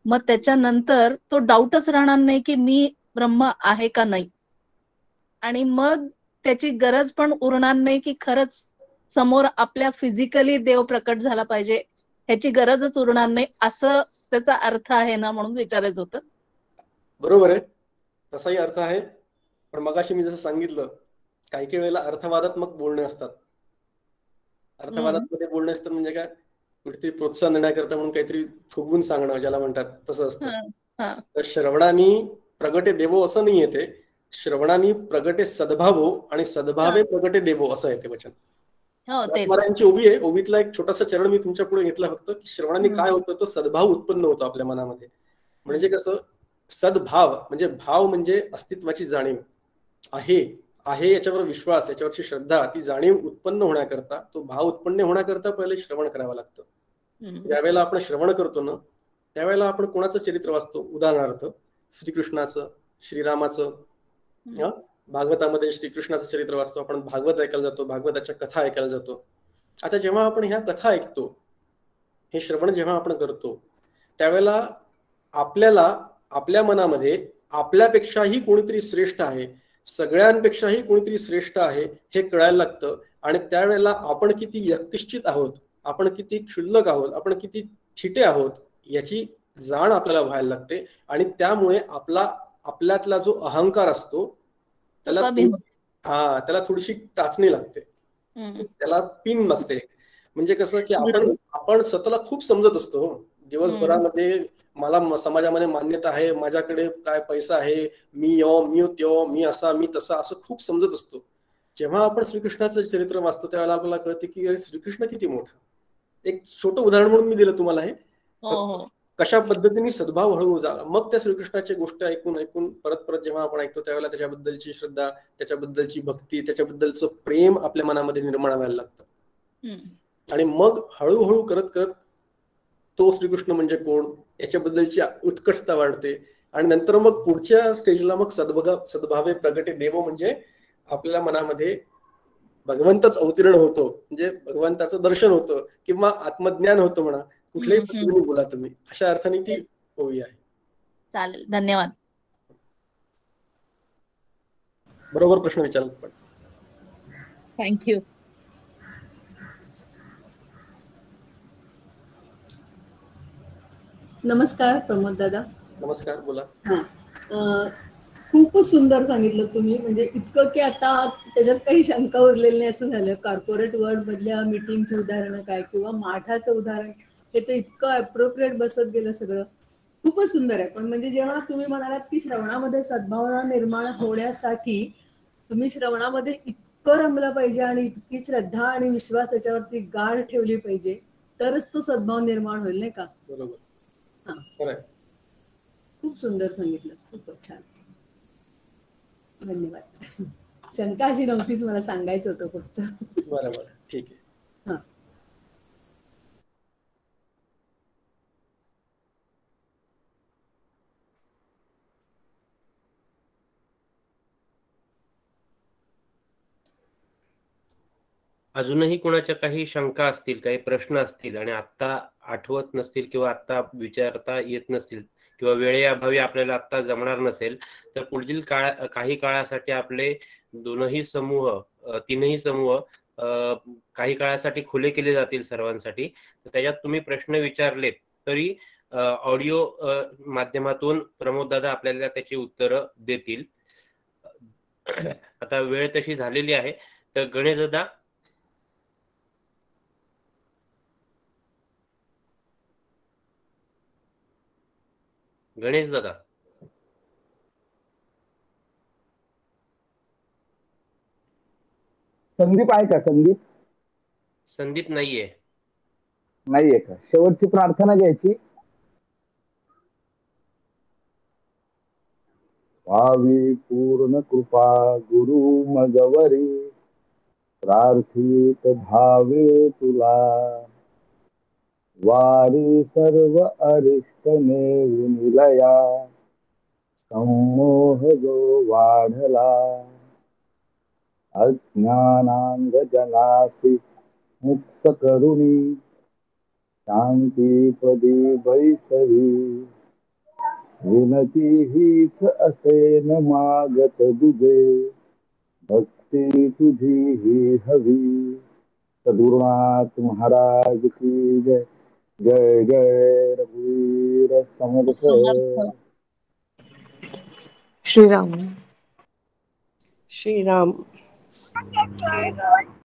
[SPEAKER 5] मग त्याच्यानंतर तो डाऊटच राहणार नाही की मी ब्रह्म आहे का नाही, आणि मग त्याची गरज पण उरणार नाही की खरंच समोर आपल्या फिजिकली देव प्रकट झाला पाहिजे, ह्याची गरजच उरणार नाही, असं त्याचा अर्थ आहे ना, म्हणून विचारायचं होतं.
[SPEAKER 2] बरोबर आहे, तसाही अर्थ आहे. पण मगाशी मी जसं सांगितलं काही काही वेळेला अर्थवादात्मक बोलणे असतात. अर्थवादात्मक बोलणे असतं म्हणजे काय, कुठेतरी प्रोत्साहन देण्याकरता म्हणून काहीतरी फुगवून सांगणं ज्याला म्हणतात तसं असतं. तर श्रवणाने प्रगटे देवो असं नाही येते, श्रवणाने प्रगटे सद्भावो आणि सद्भावे प्रगटे देवो असं आहे ते वचन.
[SPEAKER 5] हो तेच.
[SPEAKER 2] महाराजांची ओवी आहे. ओवीतला एक छोटासा चरण मी तुमच्या पुढे घेतला फक्त, की श्रवणाने काय होतं तर सद्भाव उत्पन्न होतो आपल्या मनामध्ये. म्हणजे कसं, सद्भाव म्हणजे भाव म्हणजे अस्तित्वाची जाणीव आहे आहे याच्यावर विश्वास, याच्यावरची श्रद्धा, ती जाणीव उत्पन्न होण्याकरता, तो भाव उत्पन्न होण्याकरता पहिले श्रवण करावं लागतं. ज्यावेळेला आपण श्रवण करतो ना त्यावेळेला आपण कोणाचं चरित्र वाचतो, उदाहरणार्थ श्रीकृष्णाचं, श्रीरामाचं, भागवतामध्ये श्रीकृष्णाचं चरित्र वाचतो आपण, भागवत ऐकायला जातो, भागवताच्या कथा ऐकायला जातो. आता जेव्हा आपण ह्या कथा ऐकतो, हे श्रवण जेव्हा आपण करतो, त्यावेळेला आपल्याला आपल्या मनामध्ये आपल्यापेक्षाही कोणीतरी श्रेष्ठ आहे, सगळ्यांपेक्षाही कोणीतरी श्रेष्ठ आहे हे कळायला लागतं. आणि त्यावेळेला आपण किती यत्किंचित आहोत, आपण किती क्षुल्लक आहोत, आपण किती छिटे आहोत याची जाण आपल्याला व्हायला लागते. आणि त्यामुळे आपल्यातला जो अहंकार असतो त्याला थोडीशी टाचणी लागते, त्याला पिन नसते. म्हणजे कसं की आपण स्वतःला खूप समजत असतो दिवसभरामध्ये, मला समाजामध्ये मान्यता आहे, माझ्याकडे काय पैसा आहे, मी त्यो, मी असा, मी तसा, असं खूप समजत असतो. जेव्हा आपण श्रीकृष्णाचं चरित्र वाचतो त्यावेळेला आपल्याला कळते की श्रीकृष्ण किती मोठा. एक छोटं उदाहरण म्हणून मी दिलं तुम्हाला हे, कशा पद्धतीने सद्भाव हळूहळू झाला. मग त्या श्रीकृष्णाची गोष्ट ऐकून परत जेव्हा आपण ऐकतो त्यावेळेला त्याच्याबद्दलची श्रद्धा, त्याच्याबद्दलची भक्ती, त्याच्याबद्दलचं प्रेम आपल्या मनामध्ये निर्माण व्हायला लागतं. आणि मग हळूहळू करत तो श्रीकृष्ण म्हणजे कोण याच्याबद्दलची उत्कटता वाढते. आणि नंतर मग पुढच्या स्टेजला मग सद्भावे प्रगटे देव म्हणजे आपल्या मनामध्ये भगवंतच अवतीर्ण होतो, म्हणजे भगवंताचं दर्शन होतं किंवा आत्मज्ञान होतं म्हणा, कुठल्याही पद्धतीने बोला तुम्ही, अशा अर्थाने ती ओवी आहे.
[SPEAKER 5] चालेल, धन्यवाद.
[SPEAKER 2] बरोबर प्रश्न विचारला पण.
[SPEAKER 5] थँक्यू.
[SPEAKER 6] नमस्कार प्रमोद दादा.
[SPEAKER 2] नमस्कार, बोला.
[SPEAKER 6] खूपच सुंदर सांगितलं तुम्ही, म्हणजे इतकं की आता त्याच्यात काही शंका उरलेली नाही असं झालं. कॉर्पोरेट वर्ल्ड मधल्या मीटिंगची उदाहरणं काय किंवा माठाचं उदाहरण, हे तर इतकं अप्रोप्रिएट बसत गेलं सगळं. खूपच सुंदर आहे. पण म्हणजे जेव्हा तुम्ही म्हणालात की श्रवणामध्ये सद्भावना निर्माण होण्यासाठी तुम्ही श्रवणामध्ये इतकं रमलं पाहिजे आणि इतकी श्रद्धा आणि विश्वास त्याच्यावरती गाढ ठेवली पाहिजे, तरच तो सद्भाव निर्माण होईल, नाही का?
[SPEAKER 2] बरोबर.
[SPEAKER 6] खूप सुंदर सांगितलं, खूपच छान, धन्यवाद. शंका अशी नव्हतीच, मला सांगायचं होतं फक्त.
[SPEAKER 2] बरोबर, ठीक आहे.
[SPEAKER 3] अजूनही कोणाच्या काही शंका असतील, काही प्रश्न असतील आणि आता आठवत नसतील किंवा आता विचारता येत नसतील किंवा वेळेअभावी आपल्याला आता जमणार नसेल, तर पुढील काही काळासाठी आपले तीनही समूह काही काळासाठी खुले केले जातील सर्वांसाठी. तर त्याच्यात तुम्ही प्रश्न विचारलेत तरी ऑडिओ माध्यमातून प्रमोद दादा आपल्याला त्याची उत्तरं देतील. आता वेळ तशी झालेली आहे, तर गणेश दादा.
[SPEAKER 1] संदीप आहे का? संदीप नाहीये का? शेवटची प्रार्थना घ्यायची. भावी पूर्ण कृपा गुरु मगवरी, प्रार्थित भावे तुला, वारी सर्व अरिष्ट नेऊन निलया, संमोह जो वाढला, अज्ञानांग जनासी मुक्त करुणी, शांती पदी बैसवी, विनती हीच असे न मागत दुजे, भक्ती तुझी ही हवी. सद्गुरुनाथ महाराज की जय. जय जय रघुवीर समर्थ.
[SPEAKER 7] श्रीराम.